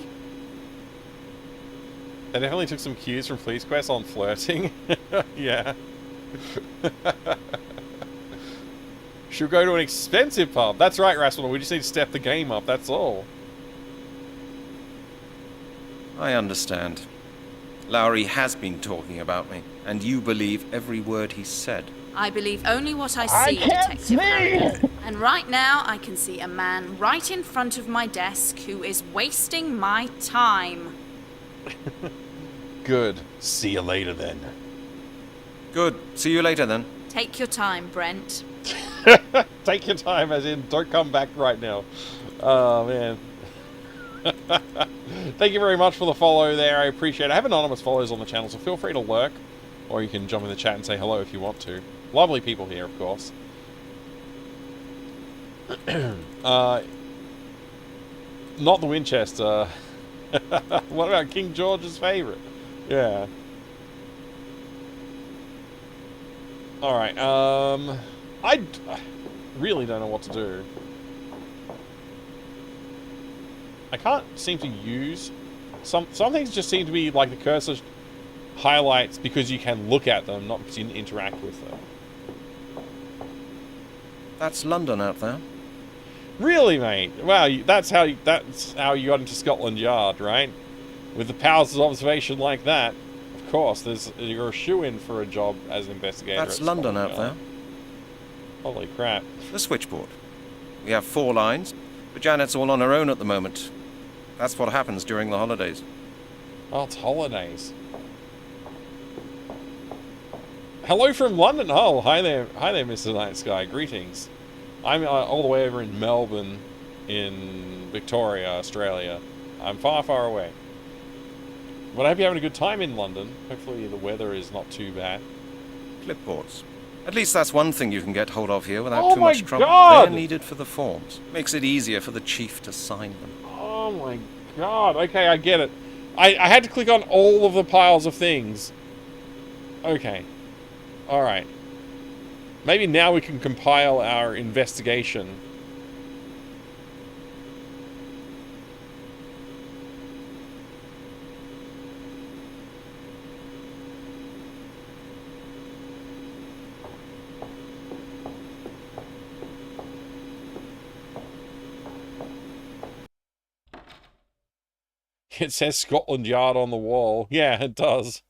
They definitely took some cues from Police Quest on flirting. Yeah. Should go to an expensive pub. That's right, Rasputin. We just need to step the game up, that's all. I understand. Lowry has been talking about me, and you believe every word he said. I believe only what I see, Detective Halligan. And right now, I can see a man right in front of my desk who is wasting my time. Good. See you later, then. Good. See you later, then. Take your time, Brent. Take your time, as in, don't come back right now. Oh, man. Thank you very much for the follow there. I appreciate it. I have anonymous follows on the channel, so feel free to lurk. Or you can jump in the chat and say hello if you want to. Lovely people here, of course. Not the Winchester. What about King George's favourite? Yeah. Alright, I really don't know what to do. I can't seem to use... Some things just seem to be like the cursor highlights because you can look at them, not because you can interact with them. That's London out there. Really, mate? Wow, that's how you got into Scotland Yard, right? With the powers of observation like that, of course, you're a shoo-in for a job as an investigator. That's London out there. Holy crap. The switchboard. We have 4 lines, but Janet's all on her own at the moment. That's what happens during the holidays. Oh, it's holidays. Hello from London. Oh, hi there, Mr. Night Sky. Greetings. I'm all the way over in Melbourne, in Victoria, Australia. I'm far, far away. But I hope you're having a good time in London. Hopefully the weather is not too bad. Clipboards. At least that's one thing you can get hold of here without Oh too much trouble. God! They're needed for the forms. Makes it easier for the chief to sign them. Oh my god. Okay, I get it. I had to click on all of the piles of things. Okay. Alright. Maybe now we can compile our investigation. It says Scotland Yard on the wall. Yeah, it does.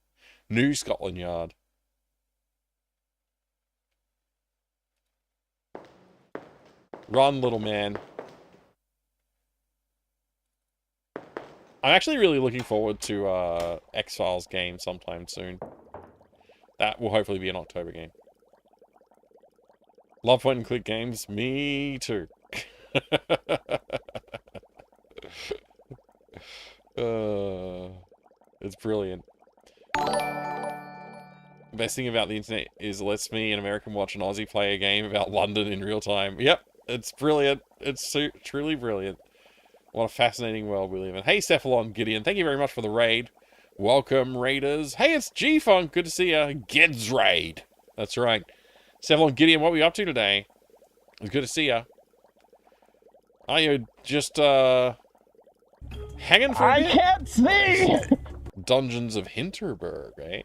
New Scotland Yard. Run, little man. I'm actually really looking forward to X-Files game sometime soon. That will hopefully be an October game. Love point and click games. Me too. It's brilliant. Best thing about the internet is it lets me, an American, watch an Aussie play a game about London in real time. Yep, it's brilliant. It's truly brilliant. What a fascinating world we live in. Hey, Cephalon Gideon, thank you very much for the raid. Welcome, raiders. Hey, it's G-Funk. Good to see ya. Ged's raid. That's right. Cephalon Gideon, what are we up to today? It's good to see ya. Are you just, hanging for a bit? I can't see! Dungeons of Hinterberg, eh?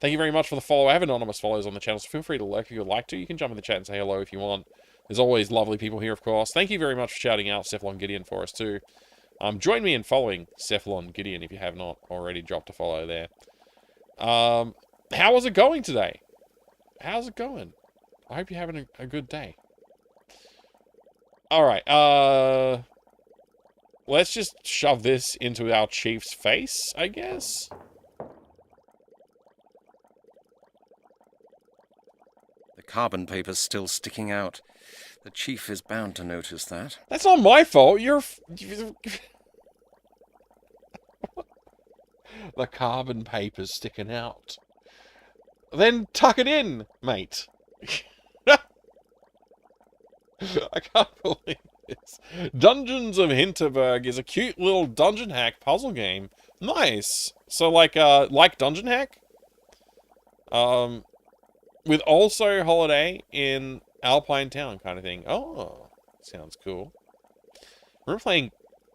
Thank you very much for the follow. I have anonymous follows on the channel, so feel free to lurk if you would like to. You can jump in the chat and say hello if you want. There's always lovely people here, of course. Thank you very much for shouting out Cephalon Gideon for us, too. Join me in following Cephalon Gideon if you have not already dropped a follow there. How was it going today? How's it going? I hope you're having a good day. Alright, let's just shove this into our chief's face, I guess? The carbon paper's still sticking out. The chief is bound to notice that. That's not my fault. You're... The carbon paper's sticking out. Then tuck it in, mate. I can't believe this. Dungeons of Hinterberg is a cute little dungeon hack puzzle game. Nice. So like Dungeon Hack? With also Holiday in Alpine Town kind of thing. Oh, sounds cool. Remember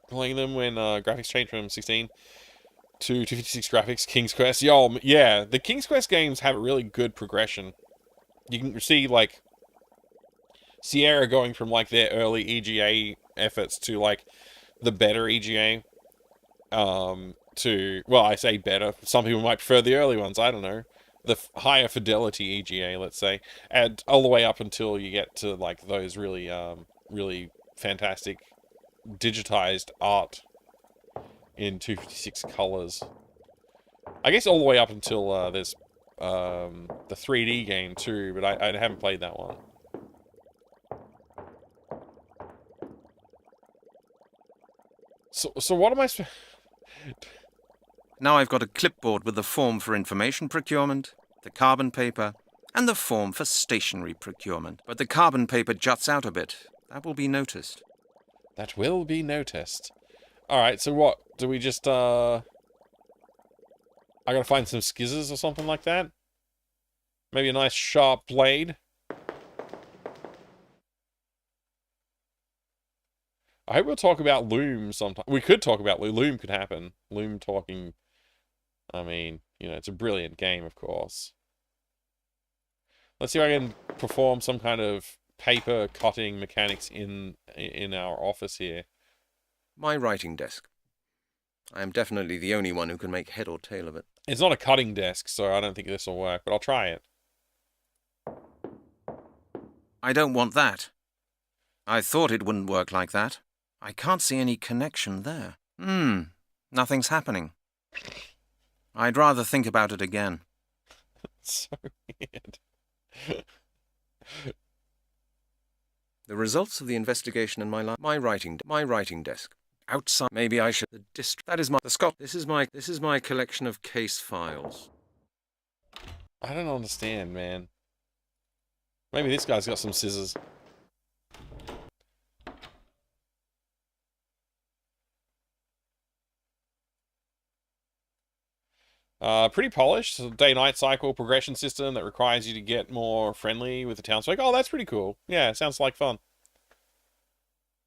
playing them when graphics changed from 16 to 256 graphics, King's Quest? Yo, yeah, the King's Quest games have a really good progression. You can see, like, Sierra going from, like, their early EGA efforts to, like, the better EGA. To, well, I say better. Some people might prefer the early ones, I don't know. The higher fidelity EGA, let's say. And all the way up until you get to, like, those really, really fantastic digitized art in 256 colors. I guess all the way up until there's the 3D game too, but I haven't played that one. So what am I Now I've got a clipboard with the form for information procurement, the carbon paper, and the form for stationery procurement. But the carbon paper juts out a bit. That will be noticed. That will be noticed. Alright, so what? Do we just, I gotta find some skizzers or something like that? Maybe a nice sharp blade? I hope we'll talk about Loom sometime. We could talk about Loom. Loom could happen. Loom talking... I mean, you know, it's a brilliant game, of course. Let's see if I can perform some kind of paper cutting mechanics in our office here. My writing desk. I am definitely the only one who can make head or tail of it. It's not a cutting desk, so I don't think this will work, but I'll try it. I don't want that. I thought it wouldn't work like that. I can't see any connection there. Nothing's happening. I'd rather think about it again. It's so weird. The results of the investigation in my writing desk. Outside. Maybe I should. That is my. This is my collection of case files. I don't understand, man. Maybe this guy's got some scissors. Pretty polished. Day-night cycle progression system that requires you to get more friendly with the townsfolk. Oh, that's pretty cool. Yeah, sounds like fun.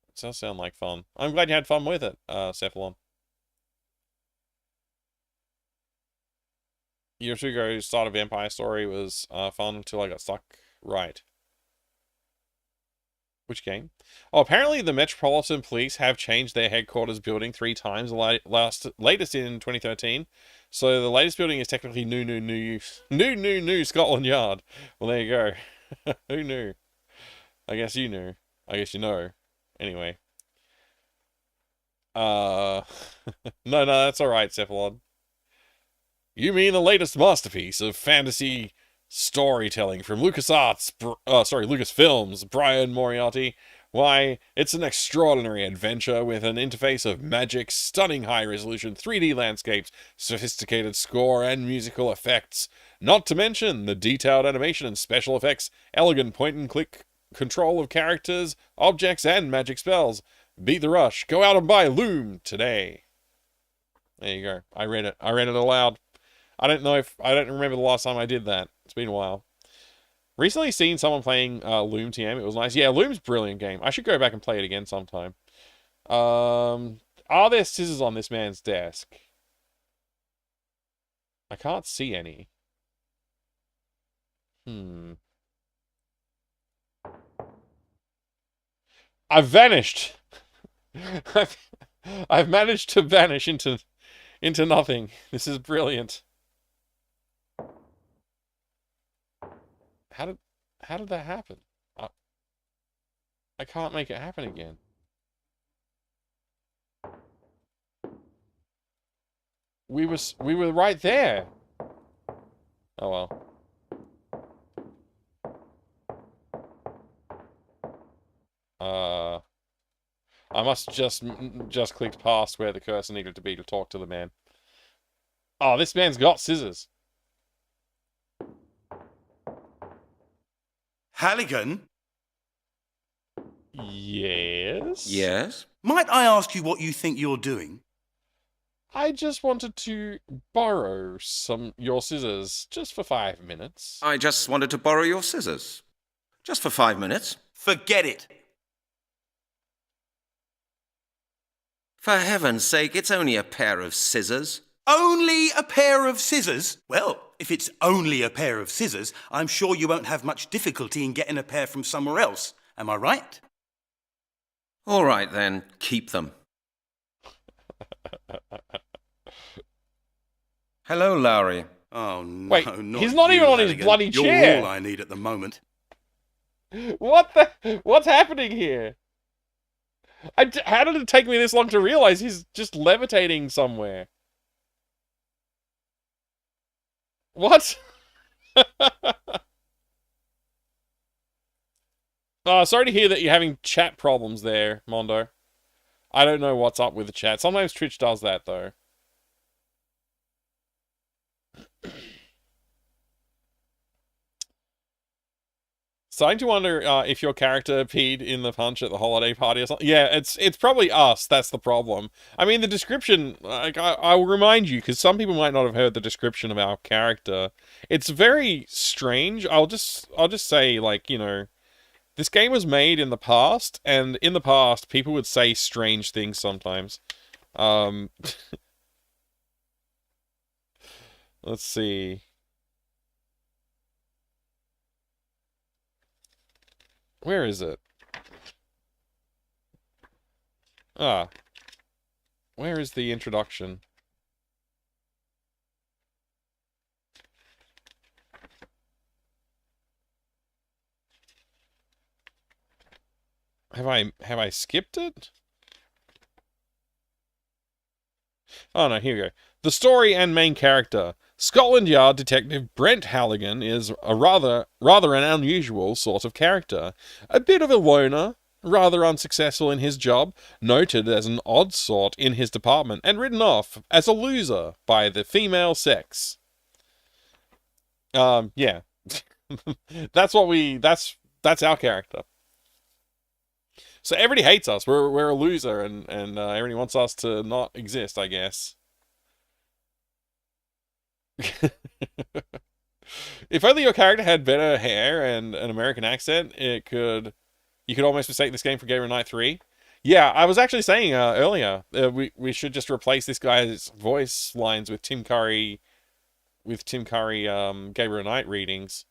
It does sound like fun. I'm glad you had fun with it, Cephalon. A year or two ago, start a vampire story was fun until I got stuck. Right. Which game? Oh, apparently the Metropolitan Police have changed their headquarters building 3 times, latest in 2013. So the latest building is technically new Scotland Yard. Well, there you go. Who knew? I guess you knew. I guess you know. Anyway. No, that's alright, Cephalon. You mean the latest masterpiece of fantasy Storytelling from Lucasfilms, Brian Moriarty. Why, it's an extraordinary adventure with an interface of magic, stunning high-resolution 3D landscapes, sophisticated score and musical effects. Not to mention the detailed animation and special effects, elegant point-and-click control of characters, objects, and magic spells. Beat the rush. Go out and buy Loom today. There you go. I read it. I read it aloud. I don't remember the last time I did that. It's been a while. Recently seen someone playing Loom TM. It was nice. Yeah, Loom's a brilliant game. I should go back and play it again sometime. Are there scissors on this man's desk? I can't see any. I've vanished. I've managed to vanish into nothing. This is brilliant. How did that happen? I can't make it happen again. We were right there. Oh well. I must just clicked past where the cursor needed to be to talk to the man. Oh, this man's got scissors. Halligan? Yes? Yes? Might I ask you what you think you're doing? I just wanted to borrow your scissors, just for 5 minutes. I just wanted to borrow your scissors. Just for 5 minutes. Forget it. For heaven's sake, it's only a pair of scissors. Only a pair of scissors? Well, if it's only a pair of scissors, I'm sure you won't have much difficulty in getting a pair from somewhere else. Am I right? All right, then. Keep them. Hello, Lowry. Oh, no. Wait, not he's not you, even on his Halligan. bloody chair. You're all I need at the moment. What's happening here? How did it take me this long to realize he's just levitating somewhere? What? Sorry to hear that you're having chat problems there, Mondo. I don't know what's up with the chat. Sometimes Twitch does that, though. Starting to wonder if your character peed in the punch at the holiday party or something. Yeah, it's probably us. That's the problem. I mean, the description. Like, I will remind you, because some people might not have heard the description of our character. It's very strange. I'll just say, like, you know, this game was made in the past, and in the past, people would say strange things sometimes. Let's see. Where is it? Where is the introduction? Have I skipped it? Oh no, here we go. The story and main character. Scotland Yard Detective Brent Halligan is a rather an unusual sort of character. A bit of a loner, rather unsuccessful in his job, noted as an odd sort in his department, and written off as a loser by the female sex. Yeah. That's our character. So everybody hates us. We're a loser, and everybody wants us to not exist, I guess. If only your character had better hair and an American accent, you could almost mistake this game for Gamer Night 3. Yeah, I was actually saying earlier, we should just replace this guy's voice lines with Tim Curry Gamer Night readings,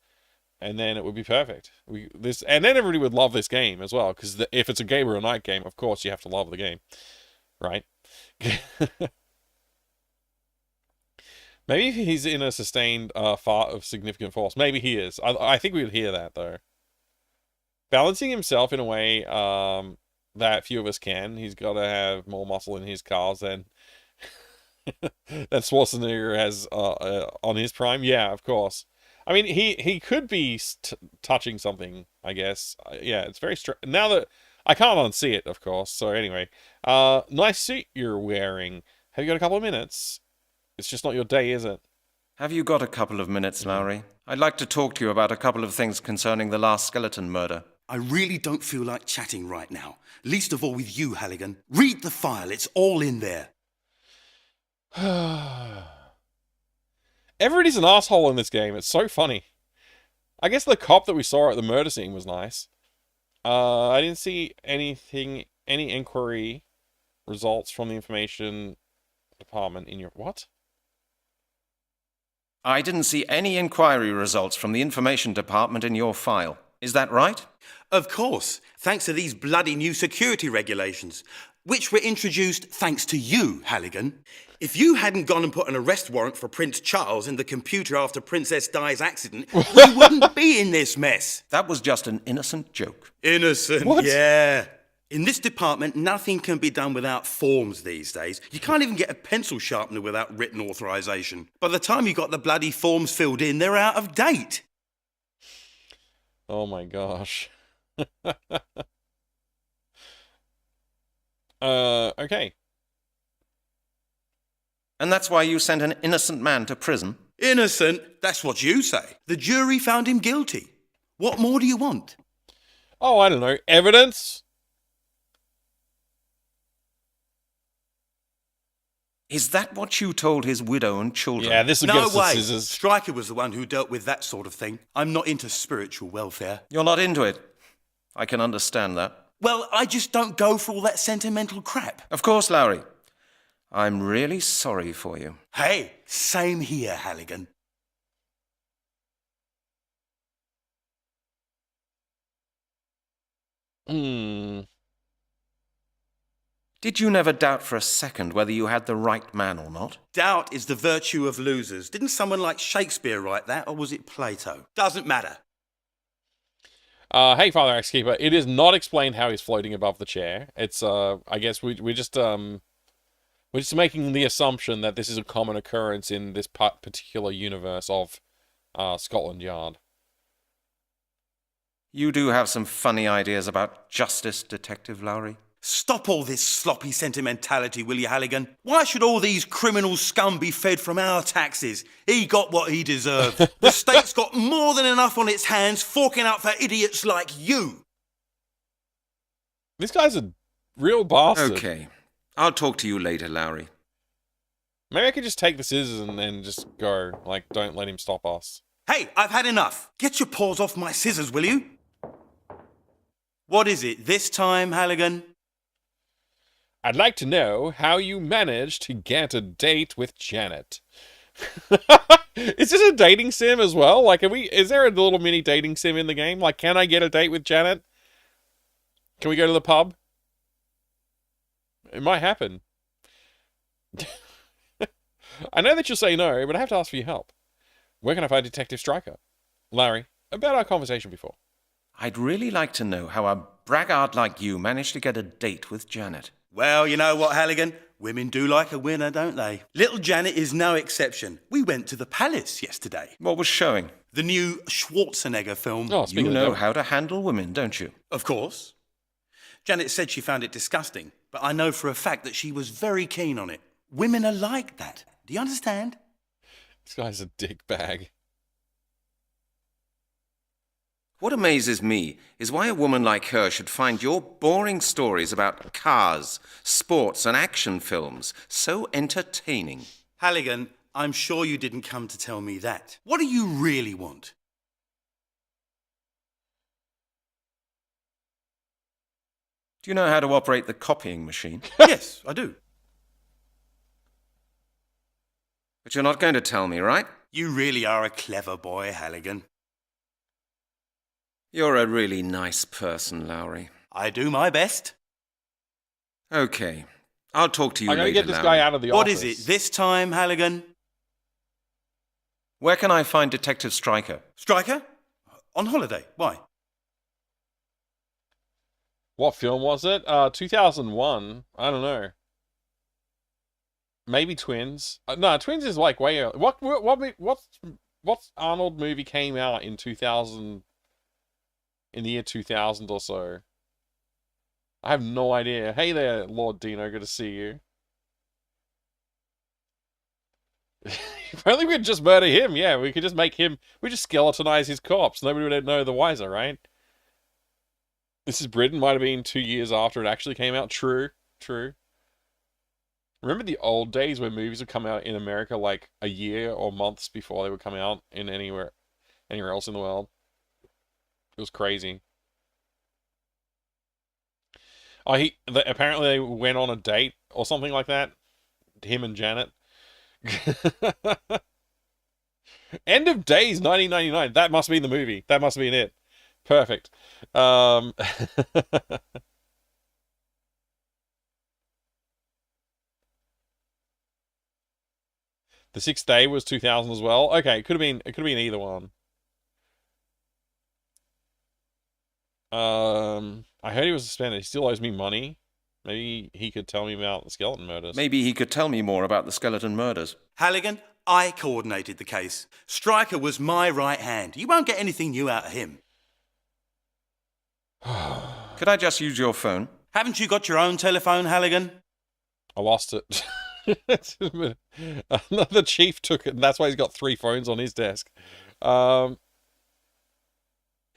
and then it would be perfect. And then everybody would love this game as well, because if it's a Gamer Night game, of course you have to love the game, right? Maybe if he's in a sustained fart of significant force. Maybe he is. I think we would hear that, though. Balancing himself in a way that few of us can. He's got to have more muscle in his calves than Schwarzenegger has on his prime. Yeah, of course. I mean, he could be touching something, I guess. Yeah, it's very strange. Now that I can't unsee it, of course. So anyway, nice suit you're wearing. Have you got a couple of minutes? It's just not your day, is it? Have you got a couple of minutes, Lowry? I'd like to talk to you about a couple of things concerning the last skeleton murder. I really don't feel like chatting right now. Least of all with you, Halligan. Read the file. It's all in there. Everybody's an asshole in this game. It's so funny. I guess the cop that we saw at the murder scene was nice. I didn't see any inquiry results from the information department in your... What? I didn't see any inquiry results from the information department in your file. Is that right? Of course, thanks to these bloody new security regulations, which were introduced thanks to you, Halligan. If you hadn't gone and put an arrest warrant for Prince Charles in the computer after Princess Di's accident, we wouldn't be in this mess. That was just an innocent joke. Innocent, what? Yeah. In this department, nothing can be done without forms these days. You can't even get a pencil sharpener without written authorization. By the time you got the bloody forms filled in, they're out of date. Oh my gosh. Okay. And that's why you sent an innocent man to prison? Innocent? That's what you say. The jury found him guilty. What more do you want? Oh, I don't know. Evidence? Is that what you told his widow and children? Yeah, this will no get us the way. scissors. Stryker was the one who dealt with that sort of thing. I'm not into spiritual welfare. You're not into it. I can understand that. Well, I just don't go for all that sentimental crap. Of course, Lowry. I'm really sorry for you. Hey, same here, Halligan. Did you never doubt for a second whether you had the right man or not? Doubt is the virtue of losers. Didn't someone like Shakespeare write that, or was it Plato? Doesn't matter. Hey, Father Axekeeper, it is not explained how he's floating above the chair. It's, I guess we're just making the assumption that this is a common occurrence in this particular universe of Scotland Yard. You do have some funny ideas about justice, Detective Lowry. Stop all this sloppy sentimentality, will you, Halligan? Why should all these criminal scum be fed from our taxes? He got what he deserved. The state's got more than enough on its hands forking out for idiots like you. This guy's a real bastard. Okay. I'll talk to you later, Lowry. Maybe I could just take the scissors and then just go. Like, don't let him stop us. Hey, I've had enough. Get your paws off my scissors, will you? What is it this time, Halligan? I'd like to know how you managed to get a date with Janet. Is this a dating sim as well? Like, is there a little mini dating sim in the game? Like, can I get a date with Janet? Can we go to the pub? It might happen. I know that you'll say no, but I have to ask for your help. Where can I find Detective Stryker? Larry, about our conversation before. I'd really like to know how a braggart like you managed to get a date with Janet. Well, you know what, Halligan? Women do like a winner, don't they? Little Janet is no exception. We went to the Palace yesterday. What was showing? The new Schwarzenegger film. Oh, you know how to handle women, don't you? Of course. Janet said she found it disgusting, but I know for a fact that she was very keen on it. Women are like that. Do you understand? This guy's a dick bag. What amazes me is why a woman like her should find your boring stories about cars, sports, and action films so entertaining. Halligan, I'm sure you didn't come to tell me that. What do you really want? Do you know how to operate the copying machine? Yes, I do. But you're not going to tell me, right? You really are a clever boy, Halligan. You're a really nice person, Lowry. I do my best. Okay. I'll talk to you I'm later, going to get this Lowry. guy out of the What office. is it this time, Halligan? Where can I find Detective Stryker? Stryker? On holiday. Why? What film was it? 2001. I don't know. Maybe Twins. No, Twins is like way early. What's what Arnold movie came out in 2000, in the year 2000 or so? I have no idea. Hey there, Lord Dino, good to see you. If only we could just murder him, yeah, we could just make him, we just skeletonize his corpse. Nobody would know the wiser, right? This is Britain, might have been 2 years after it actually came out. True, true. Remember the old days where movies would come out in America like a year or months before they would come out in anywhere else in the world? It was crazy. Oh, apparently they went on a date or something like that. Him and Janet. End of Days 1999. That must be the movie. That must be it. Perfect. The Sixth Day was 2000 as well. Okay, it could have been either one. I heard he was suspended. He still owes me money. Maybe he could tell me about the skeleton murders. Maybe he could tell me more about the skeleton murders. Halligan, I coordinated the case. Stryker was my right hand. You won't get anything new out of him. Could I just use your phone? Haven't you got your own telephone, Halligan? I lost it. The chief took it, and that's why he's got 3 phones on his desk.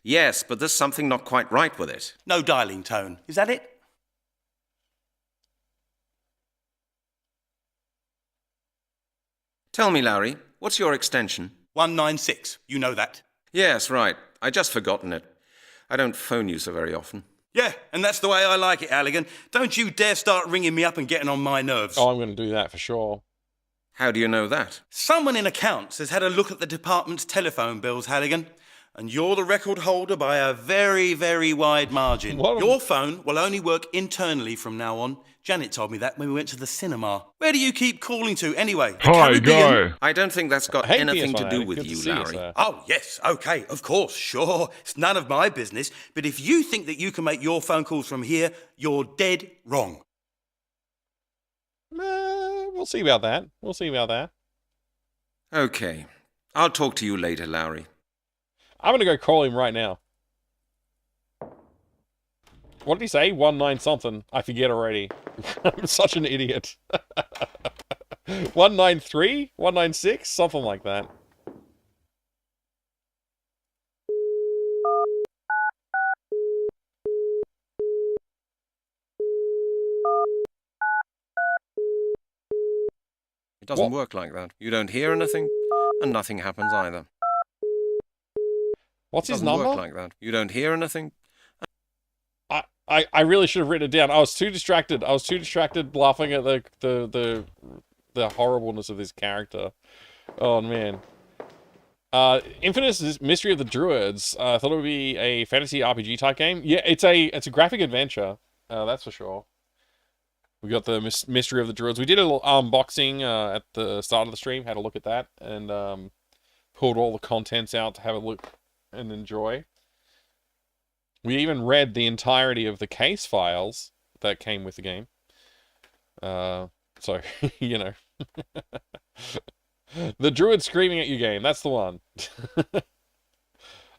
Yes, but there's something not quite right with it. No dialing tone. Is that it? Tell me, Larry, what's your extension? 196. You know that. Yes, right. I just forgotten it. I don't phone you so very often. Yeah, and that's the way I like it, Halligan. Don't you dare start ringing me up and getting on my nerves. Oh, I'm going to do that for sure. How do you know that? Someone in accounts has had a look at the department's telephone bills, Halligan. And you're the record holder by a very, very wide margin. Your phone will only work internally from now on. Janet told me that when we went to the cinema. Where do you keep calling to anyway? Hi, Guy. I don't think that's got anything to do with you, Larry. Oh, yes, okay, of course, sure. It's none of my business. But if you think that you can make your phone calls from here, you're dead wrong. We'll see about that. We'll see about that. Okay. I'll talk to you later, Larry. I'm going to go call him right now. What did he say? 19 something. I forget already. I'm such an idiot. 193? 196? Something like that. It doesn't work like that. You don't hear anything, and nothing happens either. What's his number? It doesn't work like that. You don't hear anything. I really should have written it down. I was too distracted. I was too distracted laughing at the horribleness of this character. Oh man. Infamous Mystery of the Druids. I thought it would be a fantasy RPG type game. Yeah, it's a graphic adventure. That's for sure. We got the Mystery of the Druids. We did a little unboxing at the start of the stream. Had a look at that and pulled all the contents out to have a look and enjoy. We even read the entirety of the case files that came with the game. So, you know. The Druid Screaming at You game. That's the one.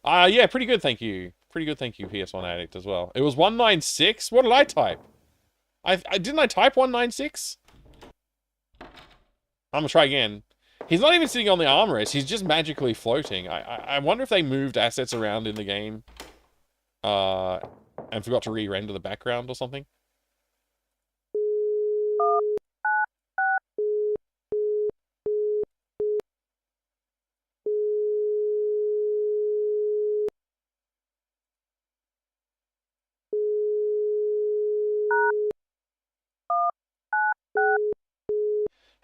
Yeah, pretty good, thank you. Pretty good, thank you, PS1 Addict as well. It was 196? What did I type? Didn't I type 196? I'm gonna try again. He's not even sitting on the armrest. He's just magically floating. I wonder if they moved assets around in the game. And forgot to re-render the background or something.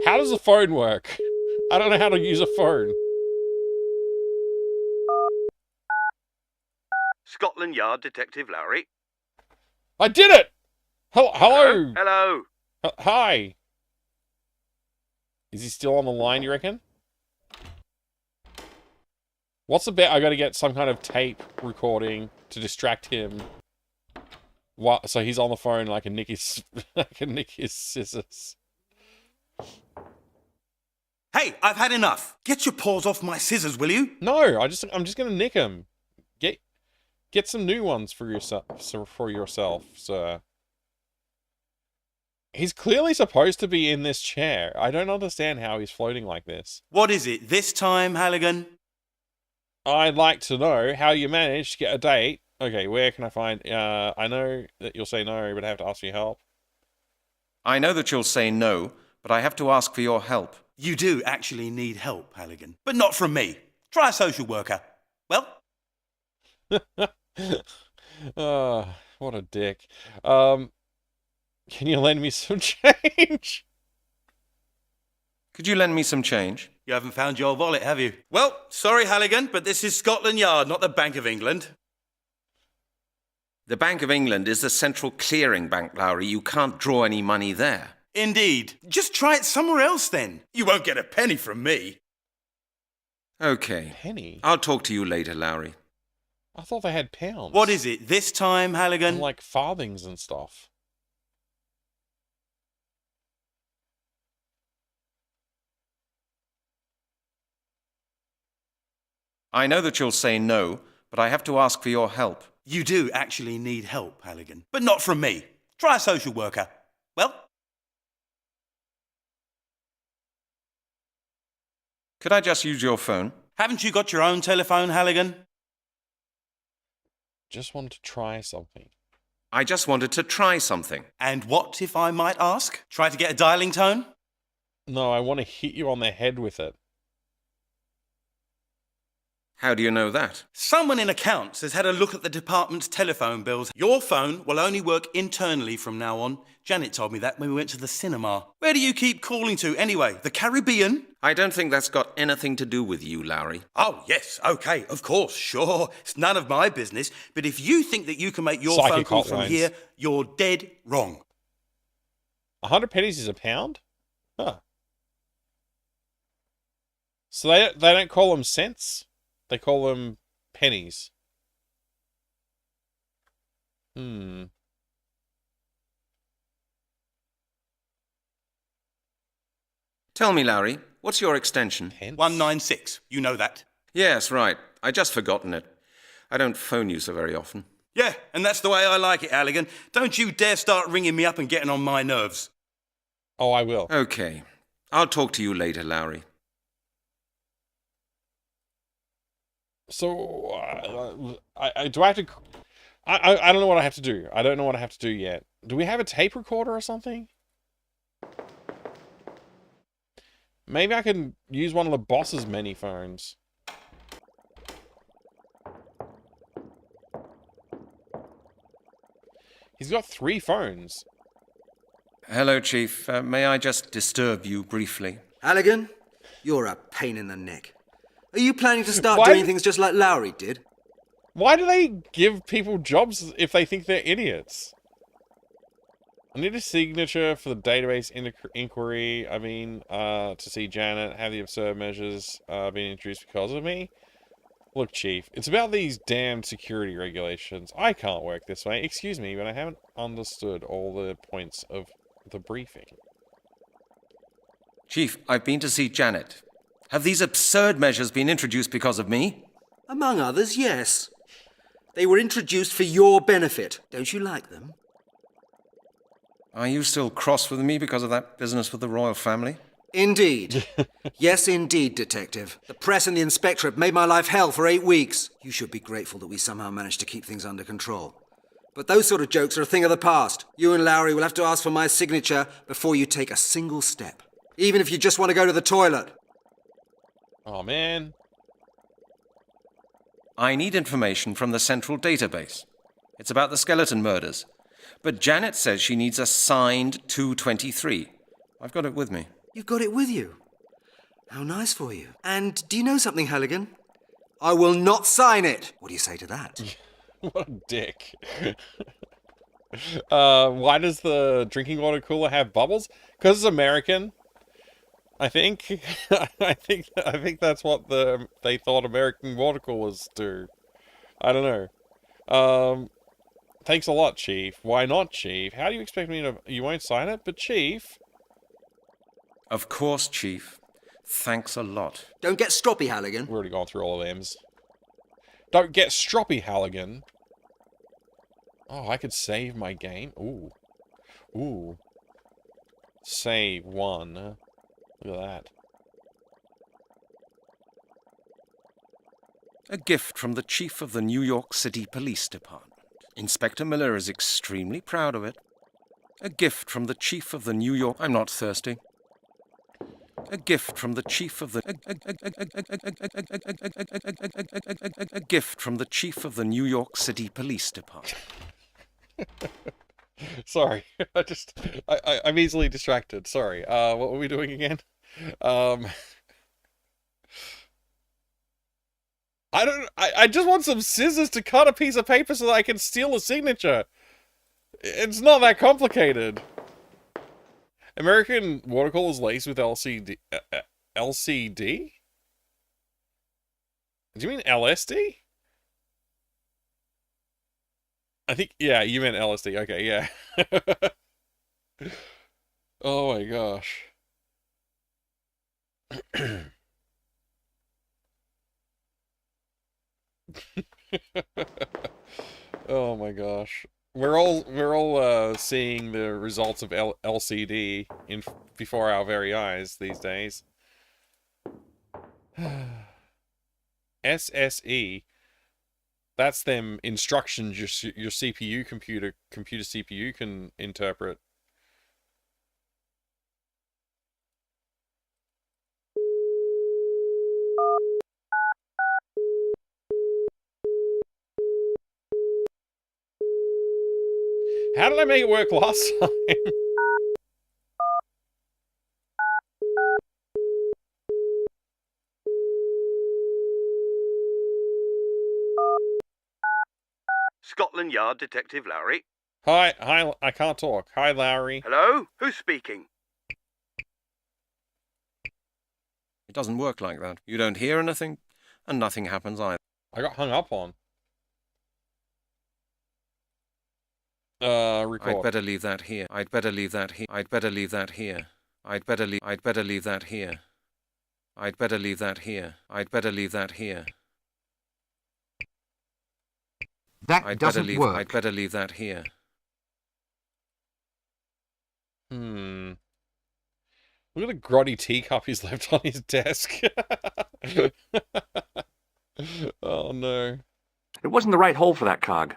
How does the phone work? I don't know how to use a phone. Scotland Yard Detective Larry. I did it! Hello! Hello! Hi! Is he still on the line, you reckon? What's the bet? I gotta get some kind of tape recording to distract him. What? So he's on the phone like a nick his scissors. Hey, I've had enough. Get your paws off my scissors, will you? No, I'm just gonna nick him. Get some new ones for yourself, sir. He's clearly supposed to be in this chair. I don't understand how he's floating like this. What is it this time, Halligan? I'd like to know how you managed to get a date. Okay, where can I find... I know that you'll say no, but I have to ask for your help. I know that you'll say no, but I have to ask for your help. You do actually need help, Halligan. But not from me. Try a social worker. Well? What a dick. Can you lend me some change? Could you lend me some change? You haven't found your wallet, have you? Well, sorry, Halligan, but this is Scotland Yard, not the Bank of England. The Bank of England is the central clearing bank, Lowry. You can't draw any money there. Indeed. Just try it somewhere else, then. You won't get a penny from me. Okay. Penny? I'll talk to you later, Lowry. I thought they had pounds. What is it this time, Halligan? And like farthings and stuff. I know that you'll say no, but I have to ask for your help. You do actually need help, Halligan. But not from me. Try a social worker. Well? Could I just use your phone? Haven't you got your own telephone, Halligan? Just wanted to try something. I just wanted to try something. And what, if I might ask? Try to get a dialing tone? No, I want to hit you on the head with it. How do you know that? Someone in accounts has had a look at the department's telephone bills. Your phone will only work internally from now on. Janet told me that when we went to the cinema. Where do you keep calling to anyway? The Caribbean? I don't think that's got anything to do with you, Lowry. Oh, yes, okay, of course, sure. It's none of my business. But if you think that you can make your Psychic phone call from hotlines. here, you're dead wrong. 100 pennies is a pound? Huh. So they don't call them cents? They call them pennies. Tell me, Lowry, what's your extension? 196, you know that. Yes, right. I just forgotten it. I don't phone you so very often. Yeah, and that's the way I like it, Halligan. Don't you dare start ringing me up and getting on my nerves. Oh, I will. Okay. I'll talk to you later, Lowry. So, do I have to... I don't know what I have to do. I don't know what I have to do yet. Do we have a tape recorder or something? Maybe I can use one of the boss's many phones. He's got 3 phones. Hello, Chief. May I just disturb you briefly? Halligan, you're a pain in the neck. Are you planning to start doing things just like Lowry did? Why do they give people jobs if they think they're idiots? I need a signature for the database inquiry. I mean, to see Janet, have the absurd measures been introduced because of me? Look, Chief, it's about these damned security regulations. I can't work this way. Excuse me, but I haven't understood all the points of the briefing. Chief, I've been to see Janet. Have these absurd measures been introduced because of me? Among others, yes. They were introduced for your benefit. Don't you like them? Are you still cross with me because of that business with the royal family? Indeed. Yes, indeed, Detective. The press and the inspectorate made my life hell for 8 weeks. You should be grateful that we somehow managed to keep things under control. But those sort of jokes are a thing of the past. You and Lowry will have to ask for my signature before you take a single step. Even if you just want to go to the toilet. Oh, man. I need information from the central database. It's about the skeleton murders. But Janet says she needs a signed 223. I've got it with me. You've got it with you? How nice for you. And do you know something, Halligan? I will not sign it. What do you say to that? What a dick. Why does the drinking water cooler have bubbles? Because it's American. I think. I think that's what they thought American water coolers do. I don't know. Thanks a lot, Chief. Why not, Chief? How do you expect me to... You won't sign it? But, Chief... Of course, Chief. Thanks a lot. Don't get stroppy, Halligan. We've already gone through all of them. Don't get stroppy, Halligan. Oh, I could save my game. Ooh. Ooh. Save one. Look at that. A gift from the Chief of the New York City Police Department. Inspector Miller is extremely proud of it. A gift from the Chief of the New York... I'm not thirsty. A gift from the Chief of the... A gift from the Chief of the New York City Police Department. Sorry. I'm easily distracted. Sorry. What were we doing again? I just want some scissors to cut a piece of paper so that I can steal a signature. It's not that complicated. American watercolors laced with LCD. LCD? Do you mean LSD? I think, yeah, you meant LSD. Okay, yeah. Oh my gosh. Oh my gosh. We're all seeing the results of LCD before our very eyes these days. SSE. That's them instructions your CPU computer CPU can interpret. How did I make it work last time? Scotland Yard Detective Lowry. Hi, I can't talk. Hi, Lowry. Hello? Who's speaking? It doesn't work like that. You don't hear anything, and nothing happens either. I got hung up on. Record. I'd better leave that here. I'd better leave that here. I'd better leave that here. I'd better leave that here. I'd better leave that here. I'd better leave that here. That doesn't work. I'd better leave that here. Look at the grotty teacup he's left on his desk. Oh no. It wasn't the right hole for that cog.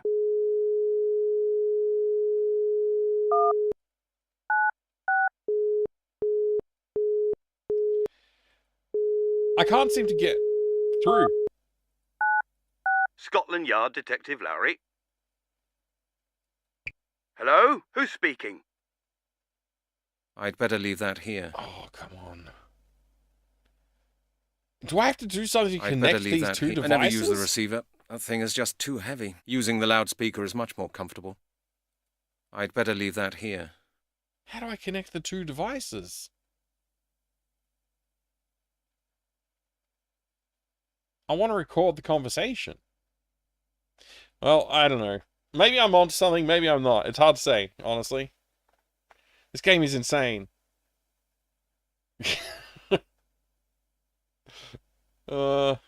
I can't seem to get through. Scotland Yard Detective Lowry. Hello? Who's speaking? I'd better leave that here. Oh, come on. Do I have to do something to connect these two devices? I never use the receiver. That thing is just too heavy. Using the loudspeaker is much more comfortable. I'd better leave that here. How do I connect the two devices? I want to record the conversation. Well, I don't know. Maybe I'm onto something, maybe I'm not. It's hard to say, honestly. This game is insane. Do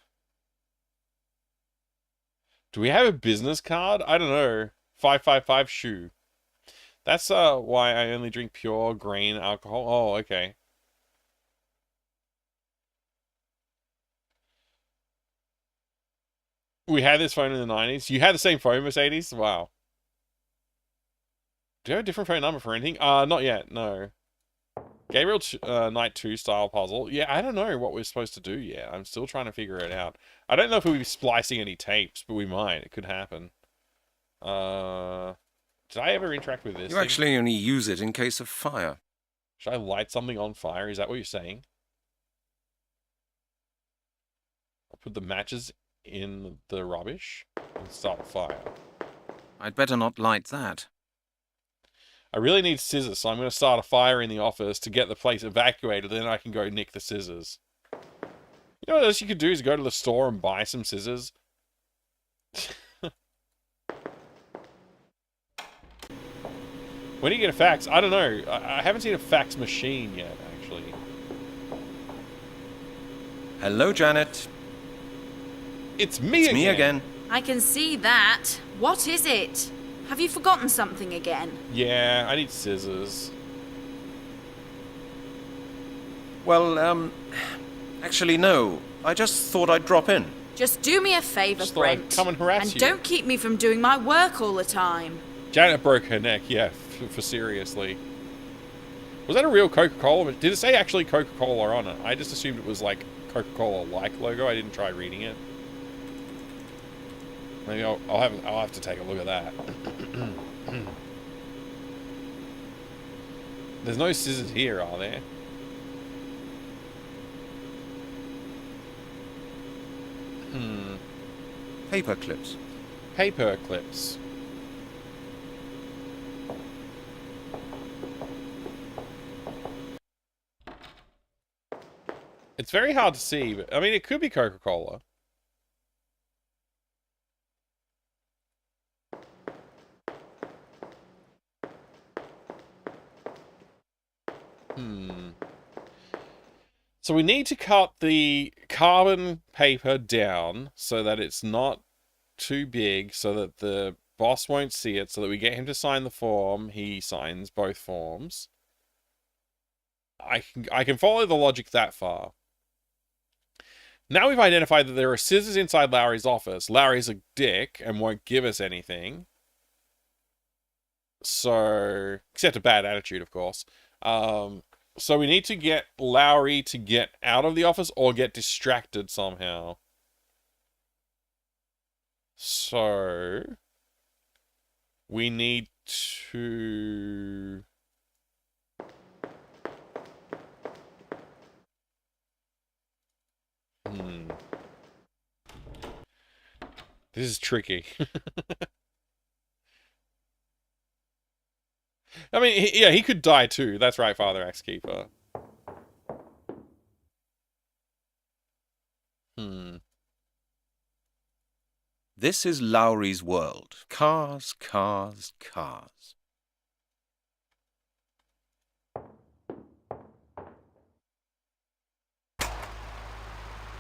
we have a business card? I don't know. 555 shoe. That's why I only drink pure grain alcohol. Oh, okay. We had this phone in the 90s. You had the same phone, Mercedes? Wow. Do you have a different phone number for anything? Not yet, no. Gabriel Knight 2 style puzzle. Yeah, I don't know what we're supposed to do yet. I'm still trying to figure it out. I don't know if we'll be splicing any tapes, but we might. It could happen. Did I ever interact with this You actually only use it in case of fire. Should I light something on fire? Is that what you're saying? I'll put the matches in the rubbish and start a fire. I'd better not light that. I really need scissors, so I'm going to start a fire in the office to get the place evacuated, then I can go nick the scissors. You know what else you could do is go to the store and buy some scissors? When do you get a fax? I don't know. I haven't seen a fax machine yet, actually. Hello, Janet. It's me again. Me again. I can see that. What is it? Have you forgotten something again? Yeah, I need scissors. Well, actually, no. I just thought I'd drop in. Just do me a favour, Just thought I'd Brent. come and harass you. Don't keep me from doing my work all the time. Janet broke her neck, yeah, for seriously. Was that a real Coca-Cola? Did it say actually Coca-Cola on it? I just assumed it was like Coca-Cola-like logo. I didn't try reading it. Maybe I'll have to take a look at that. There's no scissors here, are there? Paper clips. Paper clips. It's very hard to see, but I mean, it could be Coca-Cola. So we need to cut the carbon paper down so that it's not too big, so that the boss won't see it, so that we get him to sign the form. He signs both forms. I can follow the logic that far. Now we've identified that there are scissors inside Lowry's office. Larry's a dick and won't give us anything. So, except a bad attitude, of course. So we need to get Lowry to get out of the office or get distracted somehow. So we need to... This is tricky. I mean, yeah, he could die too. That's right, Father Axekeeper. This is Lowry's world. Cars, cars, cars.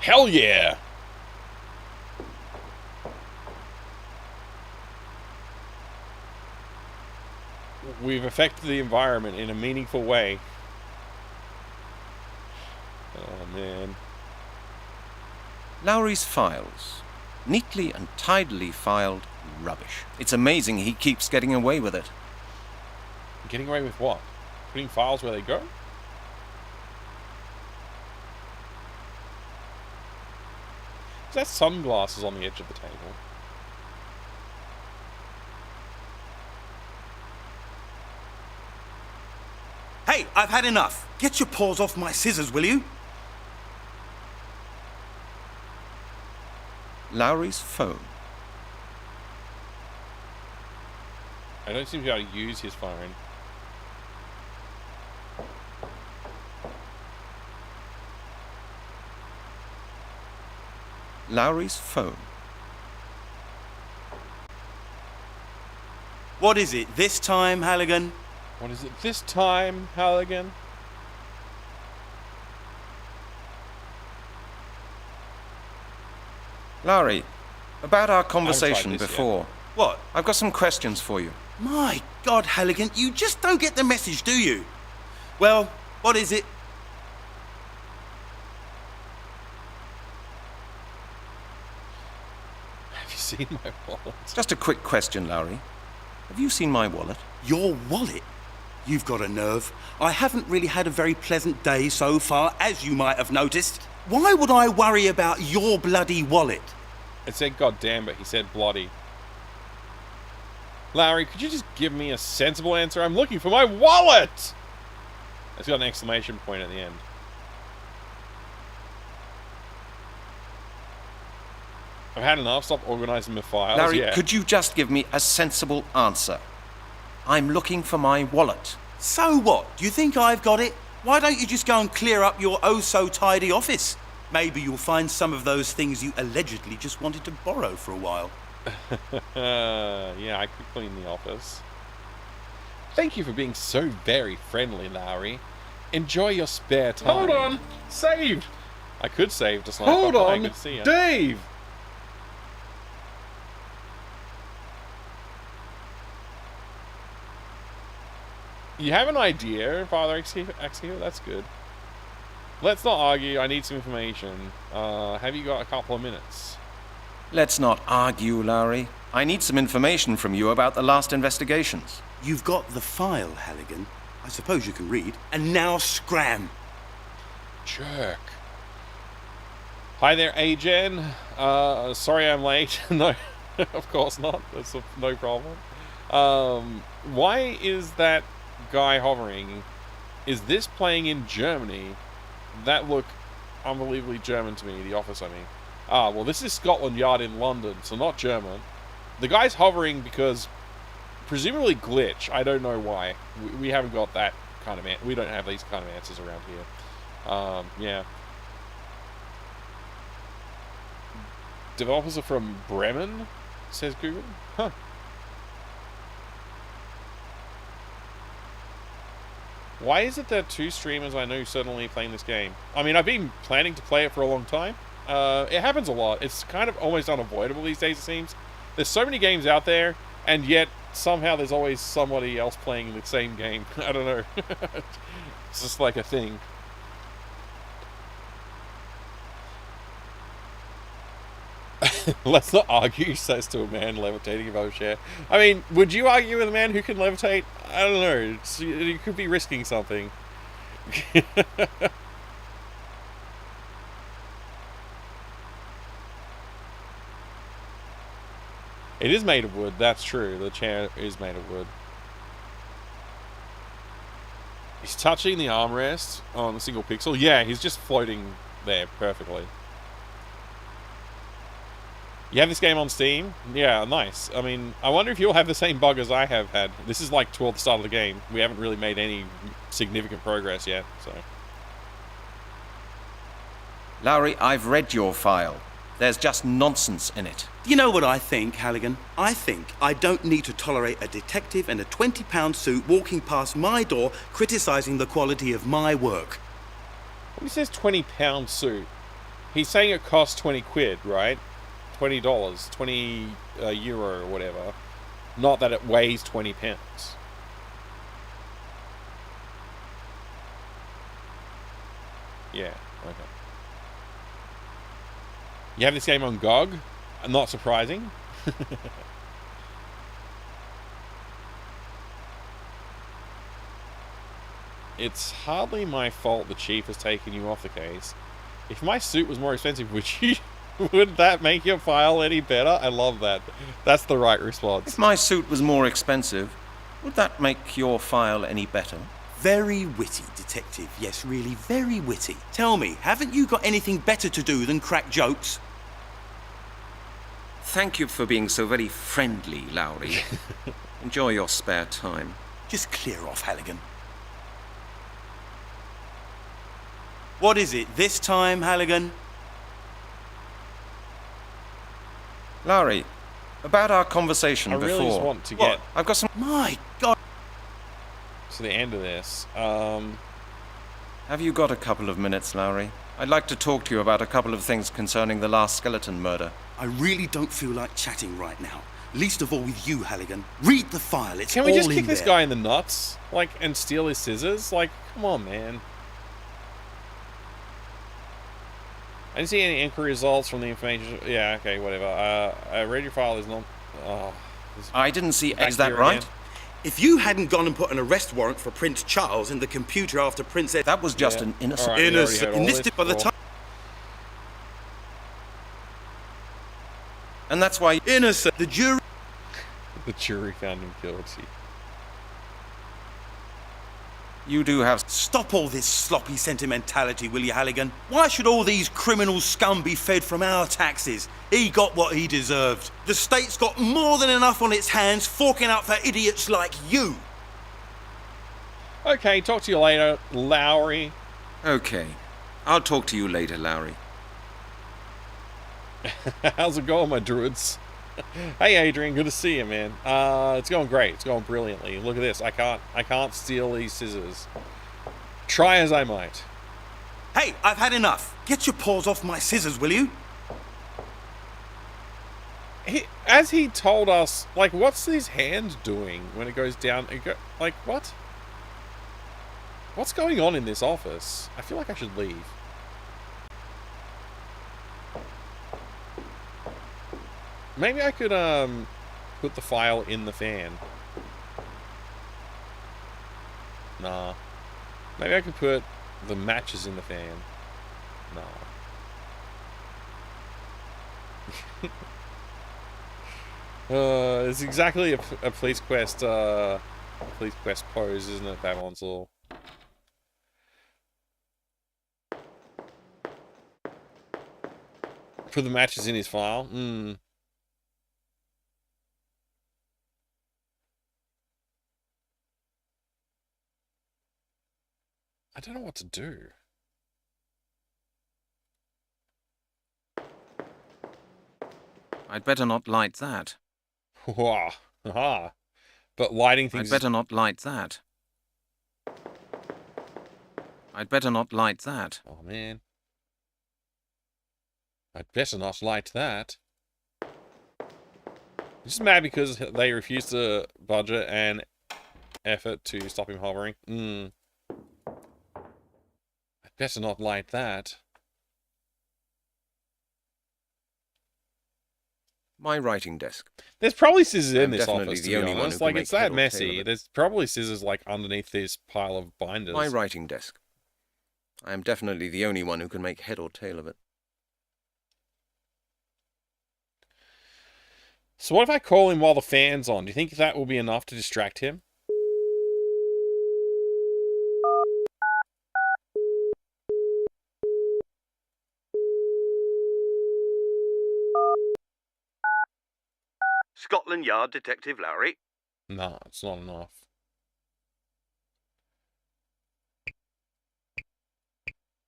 Hell yeah! We've affected the environment in a meaningful way. Oh, man. Lowry's files. Neatly and tidily filed rubbish. It's amazing he keeps getting away with it. Getting away with what? Putting files where they go? Is that sunglasses on the edge of the table? Hey, I've had enough. Get your paws off my scissors, will you? Lowry's phone. I don't seem to be able to use his phone. Lowry's phone. What is it this time, Halligan? What is it this time, Halligan? Lowry, about our conversation before. Yet. What? I've got some questions for you. My God, Halligan, you just don't get the message, do you? Well, what is it? Have you seen my wallet? Just a quick question, Lowry. Have you seen my wallet? Your wallet? You've got a nerve. I haven't really had a very pleasant day so far, as you might have noticed. Why would I worry about your bloody wallet? It said goddamn, but he said bloody. Lowry, could you just give me a sensible answer? I'm looking for my wallet! It's got an exclamation point at the end. I've had enough. Stop organising my files. Lowry, yeah. Could you just give me a sensible answer? I'm looking for my wallet. So what? Do you think I've got it? Why don't you just go and clear up your oh-so-tidy office? Maybe you'll find some of those things you allegedly just wanted to borrow for a while. Yeah, I could clean the office. Thank you for being so very friendly, Lowry. Enjoy your spare time. Hold on! Save! I could save to snipe. Hold on, good to see ya. Dave! You have an idea, Father Axio? That's good. Let's not argue. I need some information. Have you got a couple of minutes? Let's not argue, Lowry. I need some information from you about the last investigations. You've got the file, Halligan. I suppose you can read. And now scram! Jerk. Hi there, Agen. Sorry I'm late. No, of course not. That's no problem. Why is that guy hovering? Is this playing in Germany? That looked unbelievably German to me, the office, I mean. Ah, well, this is Scotland Yard in London, so not German. The guy's hovering because, presumably glitch. I don't know why. We haven't got that kind of we don't have these kind of answers around here. Yeah. Developers are from Bremen, says Google. Huh. Why is it that two streamers I know suddenly playing this game? I mean, I've been planning to play it for a long time. It happens a lot. It's kind of almost unavoidable these days, it seems. There's so many games out there, and yet somehow there's always somebody else playing the same game. I don't know. It's just like a thing. Let's not argue, says to a man levitating above a chair. I mean, would you argue with a man who can levitate? I don't know. You could be risking something. It is made of wood, that's true. The chair is made of wood. He's touching the armrest on a single pixel. Yeah, he's just floating there perfectly. You have this game on Steam? Yeah, nice. I mean, I wonder if you'll have the same bug as I have had. This is like toward the start of the game. We haven't really made any significant progress yet, so... Lowry, I've read your file. There's just nonsense in it. You know what I think, Halligan? I think I don't need to tolerate a detective in a £20 suit walking past my door criticising the quality of my work. When he says £20 suit, he's saying it costs 20 quid, right? $20, 20 euro or whatever. Not that it weighs 20 pounds. Yeah, okay. You have this game on GOG? Not surprising. It's hardly my fault the chief has taken you off the case. If my suit was more expensive, would that make your file any better? I love that. That's the right response. If my suit was more expensive, would that make your file any better? Very witty, detective. Yes, really, very witty. Tell me, haven't you got anything better to do than crack jokes? Thank you for being so very friendly, Lowry. Enjoy your spare time. Just clear off, Halligan. What is it this time, Halligan? Lowry, about our conversation before. I really just want to get... I've got some... My God! To the end of this. Have you got a couple of minutes, Lowry? I'd like to talk to you about a couple of things concerning the last skeleton murder. I really don't feel like chatting right now. Least of all with you, Halligan. Read the file, it's all in there. Can we just kick this guy in the nuts? Like, and steal his scissors? Like, come on, man. I didn't see any inquiry results from the information. Yeah, okay, whatever. I read your file is not... Oh, I didn't see... Is that right? Again. If you hadn't gone and put an arrest warrant for Prince Charles in the computer after Princess... That was just an innocent... Right, innocent by the time... And that's why... Innocent. The jury... The jury found him guilty. You do have... Stop all this sloppy sentimentality, will you, Halligan? Why should all these criminal scum be fed from our taxes? He got what he deserved. The state's got more than enough on its hands forking out for idiots like you. Okay, talk to you later, Lowry. Okay. I'll talk to you later, Lowry. How's it going, my druids? Hey, Adrian, good to see you, man. It's going great. It's going brilliantly. Look at this. I can't steal these scissors. Try as I might. Hey, I've had enough. Get your paws off my scissors, will you? As he told us, like, what's his hand doing when it goes down? Like, what? What's going on in this office? I feel like I should leave. Maybe I could, put the file in the fan. Nah. Maybe I could put the matches in the fan. Nah. It's exactly a police quest pose, isn't it, Babylon Soul? Put the matches in his file? I don't know what to do. I'd better not light that. Wah. Aha. But lighting things... I'd better not light that. I'd better not light that. Oh, man. I'd better not light that. I'm just mad because they refuse to budget and effort to stop him hovering. I'd better not light that. My writing desk. There's probably scissors in this definitely office, to the be only one honest. who can Like, make it's that head or tail messy. of it. There's probably scissors, like, underneath this pile of binders. My writing desk. I am definitely the only one who can make head or tail of it. So what if I call him while the fan's on? Do you think that will be enough to distract him? Scotland Yard Detective Lowry. No, it's not enough.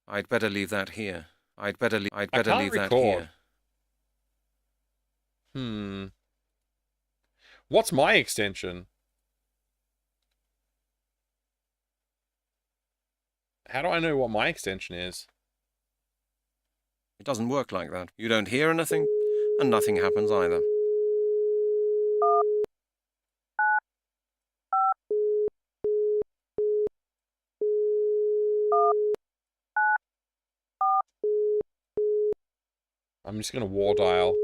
I'd better leave that here. I'd better leave that record. here. What's my extension? How do I know what my extension is? It doesn't work like that. You don't hear anything, and nothing happens either. I'm just gonna war dial.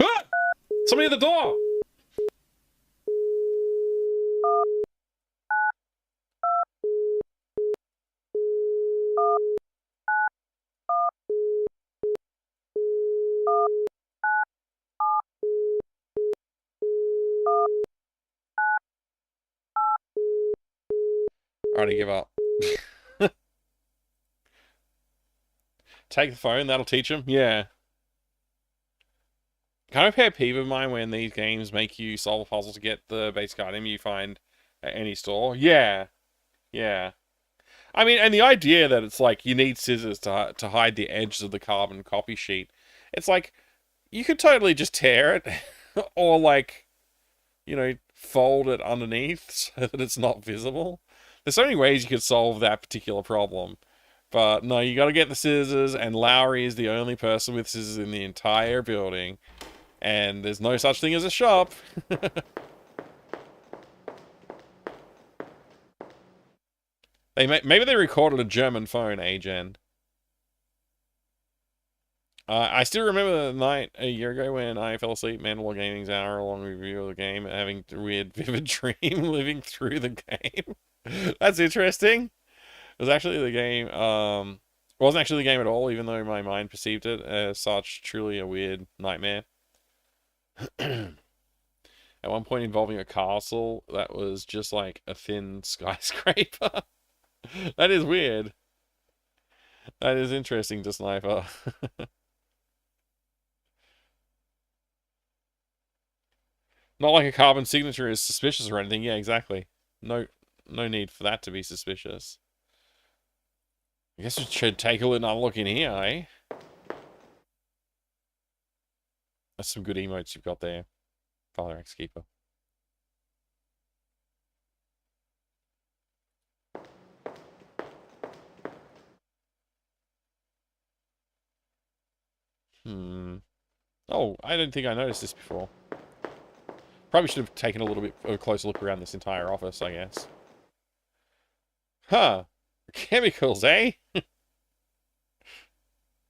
Ah! Somebody at the door! Alright, I give up. Take the phone, that'll teach him? Yeah. Kind of pet peeve of mine when these games make you solve a puzzle to get the basic item you find at any store. Yeah. Yeah. I mean, and the idea that it's like you need scissors to hide the edges of the carbon copy sheet. It's like, you could totally just tear it. Or like, you know, fold it underneath so that it's not visible. There's so many ways you could solve that particular problem. But no, you gotta get the scissors, and Lowry is the only person with scissors in the entire building. And there's no such thing as a shop. Maybe they recorded a German phone, Jen. I still remember the night a year ago when I fell asleep, Mandalore Gaming's hour-long review of the game, and having a weird, vivid dream living through the game. That's interesting. It was actually the game, it wasn't actually the game at all, even though my mind perceived it as such truly a weird nightmare. At one point involving a castle that was just like a thin skyscraper. That is weird. That is interesting to Sniper. Not like a carbon signature is suspicious or anything. Yeah, exactly. No need for that to be suspicious. I guess we should take another look in here, eh? That's some good emotes you've got there, Father X Keeper. Oh, I don't think I noticed this before. Probably should have taken a little bit of a closer look around this entire office, I guess. Huh. Chemicals, eh?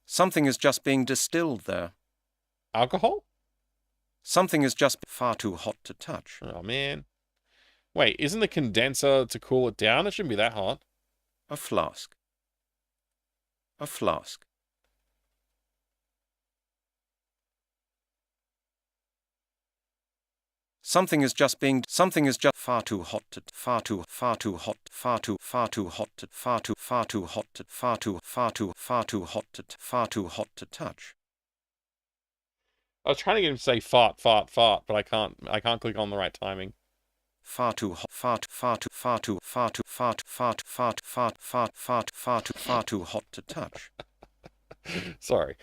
Something is just being distilled there. Alcohol? Something is just far too hot to touch. Oh, man. Wait, isn't the condenser to cool it down? It shouldn't be that hot. A flask. A flask. Something is just far too hot to touch. I was trying to get him to say fart, but I can't click on the right timing. Far too hot to touch. Sorry.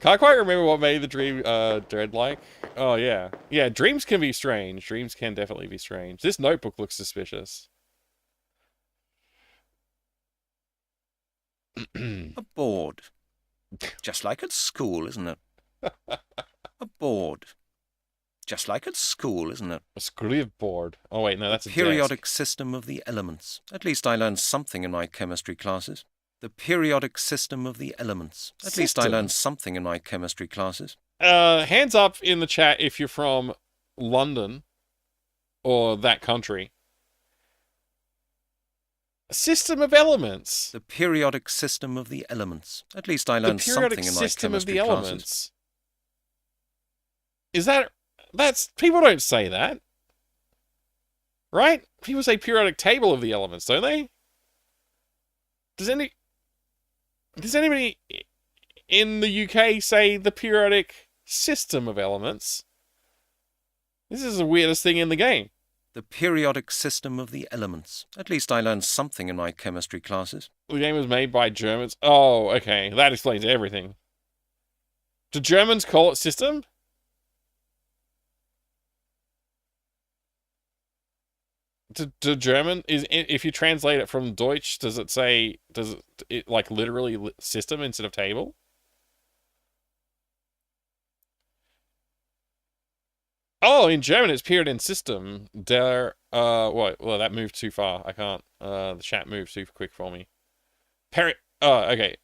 Can't quite remember what made the dream dread-like. Oh, yeah. Yeah, dreams can be strange. Dreams can definitely be strange. This notebook looks suspicious. A board. Just like at school, isn't it? A board. Just like at school, isn't it? A scrive board. Oh, wait, no, that's a periodic desk. System of the elements. At least I learned something in my chemistry classes. The periodic system of the elements. At least I learned something in my chemistry classes. Hands up in the chat if you're from London or that country. System of elements. The periodic system of the elements. At least I learned something in my chemistry classes. Is that's people don't say that. Right? People say periodic table of the elements, don't they? Does anybody in the UK say the periodic system of elements? This is the weirdest thing in the game. The periodic system of the elements. At least I learned something in my chemistry classes. The game was made by Germans. Oh, okay. That explains everything. Do Germans call it system? Do German if you translate it from Deutsch, does it like literally system instead of table? Oh, in German it's period and system. Well, that moved too far. I can't. The chat moved too quick for me. Okay.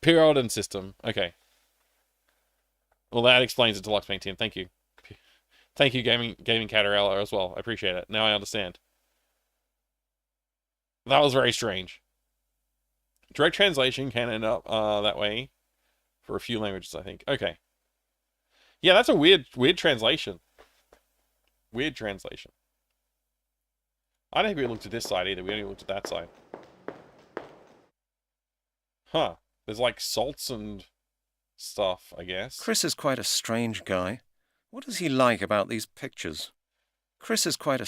Period and system. Okay. Well, that explains it, Deluxe Paint Team. Thank you. Thank you, Gaming Catarella as well. I appreciate it. Now I understand. That was very strange. Direct translation can end up that way for a few languages, I think. Okay. Yeah, that's a weird translation. Weird translation. I don't think we looked at this side either. We only looked at that side. Huh. There's like salts and stuff, I guess. Chris is quite a strange guy. What does he like about these pictures? Chris is quite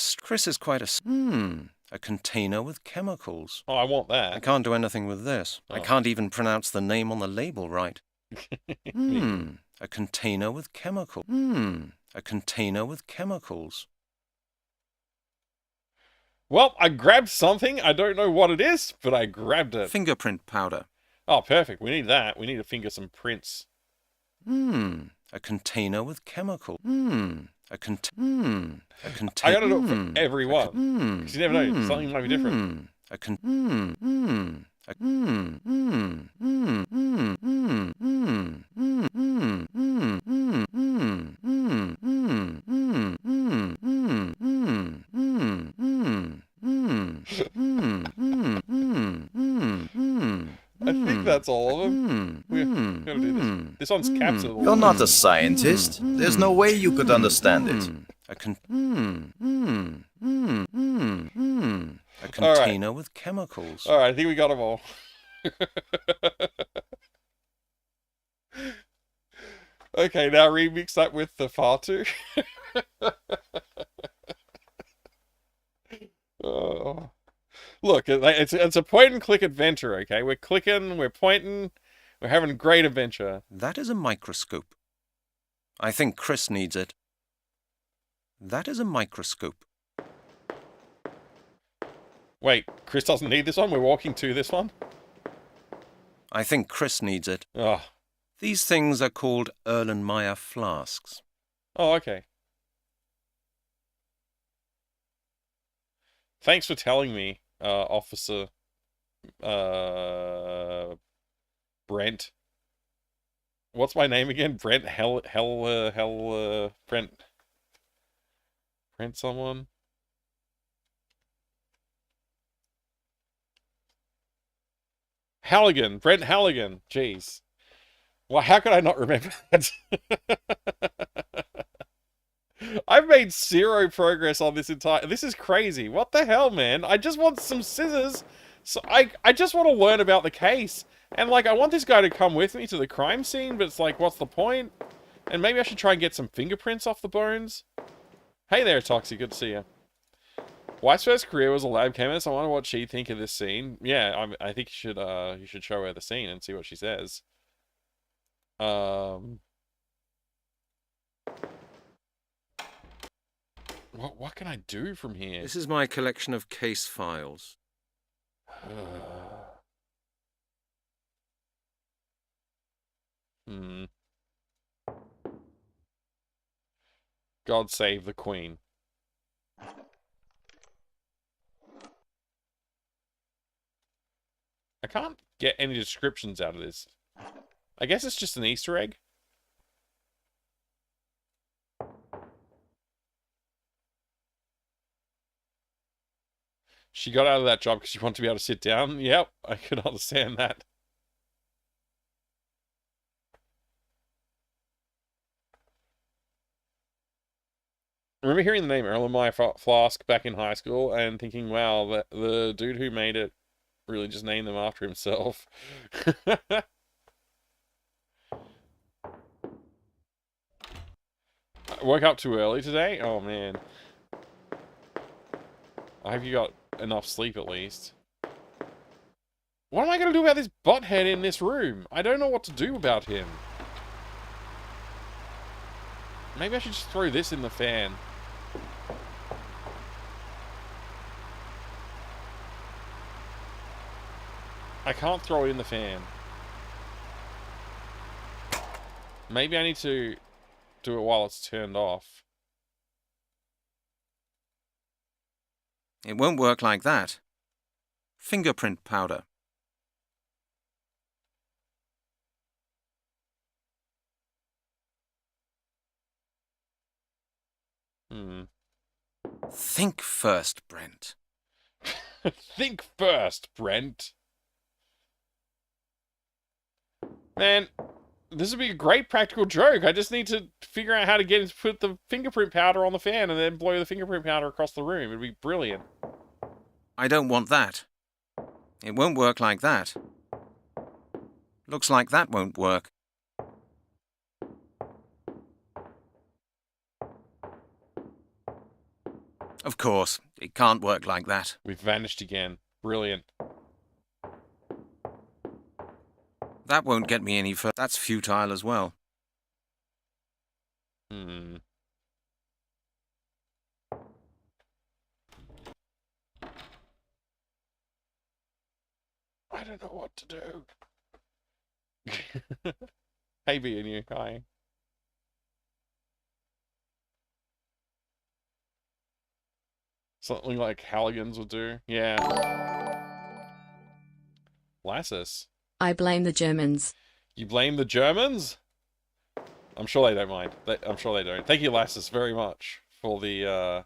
a container with chemicals. Oh, I want that. I can't do anything with this. Oh. I can't even pronounce the name on the label right. A container with chemicals. A container with chemicals. Well, I grabbed something. I don't know what it is, but I grabbed it. Fingerprint powder. Oh, perfect. We need that. We need to finger some prints. A container with chemical. A container. I gotta do it for everyone. Because you never know, something might be different. I think that's all of them. We're gonna do this. This one's capsule. You're not a scientist. There's no way you could understand it. A container with chemicals. Alright, I think we got them all. Okay, now remix that with the Fatu. Oh. Look, it's a point and click adventure, okay? We're clicking, we're pointing, we're having a great adventure. That is a microscope. I think Chris needs it. That is a microscope. Wait, Chris doesn't need this one? We're walking to this one? I think Chris needs it. Oh. These things are called Erlenmeyer flasks. Oh, okay. Thanks for telling me, Officer Brent. What's my name again? Brent Brent someone? Halligan. Brent Halligan. Jeez. Well, how could I not remember that? I've made zero progress on this entire... This is crazy. What the hell, man? I just want some scissors. So I just want to learn about the case. And, like, I want this guy to come with me to the crime scene, but it's like, what's the point? And maybe I should try and get some fingerprints off the bones. Hey there, Toxie. Good to see you. Wife's first career was a lab chemist. I wonder what she'd think of this scene. Yeah, I think you should show her the scene and see what she says. What can I do from here? This is my collection of case files. God save the Queen. I can't get any descriptions out of this. I guess it's just an Easter egg. She got out of that job because she wanted to be able to sit down. Yep, I could understand that. I remember hearing the name Erlenmeyer Flask back in high school and thinking, wow, the dude who made it really just named them after himself. I woke up too early today? Oh, man. I hope you got enough sleep at least. What am I going to do about this butthead in this room? I don't know what to do about him. Maybe I should just throw this in the fan. I can't throw it in the fan. Maybe I need to do it while it's turned off. It won't work like that. Fingerprint powder. Think first, Brent. Think first, Brent. Man, this would be a great practical joke. I just need to figure out how to get him to put the fingerprint powder on the fan and then blow the fingerprint powder across the room. It'd be brilliant. I don't want that. It won't work like that. Looks like that won't work. Of course, it can't work like that. We've vanished again. Brilliant. That won't get me any further. That's futile as well. I don't know what to do. Hey, B&U. Hi. Something like Halligan's would do. Yeah. Lassus. I blame the Germans. You blame the Germans? I'm sure they don't mind. I'm sure they don't. Thank you, Lassus, very much for the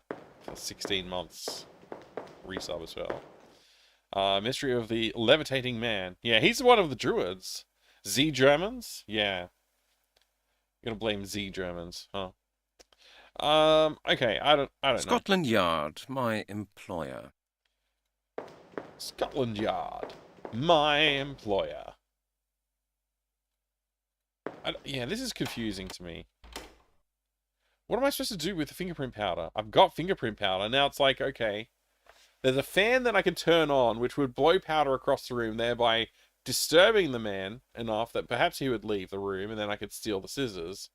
16 months resub as well. Mystery of the Levitating Man. Yeah, he's one of the Druids. Z Germans? Yeah. You're gonna blame Z Germans, huh? Okay, I don't know. Scotland Yard, my employer. Scotland Yard, my employer. Yeah, this is confusing to me. What am I supposed to do with the fingerprint powder? I've got fingerprint powder. Now it's like, okay, there's a fan that I can turn on, which would blow powder across the room, thereby disturbing the man enough that perhaps he would leave the room, and then I could steal the scissors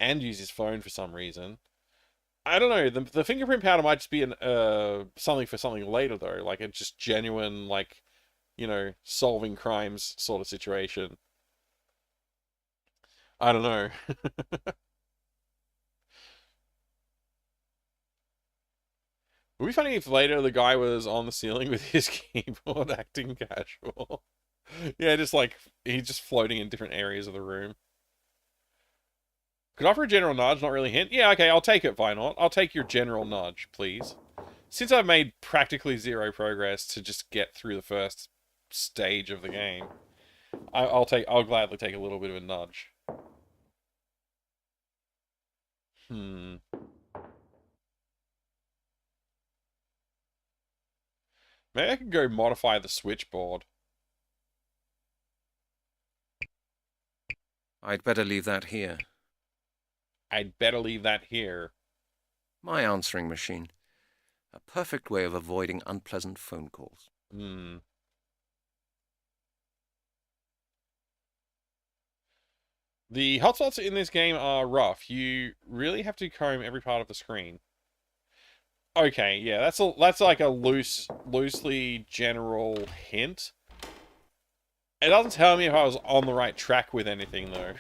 and use his phone for some reason. I don't know. The fingerprint powder might just be an something for something later though. Like it's just genuine, like, you know, solving crimes sort of situation. I don't know. It would be funny if later the guy was on the ceiling with his keyboard acting casual. Yeah, just like he's just floating in different areas of the room. Could offer a general nudge, not really hint. Yeah, okay, I'll take it, why not? I'll take your general nudge, please. Since I've made practically zero progress to just get through the first stage of the game, I'll gladly take a little bit of a nudge. Maybe I could go modify the switchboard. I'd better leave that here. I'd better leave that here. My answering machine. A perfect way of avoiding unpleasant phone calls. The hotspots in this game are rough. You really have to comb every part of the screen. Okay, yeah, that's like a loosely general hint. It doesn't tell me if I was on the right track with anything, though.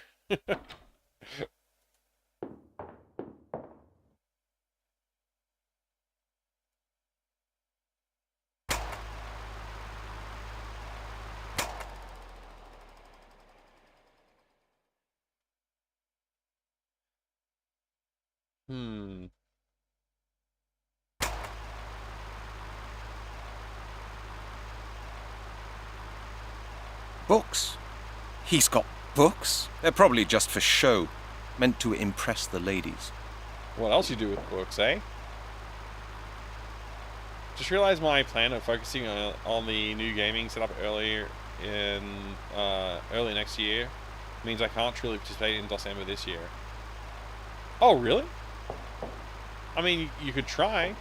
Books? He's got books? They're probably just for show, meant to impress the ladies. What else you do with books, eh? Just realized my plan of focusing on the new gaming setup early next year means I can't truly participate in December this year. Oh, really? I mean, you could try.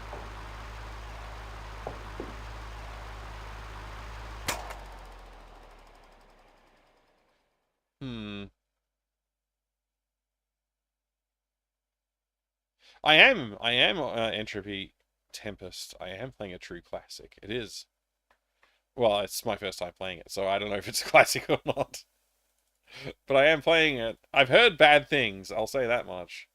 I am Entropy Tempest. I am playing a true classic. It is. Well, it's my first time playing it, so I don't know if it's a classic or not. But I am playing it. I've heard bad things, I'll say that much.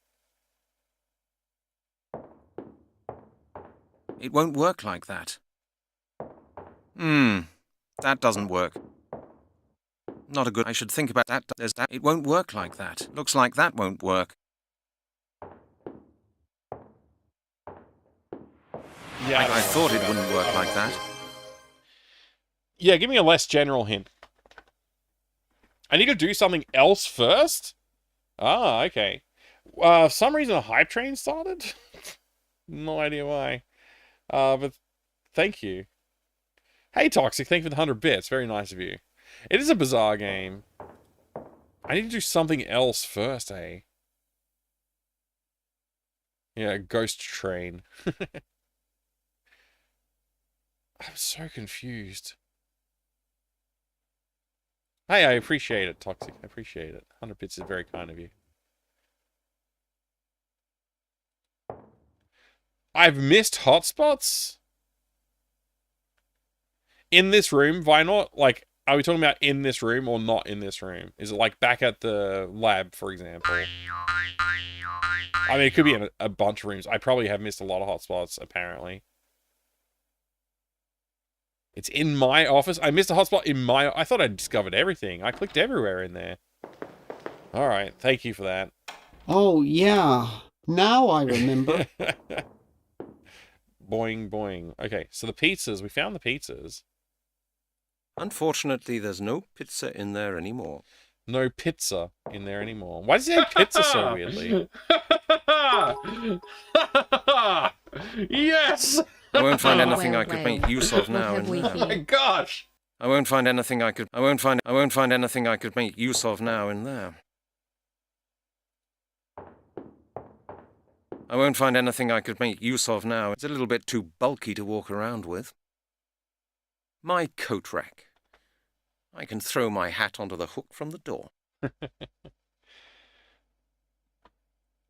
It won't work like that. That doesn't work. Not a good... I should think about that. There's that. It won't work like that. Looks like that won't work. Yeah, I thought it wouldn't work like that. Yeah, give me a less general hint. I need to do something else first? Ah, okay. For some reason a hype train started? No idea why. But thank you. Hey, Toxic, thank you for the 100 bits. Very nice of you. It is a bizarre game. I need to do something else first, eh? Yeah, Ghost Train. I'm so confused. Hey, I appreciate it, Toxic. I appreciate it. 100 bits is very kind of you. I've missed hotspots? In this room, why not? Like, are we talking about in this room or not in this room? Is it like back at the lab, for example? I mean, it could be in a bunch of rooms. I probably have missed a lot of hotspots, apparently. It's in my office. I missed a hotspot in my... I thought I'd discovered everything. I clicked everywhere in there. Alright, thank you for that. Oh, yeah. Now I remember. Boing, boing. Okay, so the pizzas. We found the pizzas. Unfortunately, there's no pizza in there anymore. No pizza in there anymore. Why does he say pizza so weirdly? Yes! I won't find anything I could make use of now in there. Oh my gosh! I won't find anything I could anything I could make use of now in there. I won't find anything I could make use of now. It's a little bit too bulky to walk around with. My coat rack. I can throw my hat onto the hook from the door.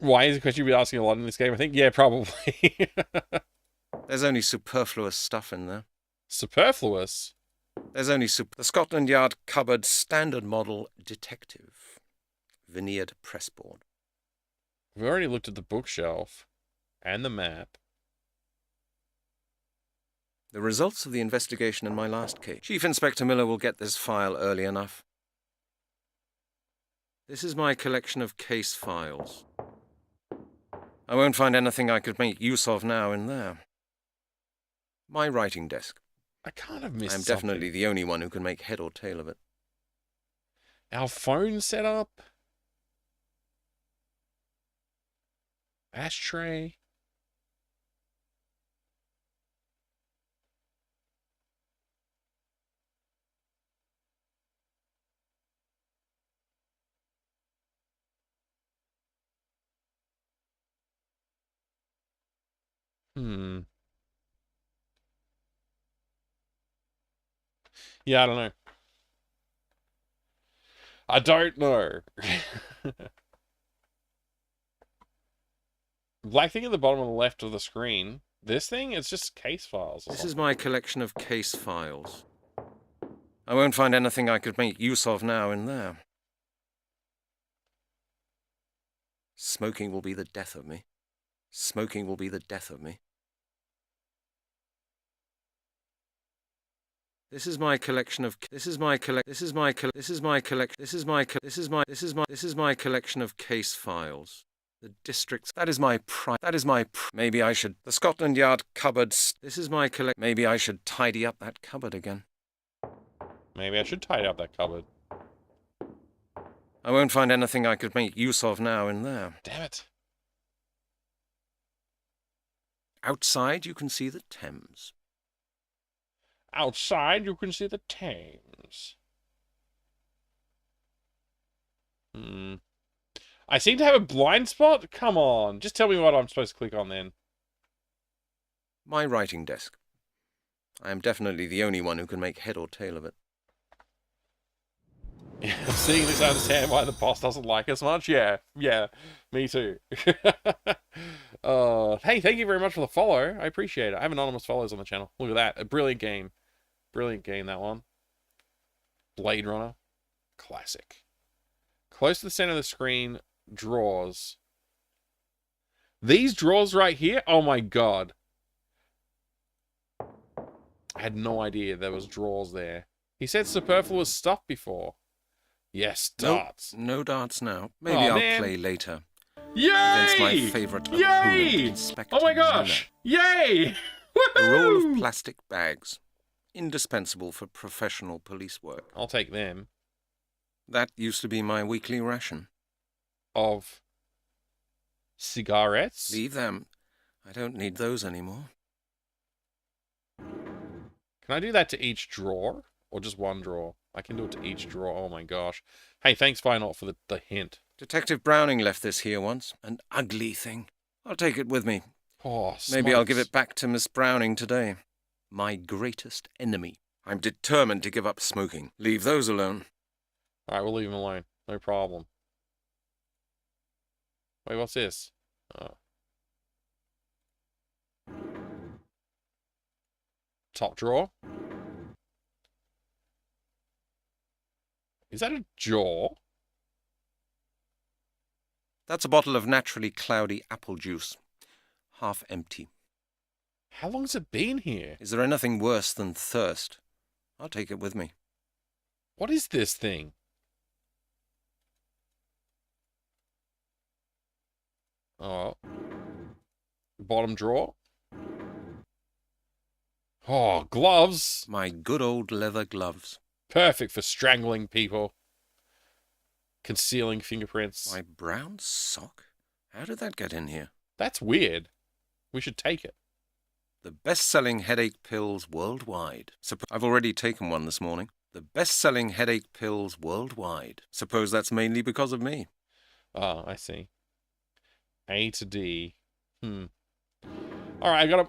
Why is a question you'll be asking a lot in this game, I think? Yeah, probably. There's only superfluous stuff in there. Superfluous? There's only the Scotland Yard cupboard standard model detective. Veneered pressboard. We've already looked at the bookshelf. And the map. The results of the investigation in my last case. Chief Inspector Miller will get this file early enough. This is my collection of case files. I won't find anything I could make use of now in there. My writing desk. I can't have missed I'm something. definitely the only one who can make head or tail of it. Our phone setup. Ashtray. Yeah, I don't know. I don't know. Black thing at the bottom of the left of the screen. This thing, it's just case files. This is my collection of case files. I won't find anything I could make use of now in there. Smoking will be the death of me. Smoking will be the death of me. This is my collection of collection of case files. The districts. Maybe I should. The Scotland Yard cupboards. This is my Maybe I should tidy up that cupboard again. Maybe I should tidy up that cupboard. I won't find anything I could make use of now in there. Damn it. Outside, you can see the Thames. Outside, you can see the Thames. I seem to have a blind spot? Come on. Just tell me what I'm supposed to click on then. My writing desk. I am definitely the only one who can make head or tail of it. Yeah, seeing this, I understand why the boss doesn't like us much. Yeah, me too. Hey, thank you very much for the follow. I appreciate it. I have anonymous follows on the channel. Look at that. A brilliant game. Brilliant game, that one. Blade Runner. Classic. Close to the center of the screen, drawers. These drawers right here? Oh my god. I had no idea there was drawers there. He said superfluous stuff before. Yes, darts. No darts now. Maybe I'll play later. Yay! Against my favorite opponent, Inspector Oh my gosh! Miller. Yay! A roll of plastic bags. Indispensable for professional police work. I'll take them. That used to be my weekly ration. Of cigarettes? Leave them. I don't need those anymore. Can I do that to each drawer? Or just one drawer? I can do it to each drawer. Oh my gosh. Hey, thanks, Final, for the hint. Detective Browning left this here once. An ugly thing. I'll take it with me. Oh, maybe I'll give it back to Miss Browning today. My greatest enemy. I'm determined to give up smoking. Leave those alone. Alright, we'll leave him alone. No problem. Wait, what's this? Oh. Top drawer? Is that a jaw? That's a bottle of naturally cloudy apple juice. Half empty. How long's it been here? Is there anything worse than thirst? I'll take it with me. What is this thing? Oh. Bottom drawer? Oh, gloves! My good old leather gloves. Perfect for strangling people. Concealing fingerprints. My brown sock? How did that get in here? That's weird. We should take it. The best-selling headache pills worldwide. I've already taken one this morning. The best-selling headache pills worldwide. Suppose that's mainly because of me. Oh, I see. A to D. Alright,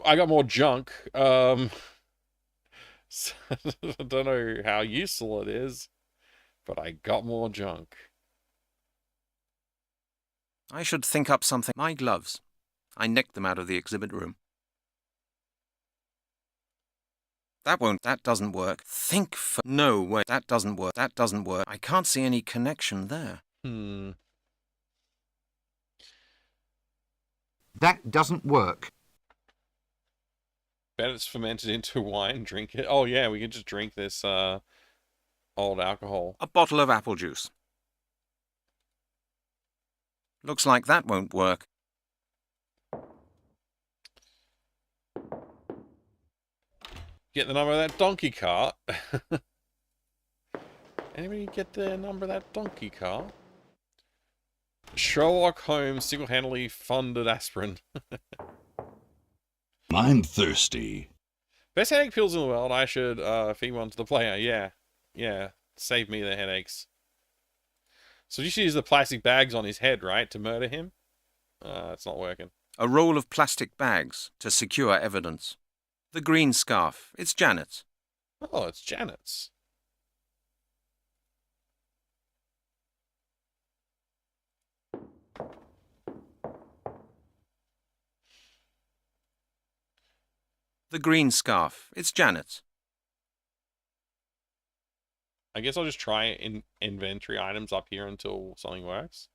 I got more junk. I don't know how useful it is, but I got more junk. I should think up something. My gloves. I nicked them out of the exhibit room. That doesn't work. No way, that doesn't work. I can't see any connection there. That doesn't work. Bet it's fermented into wine, drink it. Oh yeah, we could just drink this old alcohol. A bottle of apple juice. Looks like that won't work. Get the number of that donkey cart. Anybody get the number of that donkey cart? Sherlock Holmes single-handedly funded aspirin. I'm thirsty. Best headache pills in the world. I should feed one to the player. Yeah. Yeah. Save me the headaches. So you should use the plastic bags on his head, right? To murder him? It's not working. A roll of plastic bags to secure evidence. The green scarf. It's Janet's. Oh, it's Janet's. The green scarf. It's Janet's. I guess I'll just try in inventory items up here until something works.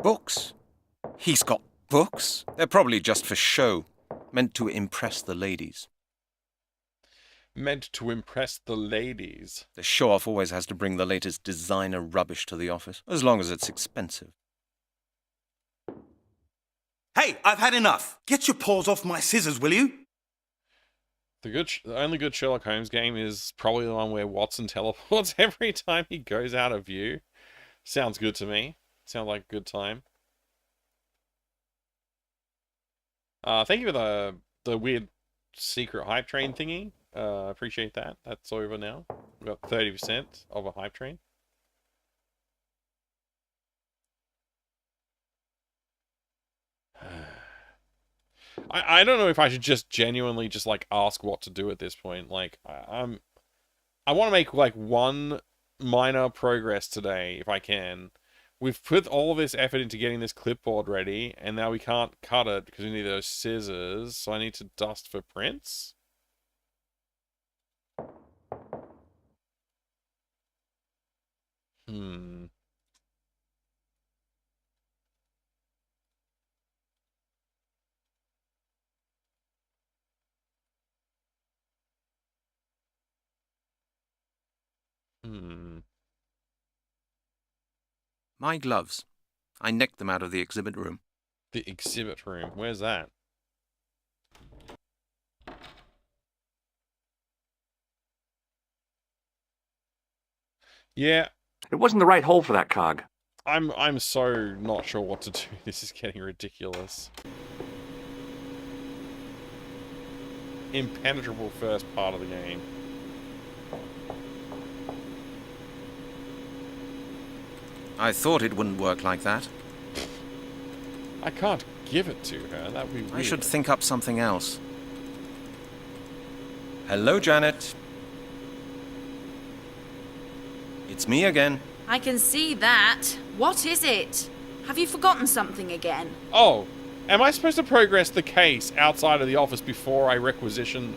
Books. He's got books. They're probably just for show. Meant to impress the ladies. Meant to impress the ladies. The show-off always has to bring the latest designer rubbish to the office, as long as it's expensive. Hey, I've had enough. Get your paws off my scissors, will you? The only good Sherlock Holmes game is probably the one where Watson teleports every time he goes out of view. Sounds good to me. Sounds like a good time. Thank you for the weird secret hype train thingy. Appreciate that. That's over now. We've got 30% of a hype train. I don't know if I should just genuinely just like ask what to do at this point. Like I want to make like one minor progress today if I can. We've put all this effort into getting this clipboard ready, and now we can't cut it because we need those scissors. So I need to dust for prints. My gloves. I nicked them out of the exhibit room. The exhibit room? Where's that? Yeah. It wasn't the right hole for that cog. I'm so not sure what to do. This is getting ridiculous. Impenetrable first part of the game. I thought it wouldn't work like that. I can't give it to her. That would be weird. I should think up something else. Hello, Janet. It's me again. I can see that. What is it? Have you forgotten something again? Oh, am I supposed to progress the case outside of the office before I requisition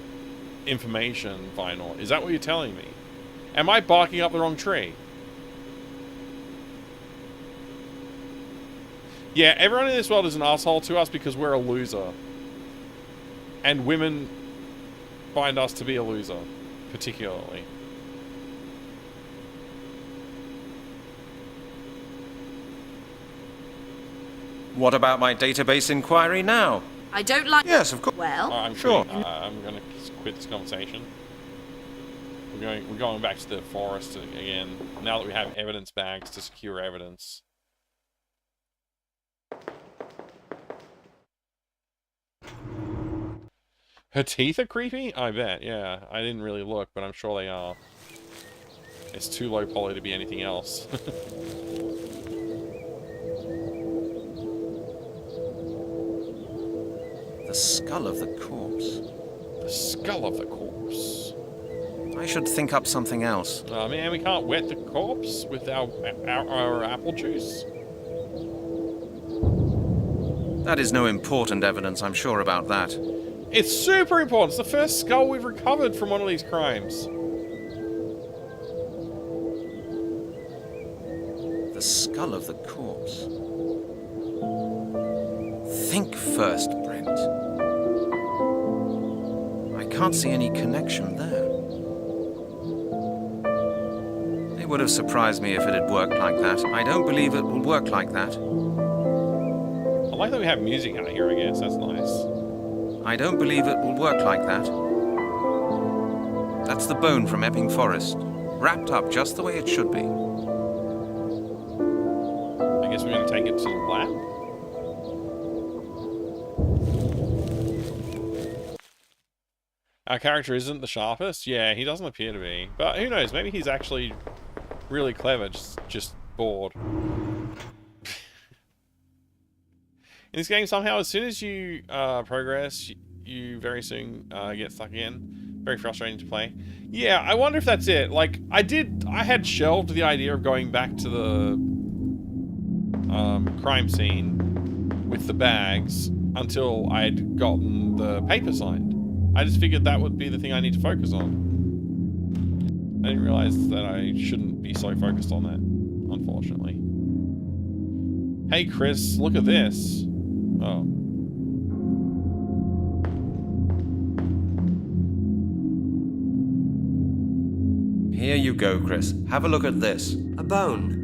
information, Vinyl? Is that what you're telling me? Am I barking up the wrong tree? Yeah, everyone in this world is an asshole to us because we're a loser. And women find us to be a loser, particularly. What about my database inquiry now? I don't like... Yes, of course. Well... I'm sure. I'm going to quit this conversation. We're going back to the forest again, now that we have evidence bags to secure evidence. Her teeth are creepy? I bet, yeah. I didn't really look, but I'm sure they are. It's too low poly to be anything else. The skull of the corpse. The skull of the corpse. I should think up something else. Oh man, we can't wet the corpse with our apple juice? That is no important evidence, I'm sure about that. It's super important. It's the first skull we've recovered from one of these crimes. The skull of the corpse. Think first, Brent. I can't see any connection there. It would have surprised me if it had worked like that. I don't believe it will work like that. I like that we have music out here, I guess. That's nice. I don't believe it will work like that. That's the bone from Epping Forest, wrapped up just the way it should be. I guess we're going to take it to the lab. Our character isn't the sharpest. Yeah, he doesn't appear to be. But who knows? Maybe he's actually really clever, just bored. In this game, somehow, as soon as you progress, you very soon get stuck again. Very frustrating to play. Yeah, I wonder if that's it. Like, I had shelved the idea of going back to the crime scene with the bags until I'd gotten the paper signed. I just figured that would be the thing I need to focus on. I didn't realize that I shouldn't be so focused on that, unfortunately. Hey, Chris, look at this. Oh. Here you go, Chris. Have a look at this. A bone.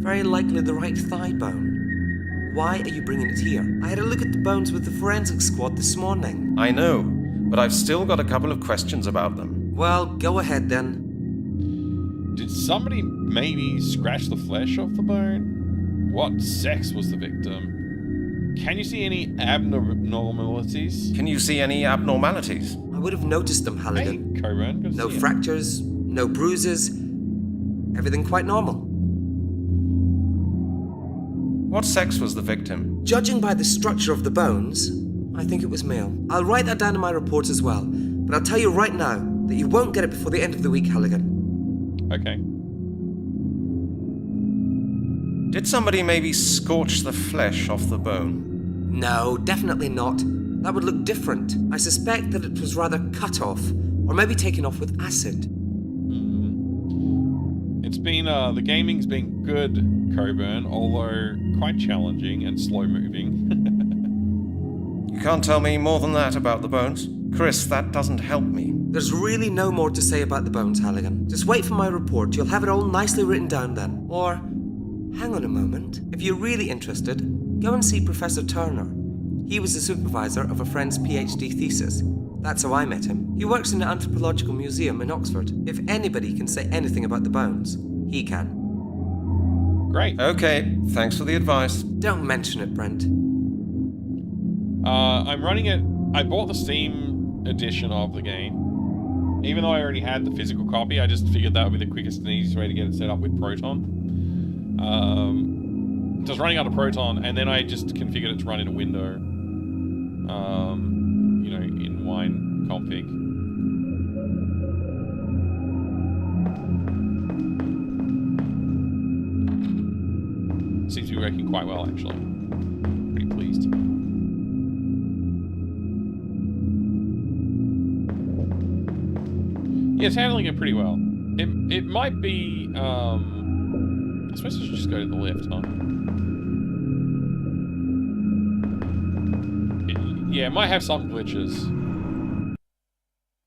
Very likely the right thigh bone. Why are you bringing it here? I had a look at the bones with the forensic squad this morning. I know, but I've still got a couple of questions about them. Well, go ahead then. Did somebody maybe scratch the flesh off the bone? What sex was the victim? Can you see any abnormalities? Can you see any abnormalities? I would have noticed them, Halligan. Hey, Coburn. No fractures, no bruises. Everything quite normal. What sex was the victim? Judging by the structure of the bones, I think it was male. I'll write that down in my report as well. But I'll tell you right now that you won't get it before the end of the week, Halligan. Okay. Did somebody maybe scorch the flesh off the bone? No, definitely not. That would look different. I suspect that it was rather cut off, or maybe taken off with acid. It's been, the gaming's been good, Coburn, although quite challenging and slow-moving. You can't tell me more than that about the bones? Chris, that doesn't help me. There's really no more to say about the bones, Halligan. Just wait for my report. You'll have it all nicely written down then. Or, hang on a moment. If you're really interested, go and see Professor Turner. He was the supervisor of a friend's PhD thesis. That's how I met him. He works in an anthropological museum in Oxford. If anybody can say anything about the bones, he can. Great. Okay, thanks for the advice. Don't mention it, Brent. I'm running it. I bought the Steam edition of the game. Even though I already had the physical copy, I just figured that would be the quickest and easiest way to get it set up with Proton. So it's running out of Proton, and then I just configured it to run in a window. You know, in wine config. Seems to be working quite well, actually. Pretty pleased. Yeah, it's handling it pretty well. It might be, I suppose I should just go to the left, huh? Yeah, it might have some glitches.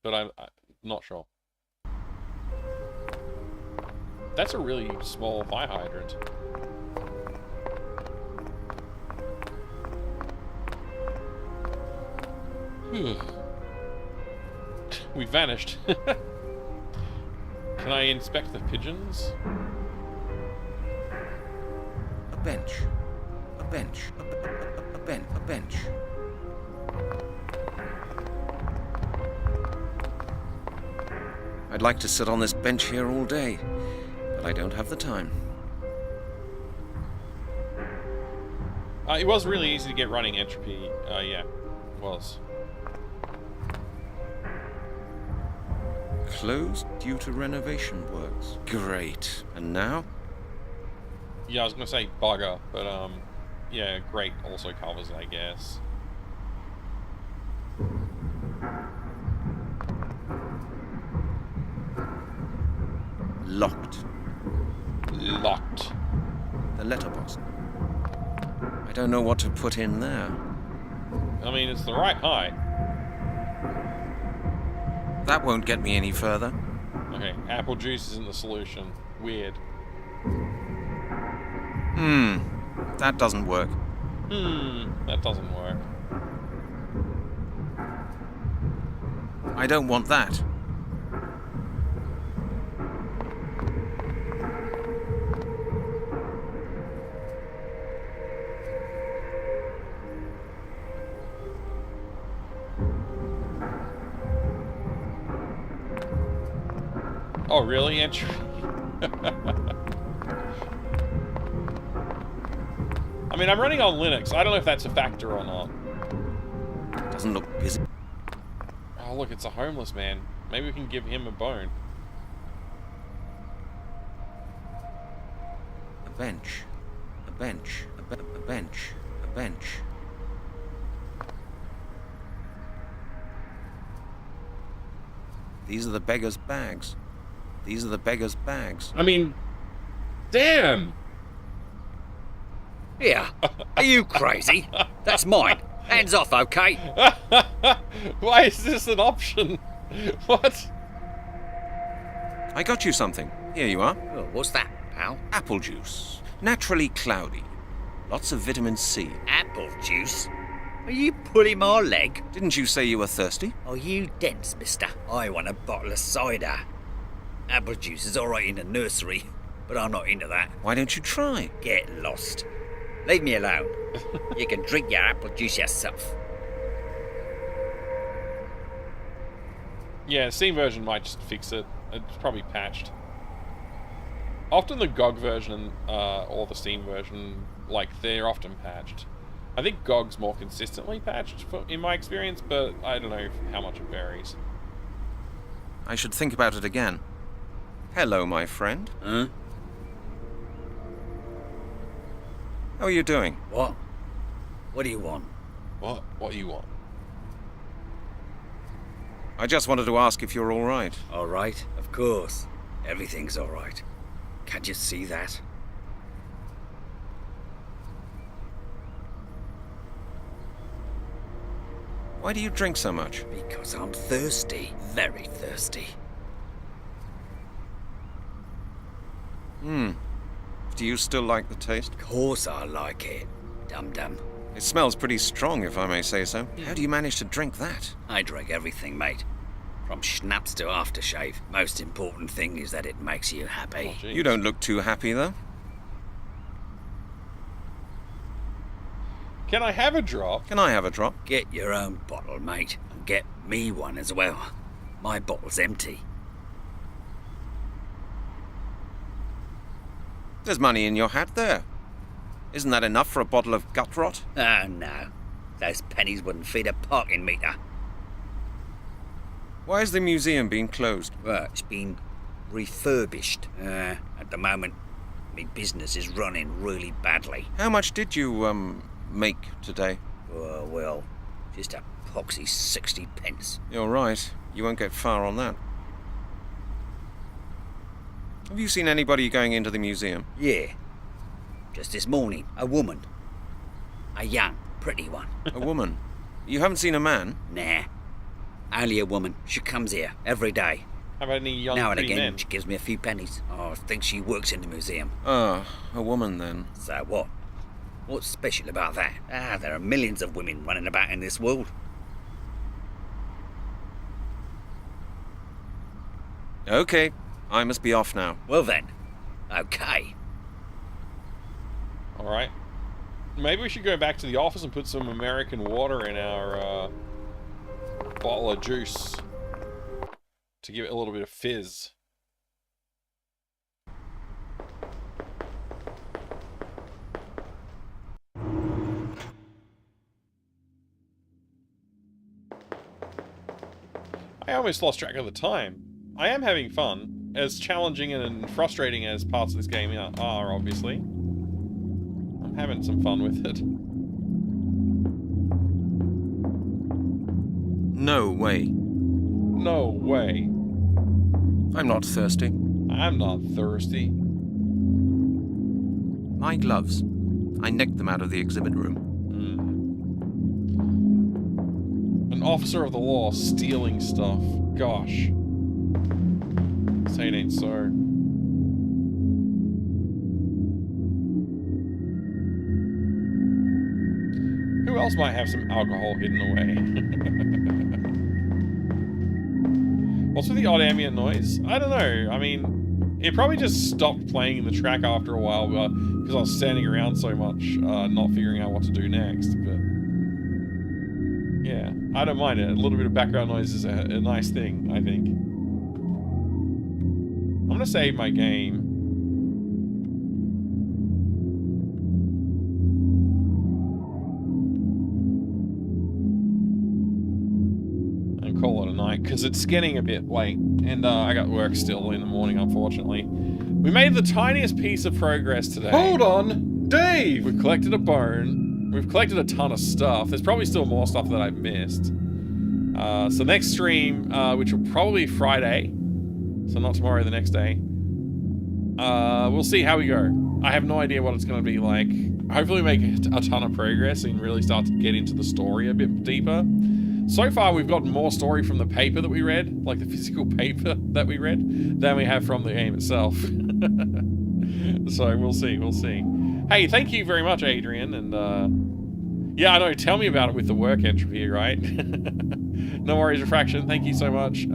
But I'm not sure. That's a really small fire hydrant. We vanished. Can I inspect the pigeons? A bench. A bench. A bench. I'd like to sit on this bench here all day. but I don't have the time. It was really easy to get running entropy. Yeah, it was. Closed due to renovation works. Great. And now? Yeah, I was gonna say bugger, but yeah, great also covers it, I guess. Locked. Locked. The letterbox. I don't know what to put in there. I mean, it's the right height. That won't get me any further. Okay, apple juice isn't the solution. Weird. That doesn't work. That doesn't work. I don't want that. Oh, really? Entry? I mean, I'm running on Linux. I don't know if that's a factor or not. Doesn't look busy. Oh, look, it's a homeless man. Maybe we can give him a bone. A bench. A bench. A bench. A bench. These are the beggar's bags. These are the beggar's bags. I mean, damn! Here, are you crazy? That's mine. Hands off, okay? Why is this an option? What? I got you something. Here you are. Oh, what's that, pal? Apple juice. Naturally cloudy. Lots of vitamin C. Apple juice? Are you pulling my leg? Didn't you say you were thirsty? Are you dense, mister? I want a bottle of cider. Apple juice is alright in the nursery, but I'm not into that. Why don't you try? Get lost. Leave me alone. You can drink your apple juice yourself. Yeah, Steam version might just fix it. It's probably patched. Often the GOG version or the Steam version, like, they're often patched. I think GOG's more consistently patched in my experience, but I don't know how much it varies. I should think about it again. Hello, my friend. Huh? How are you doing? What? What do you want? What? What do you want? I just wanted to ask if you're all right. All right, of course. Everything's all right. Can't you see that? Why do you drink so much? Because I'm thirsty. Very thirsty. Do you still like the taste? Of course I like it. Dum-dum. It smells pretty strong, if I may say so. How do you manage to drink that? I drink everything, mate. From schnapps to aftershave. Most important thing is that it makes you happy. Oh, You don't look too happy, though. Can I have a drop? Can I have a drop? Get your own bottle, mate. And get me one as well. My bottle's empty. There's money in your hat there. Isn't that enough for a bottle of gut rot? Oh, no. Those pennies wouldn't feed a parking meter. Why is the museum being closed? Well, it's been refurbished. At the moment, my business is running really badly. How much did you, make today? Well, just a poxy 60 pence. You're right. You won't get far on that. Have you seen anybody going into the museum? Yeah. Just this morning, a woman. A young, pretty one. A woman? You haven't seen a man? Nah. Only a woman. She comes here every day. How about any young Now and pretty again, men? she gives me a few pennies. Oh, I think she works in the museum. Ah, a woman then. So what? What's special about that? There are millions of women running about in this world. Okay, I must be off now. Well then, okay. Alright. Maybe we should go back to the office and put some American water in our bottle of juice to give it a little bit of fizz. I almost lost track of the time. I am having fun. As challenging and frustrating as parts of this game are, obviously. I'm having some fun with it. No way. No way. I'm not thirsty. I'm not thirsty. My gloves. I nicked them out of the exhibit room. An officer of the law stealing stuff. Gosh. Say it ain't so. Who else might have some alcohol hidden away? What's with the odd ambient noise? I don't know. I mean, it probably just stopped playing the track after a while because I was standing around so much, not figuring out what to do next. But yeah, I don't mind it. A little bit of background noise is a nice thing, I think. I'm gonna save my game. And call it a night, because it's getting a bit late. And I got work still in the morning, unfortunately. We made the tiniest piece of progress today. Hold on! Dave! We've collected a bone. We've collected a ton of stuff. There's probably still more stuff that I've missed. So next stream, which will probably be Friday, so not tomorrow, the next day, we'll see how we go. I have no idea what it's going to be like. Hopefully we make a ton of progress and really start to get into the story a bit deeper. So far we've gotten more story from the paper that we read, like the physical paper that we read, than we have from the game itself. So we'll see, we'll see. Hey, thank you very much, Adrian, and yeah, I know, tell me about it with the work entropy, right? No worries, Refraction, thank you so much.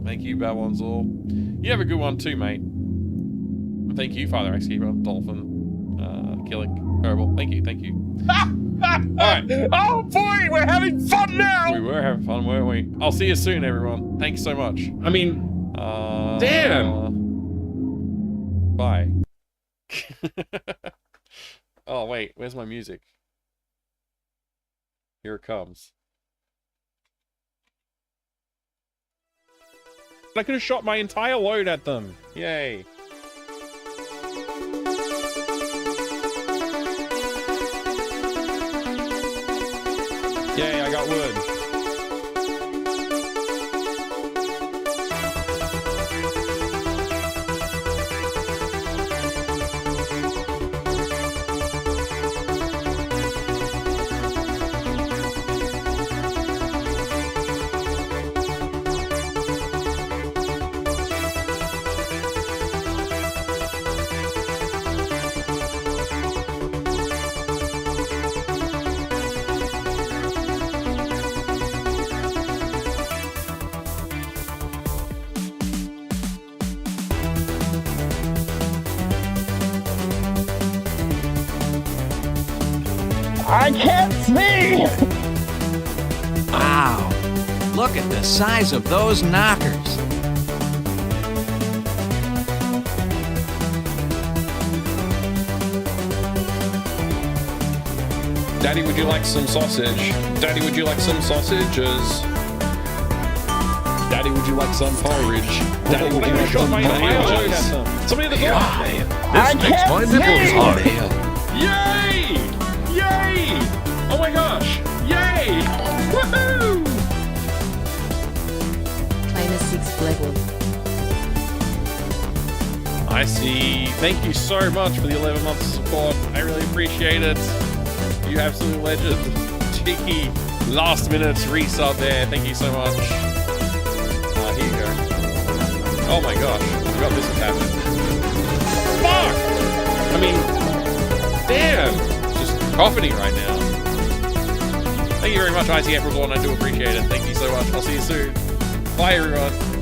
Thank you, Babylon Zor. You have a good one too, mate. Thank you, Father Axekeeper, Dolphin, Killick, Herbal. Thank you, thank you. Alright. Oh boy, we're having fun now! We were having fun, weren't we? I'll see you soon, everyone. Thank you so much. I mean, damn! Bye. Oh, wait, where's my music? Here it comes. I could have shot my entire load at them. Yay. Yay, I got wood. I can't see! Wow, look at the size of those knockers. Daddy, would you like some sausage? Daddy, would you like some sausages? Daddy, would you like some porridge? Daddy, would you like some porridge? Somebody at the door! This makes my nipples hard. Yay! Yay! Oh my gosh! Yay! Woohoo! Claim a 6th level. I see. Thank you so much for the 11 months of support. I really appreciate it. You absolute legend. Cheeky last minute resub there. Thank you so much. Here you go. Oh my gosh. I forgot this was happening. Fuck! I mean, damn. It's just cacophony right now. Thank you very much, Icy April Dawn. I do appreciate it. Thank you so much. I'll see you soon. Bye, everyone.